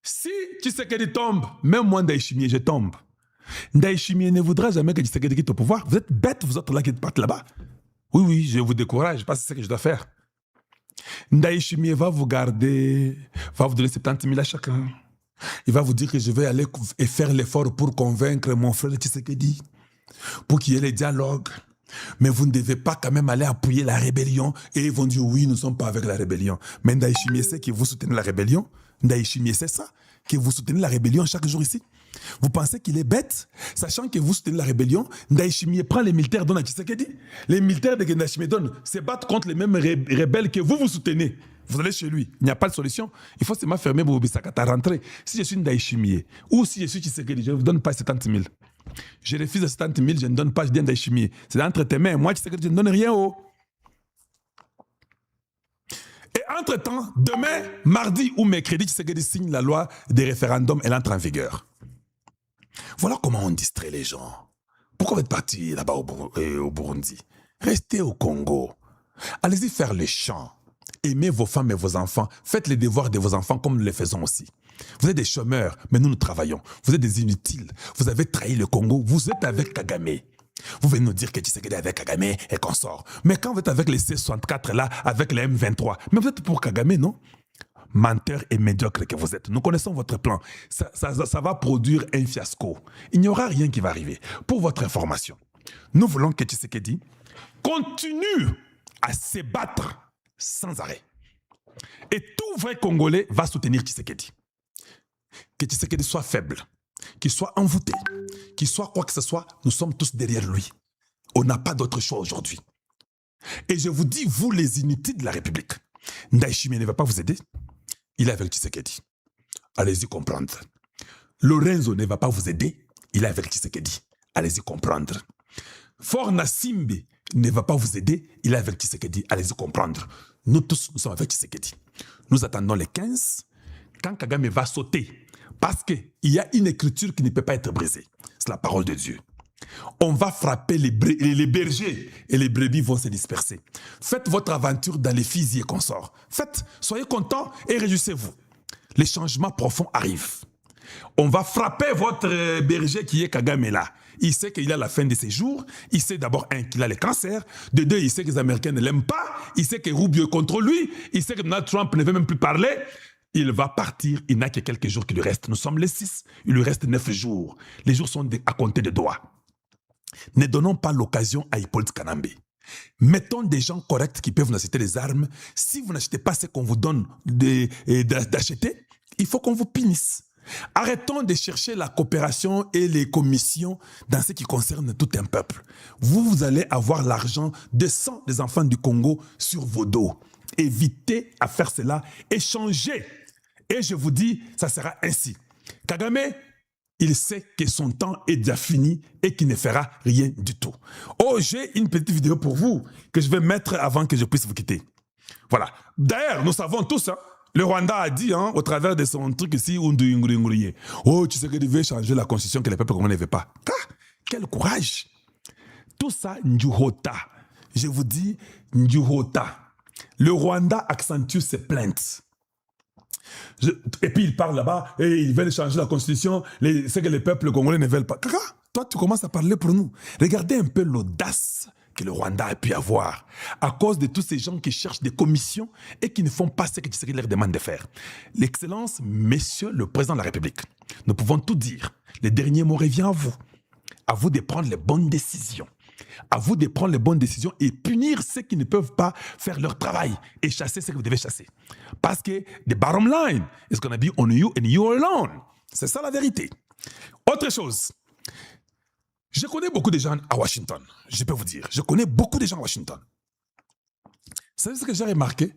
si Tshisekedi tombe, même moi Ndayishimiye, je tombe. Ndayishimiye ne voudra jamais que Tshisekedi quitte au pouvoir. Vous êtes bêtes, vous autres là qui partent là-bas. Oui, oui, je vous décourage, parce que c'est ce que je dois faire. Ndayishimiye va vous garder, va vous donner 70 000 à chacun. Il va vous dire que je vais aller et faire l'effort pour convaincre mon frère Tshisekedi, pour qu'il y ait les dialogues. Mais vous ne devez pas quand même aller appuyer la rébellion. Et ils vont dire oui, nous ne sommes pas avec la rébellion. Mais Ndayishimiye sait que vous soutenez la rébellion. Ndayishimiye sait ça, que vous soutenez la rébellion chaque jour ici. Vous pensez qu'il est bête, sachant que vous soutenez la rébellion. Ndayishimiye prend les militaires donnent à Tshisekedi. Les militaires de Ndayishimiye donnent se battent contre les mêmes rebelles que vous soutenez. Vous allez chez lui. Il n'y a pas de solution. Il faut seulement fermer Bobisakata, rentrer. Si je suis Ndayishimiye ou si je suis Tshisekedi, je ne vous donne pas 70 000. Je refuse les 70 000, je ne donne pas, je dis Ndayishimiye. C'est entre tes mains. Moi, Tshisekedi, je ne donne rien. Et entre-temps, demain, mardi ou mercredi, Tshisekedi signe la loi des référendums, elle entre en vigueur. Voilà comment on distrait les gens. Pourquoi vous êtes partis là-bas au Burundi? Restez au Congo. Allez-y faire les champs. Aimez vos femmes et vos enfants. Faites les devoirs de vos enfants comme nous les faisons aussi. Vous êtes des chômeurs, mais nous travaillons. Vous êtes des inutiles. Vous avez trahi le Congo. Vous êtes avec Kagame. Vous venez nous dire que Tshisekedi est avec Kagame et qu'on sort. Mais quand vous êtes avec les C-64 là, avec les M23, mais vous êtes pour Kagame, non? Menteur et médiocre que vous êtes. Nous connaissons votre plan. Ça va produire un fiasco. Il n'y aura rien qui va arriver. Pour votre information, nous voulons que Tshisekedi continue à se battre sans arrêt. Et tout vrai Congolais va soutenir Tshisekedi. Que Tshisekedi soit faible, qu'il soit envoûté, qu'il soit quoi que ce soit, nous sommes tous derrière lui. On n'a pas d'autre choix aujourd'hui. Et je vous dis, vous les inutiles de la République, Ndayishimiye ne va pas vous aider. Il est avec Tshisekedi. Allez-y comprendre. Lorenzo ne va pas vous aider. Il est avec Tshisekedi. Allez-y comprendre. Fort Nassimbe ne va pas vous aider. Il est avec Tshisekedi. Allez-y comprendre. Nous tous, nous sommes avec Tshisekedi. Nous attendons les 15, quand Kagame va sauter. Parce qu'il y a une écriture qui ne peut pas être brisée. C'est la parole de Dieu. On va frapper les bergers et les brebis vont se disperser. Faites votre aventure dans les fusils et consorts. Faites, soyez contents et réjouissez-vous. Les changements profonds arrivent. On va frapper votre berger qui est Kagame là. Il sait qu'il a la fin de ses jours. Il sait d'abord, un, qu'il a le cancer. De deux, il sait que les Américains ne l'aiment pas. Il sait que Rubio est contre lui. Il sait que Donald Trump ne veut même plus parler. Il va partir, il n'a que quelques jours qui lui restent. Nous sommes les 6, il lui reste 9 jours. Les jours sont à compter de doigts. Ne donnons pas l'occasion à Hippolyte Kanambe. Mettons des gens corrects qui peuvent nous acheter des armes. Si vous n'achetez pas ce qu'on vous donne d'acheter, il faut qu'on vous punisse. Arrêtons de chercher la coopération et les commissions dans ce qui concerne tout un peuple. Vous allez avoir l'argent de 100 des enfants du Congo sur vos dos. Évitez à faire cela et changez. Et je vous dis, ça sera ainsi. Kagame, il sait que son temps est déjà fini et qu'il ne fera rien du tout. Oh, j'ai une petite vidéo pour vous que je vais mettre avant que je puisse vous quitter. Voilà. D'ailleurs, nous savons tous, le Rwanda a dit, au travers de son truc ici, oh, tu sais que tu veux changer la constitution que les peuples ne veulent pas. Ah, quel courage! Tout ça, Ndjuhota. Je vous dis, Ndjuhota. Le Rwanda accentue ses plaintes. Et puis il parle là-bas, et ils veulent changer la constitution, c'est que les peuples congolais ne veulent pas. Kaka, toi tu commences à parler pour nous. Regardez un peu l'audace que le Rwanda a pu avoir à cause de tous ces gens qui cherchent des commissions et qui ne font pas ce que Tshisekedi leur demande de faire. L'Excellence, Monsieur le Président de la République, nous pouvons tout dire. Le dernier mot revient à vous. À vous de prendre les bonnes décisions. À vous de prendre les bonnes décisions et punir ceux qui ne peuvent pas faire leur travail et chasser ceux que vous devez chasser. Parce que the bottom line is going to be on you and you alone. C'est ça la vérité. Autre chose. Je connais beaucoup de gens à Washington. Je peux vous dire. Je connais beaucoup de gens à Washington. Vous savez ce que j'ai remarqué?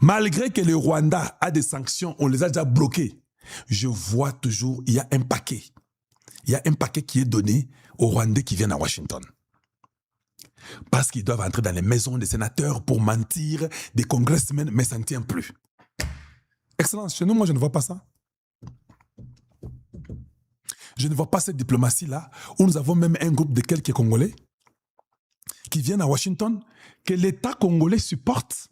Malgré que le Rwanda a des sanctions, on les a déjà bloquées. Je vois toujours, il y a un paquet. Il y a un paquet qui est donné aux Rwandais qui viennent à Washington. Parce qu'ils doivent entrer dans les maisons des sénateurs pour mentir, des congressmen, mais ça ne tient plus. Excellence, chez nous, moi, je ne vois pas ça. Je ne vois pas cette diplomatie-là, où nous avons même un groupe de quelques Congolais qui viennent à Washington, que l'État congolais supporte,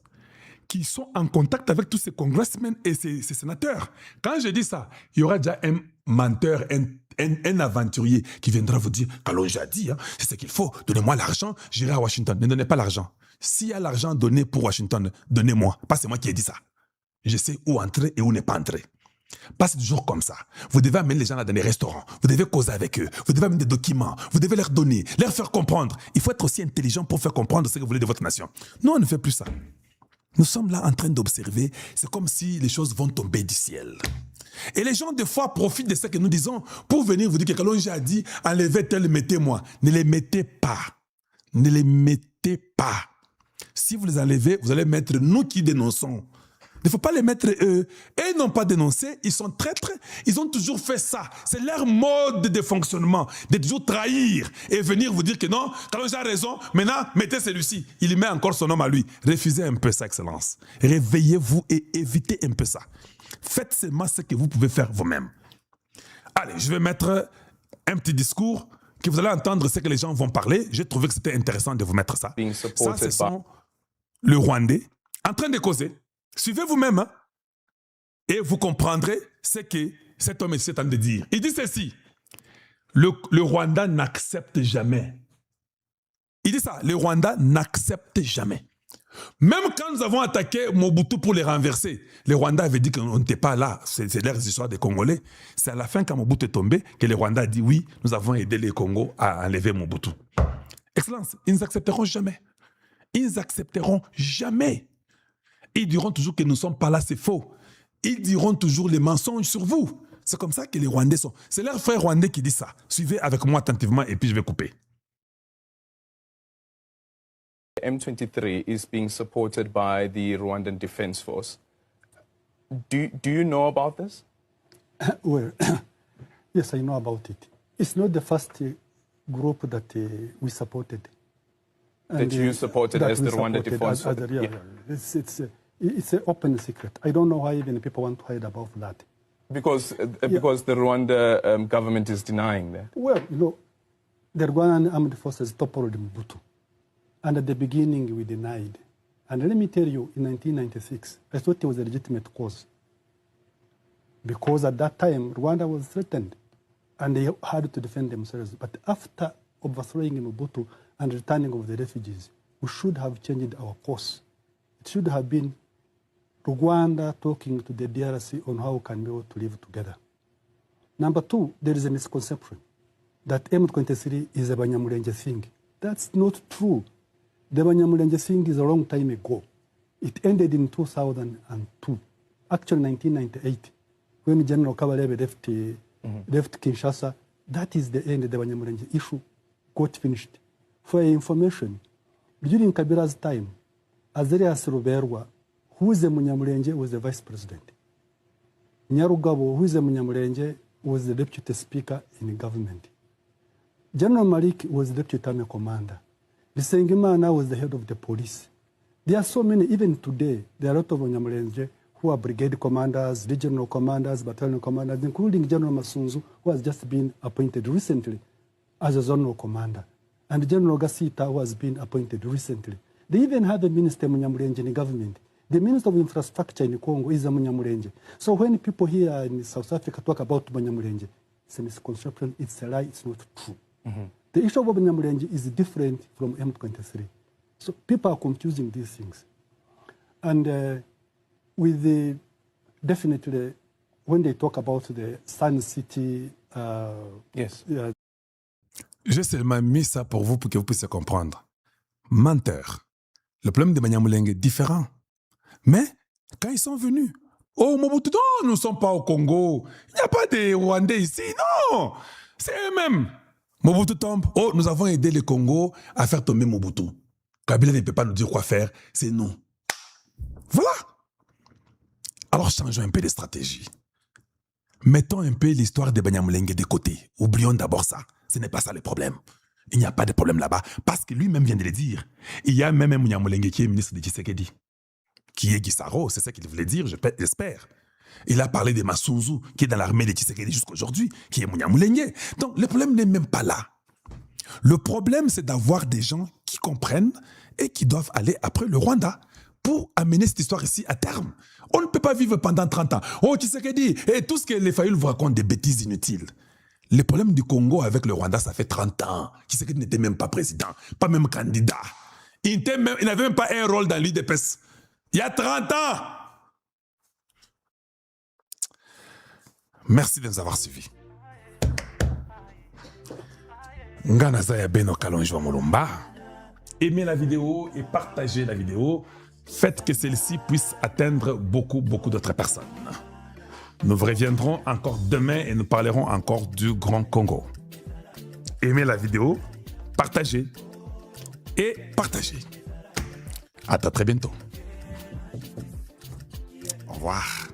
qui sont en contact avec tous ces congressmen et ces sénateurs. Quand je dis ça, il y aura déjà un menteur, un aventurier qui viendra vous dire « Kalonji a dit, c'est ce qu'il faut, donnez-moi l'argent, j'irai à Washington. » Ne donnez pas l'argent. S'il y a l'argent donné pour Washington, donnez-moi. Pas c'est moi qui ai dit ça. Je sais où entrer et où ne pas entrer. Pas c'est toujours comme ça. Vous devez amener les gens là dans les restaurants. Vous devez causer avec eux. Vous devez amener des documents. Vous devez leur donner, leur faire comprendre. Il faut être aussi intelligent pour faire comprendre ce que vous voulez de votre nation. Nous, on ne fait plus ça. Nous sommes là en train d'observer. C'est comme si les choses vont tomber du ciel. Et les gens, des fois, profitent de ce que nous disons pour venir vous dire que Kalonji a dit « Enlevez tel, mettez-moi ». Ne les mettez pas. Ne les mettez pas. Si vous les enlevez, vous allez mettre nous qui dénonçons. Il ne faut pas les mettre eux. Et ils n'ont pas dénoncé, ils sont traîtres. Ils ont toujours fait ça. C'est leur mode de fonctionnement, de toujours trahir et venir vous dire que non, Kalonji a raison, maintenant, mettez celui-ci. Il met encore son nom à lui. Refusez un peu ça, Excellence. Réveillez-vous et évitez un peu ça. Faites seulement ce que vous pouvez faire vous-même. Allez, je vais mettre un petit discours que vous allez entendre ce que les gens vont parler. J'ai trouvé que c'était intéressant de vous mettre ça. Ça, ce sont le Rwandais en train de causer. Suivez vous-même et vous comprendrez ce que cet homme est en train de dire. Il dit ceci. Le Rwanda n'accepte jamais. Il dit ça. Le Rwanda n'accepte jamais. Même quand nous avons attaqué Mobutu pour les renverser, les Rwandais avaient dit qu'on n'était pas là. C'est leur histoire des Congolais. C'est à la fin, quand Mobutu est tombé, que les Rwandais ont dit oui, nous avons aidé les Congos à enlever Mobutu. Excellence, ils n'accepteront jamais. Ils n'accepteront jamais. Ils diront toujours que nous ne sommes pas là, c'est faux. Ils diront toujours les mensonges sur vous. C'est comme ça que les Rwandais sont. C'est leur frère rwandais qui dit ça. Suivez avec moi attentivement et puis je vais couper. M23 is being supported by the Rwandan Defense Force. Do you know about this? Well, yes, I know about it. It's not the first group that we supported. That you supported as the Rwanda Defense Force? It's an open secret. I don't know why even people want to hide about that. Because the Rwanda government is denying that? Well, you know, the Rwandan armed forces toppled Mobutu. And at the beginning, we denied. And let me tell you, in 1996, I thought it was a legitimate cause. Because at that time, Rwanda was threatened. And they had to defend themselves. But after overthrowing Mobutu and returning of the refugees, we should have changed our course. It should have been Rwanda talking to the DRC on how we can be able to live together. Number two, there is a misconception that M23 is a Banyamulenge thing. That's not true. The Banyamulenge thing is a long time ago. It ended in 2002, actually 1998, when General Kabarebe left Kinshasa. That is the end of the Banyamulenge issue, got finished. For your information, during Kabira's time, Azarias Ruberwa, who is a Munyamulenge, was the vice president. Nyarugabo, who is a Munyamulenge, was the deputy speaker in the government. General Malik was the deputy army commander. Bisengimana was the head of the police. There are so many, even today, there are a lot of Munyamulenge who are brigade commanders, regional commanders, battalion commanders, including General Masunzu, who has just been appointed recently as a zonal commander, and General Gasita, who has been appointed recently. They even have a minister Munyamulenge in the government. The Minister of Infrastructure in Congo is a Munyamulenge. So when people here in South Africa talk about Munyamulenge, it's a misconception, it's a lie, it's not true. Mm-hmm. The issue of Munyamulenge is different from M23. So people are confusing these things. And with the, definitely, when they talk about the Sun City... yes. J'ai seulement mis ça pour vous, pour que vous puissiez comprendre. Menteur. Le problème de Banyamulenge est différent. Mais, quand ils sont venus, oh Mobutu, non, nous ne sommes pas au Congo. Il n'y a pas de Rwandais ici, non. C'est eux-mêmes. Mobutu tombe. Oh, nous avons aidé le Congo à faire tomber Mobutu. Kabila ne peut pas nous dire quoi faire, c'est nous. Voilà. Alors, changeons un peu de stratégie. Mettons un peu l'histoire de Banyamulenge de côté. Oublions d'abord ça. Ce n'est pas ça le problème. Il n'y a pas de problème là-bas. Parce que lui-même vient de le dire. Il y a même un Banyamulenge qui est ministre de Tshisekedi, qui est Gisaro, c'est ça qu'il voulait dire, j'espère. Il a parlé de Masunzu, qui est dans l'armée de Tshisekedi jusqu'à aujourd'hui, qui est Munyamulenge. Donc, le problème n'est même pas là. Le problème, c'est d'avoir des gens qui comprennent et qui doivent aller après le Rwanda pour amener cette histoire ici à terme. On ne peut pas vivre pendant 30 ans. Oh, Tshisekedi, et tout ce que les Fayulu vous racontent, des bêtises inutiles. Le problème du Congo avec le Rwanda, ça fait 30 ans. Tshisekedi n'était même pas président, pas même candidat. Il n'avait même pas un rôle dans l'UDPS. Il y a 30 ans. Merci de nous avoir suivis. Ngana Zaya Beno Kalonjwa Molomba. Aimez la vidéo et partagez la vidéo. Faites que celle-ci puisse atteindre beaucoup d'autres personnes. Nous reviendrons encore demain et nous parlerons encore du Grand Congo. Aimez la vidéo, partagez et partagez. À très bientôt. Au revoir.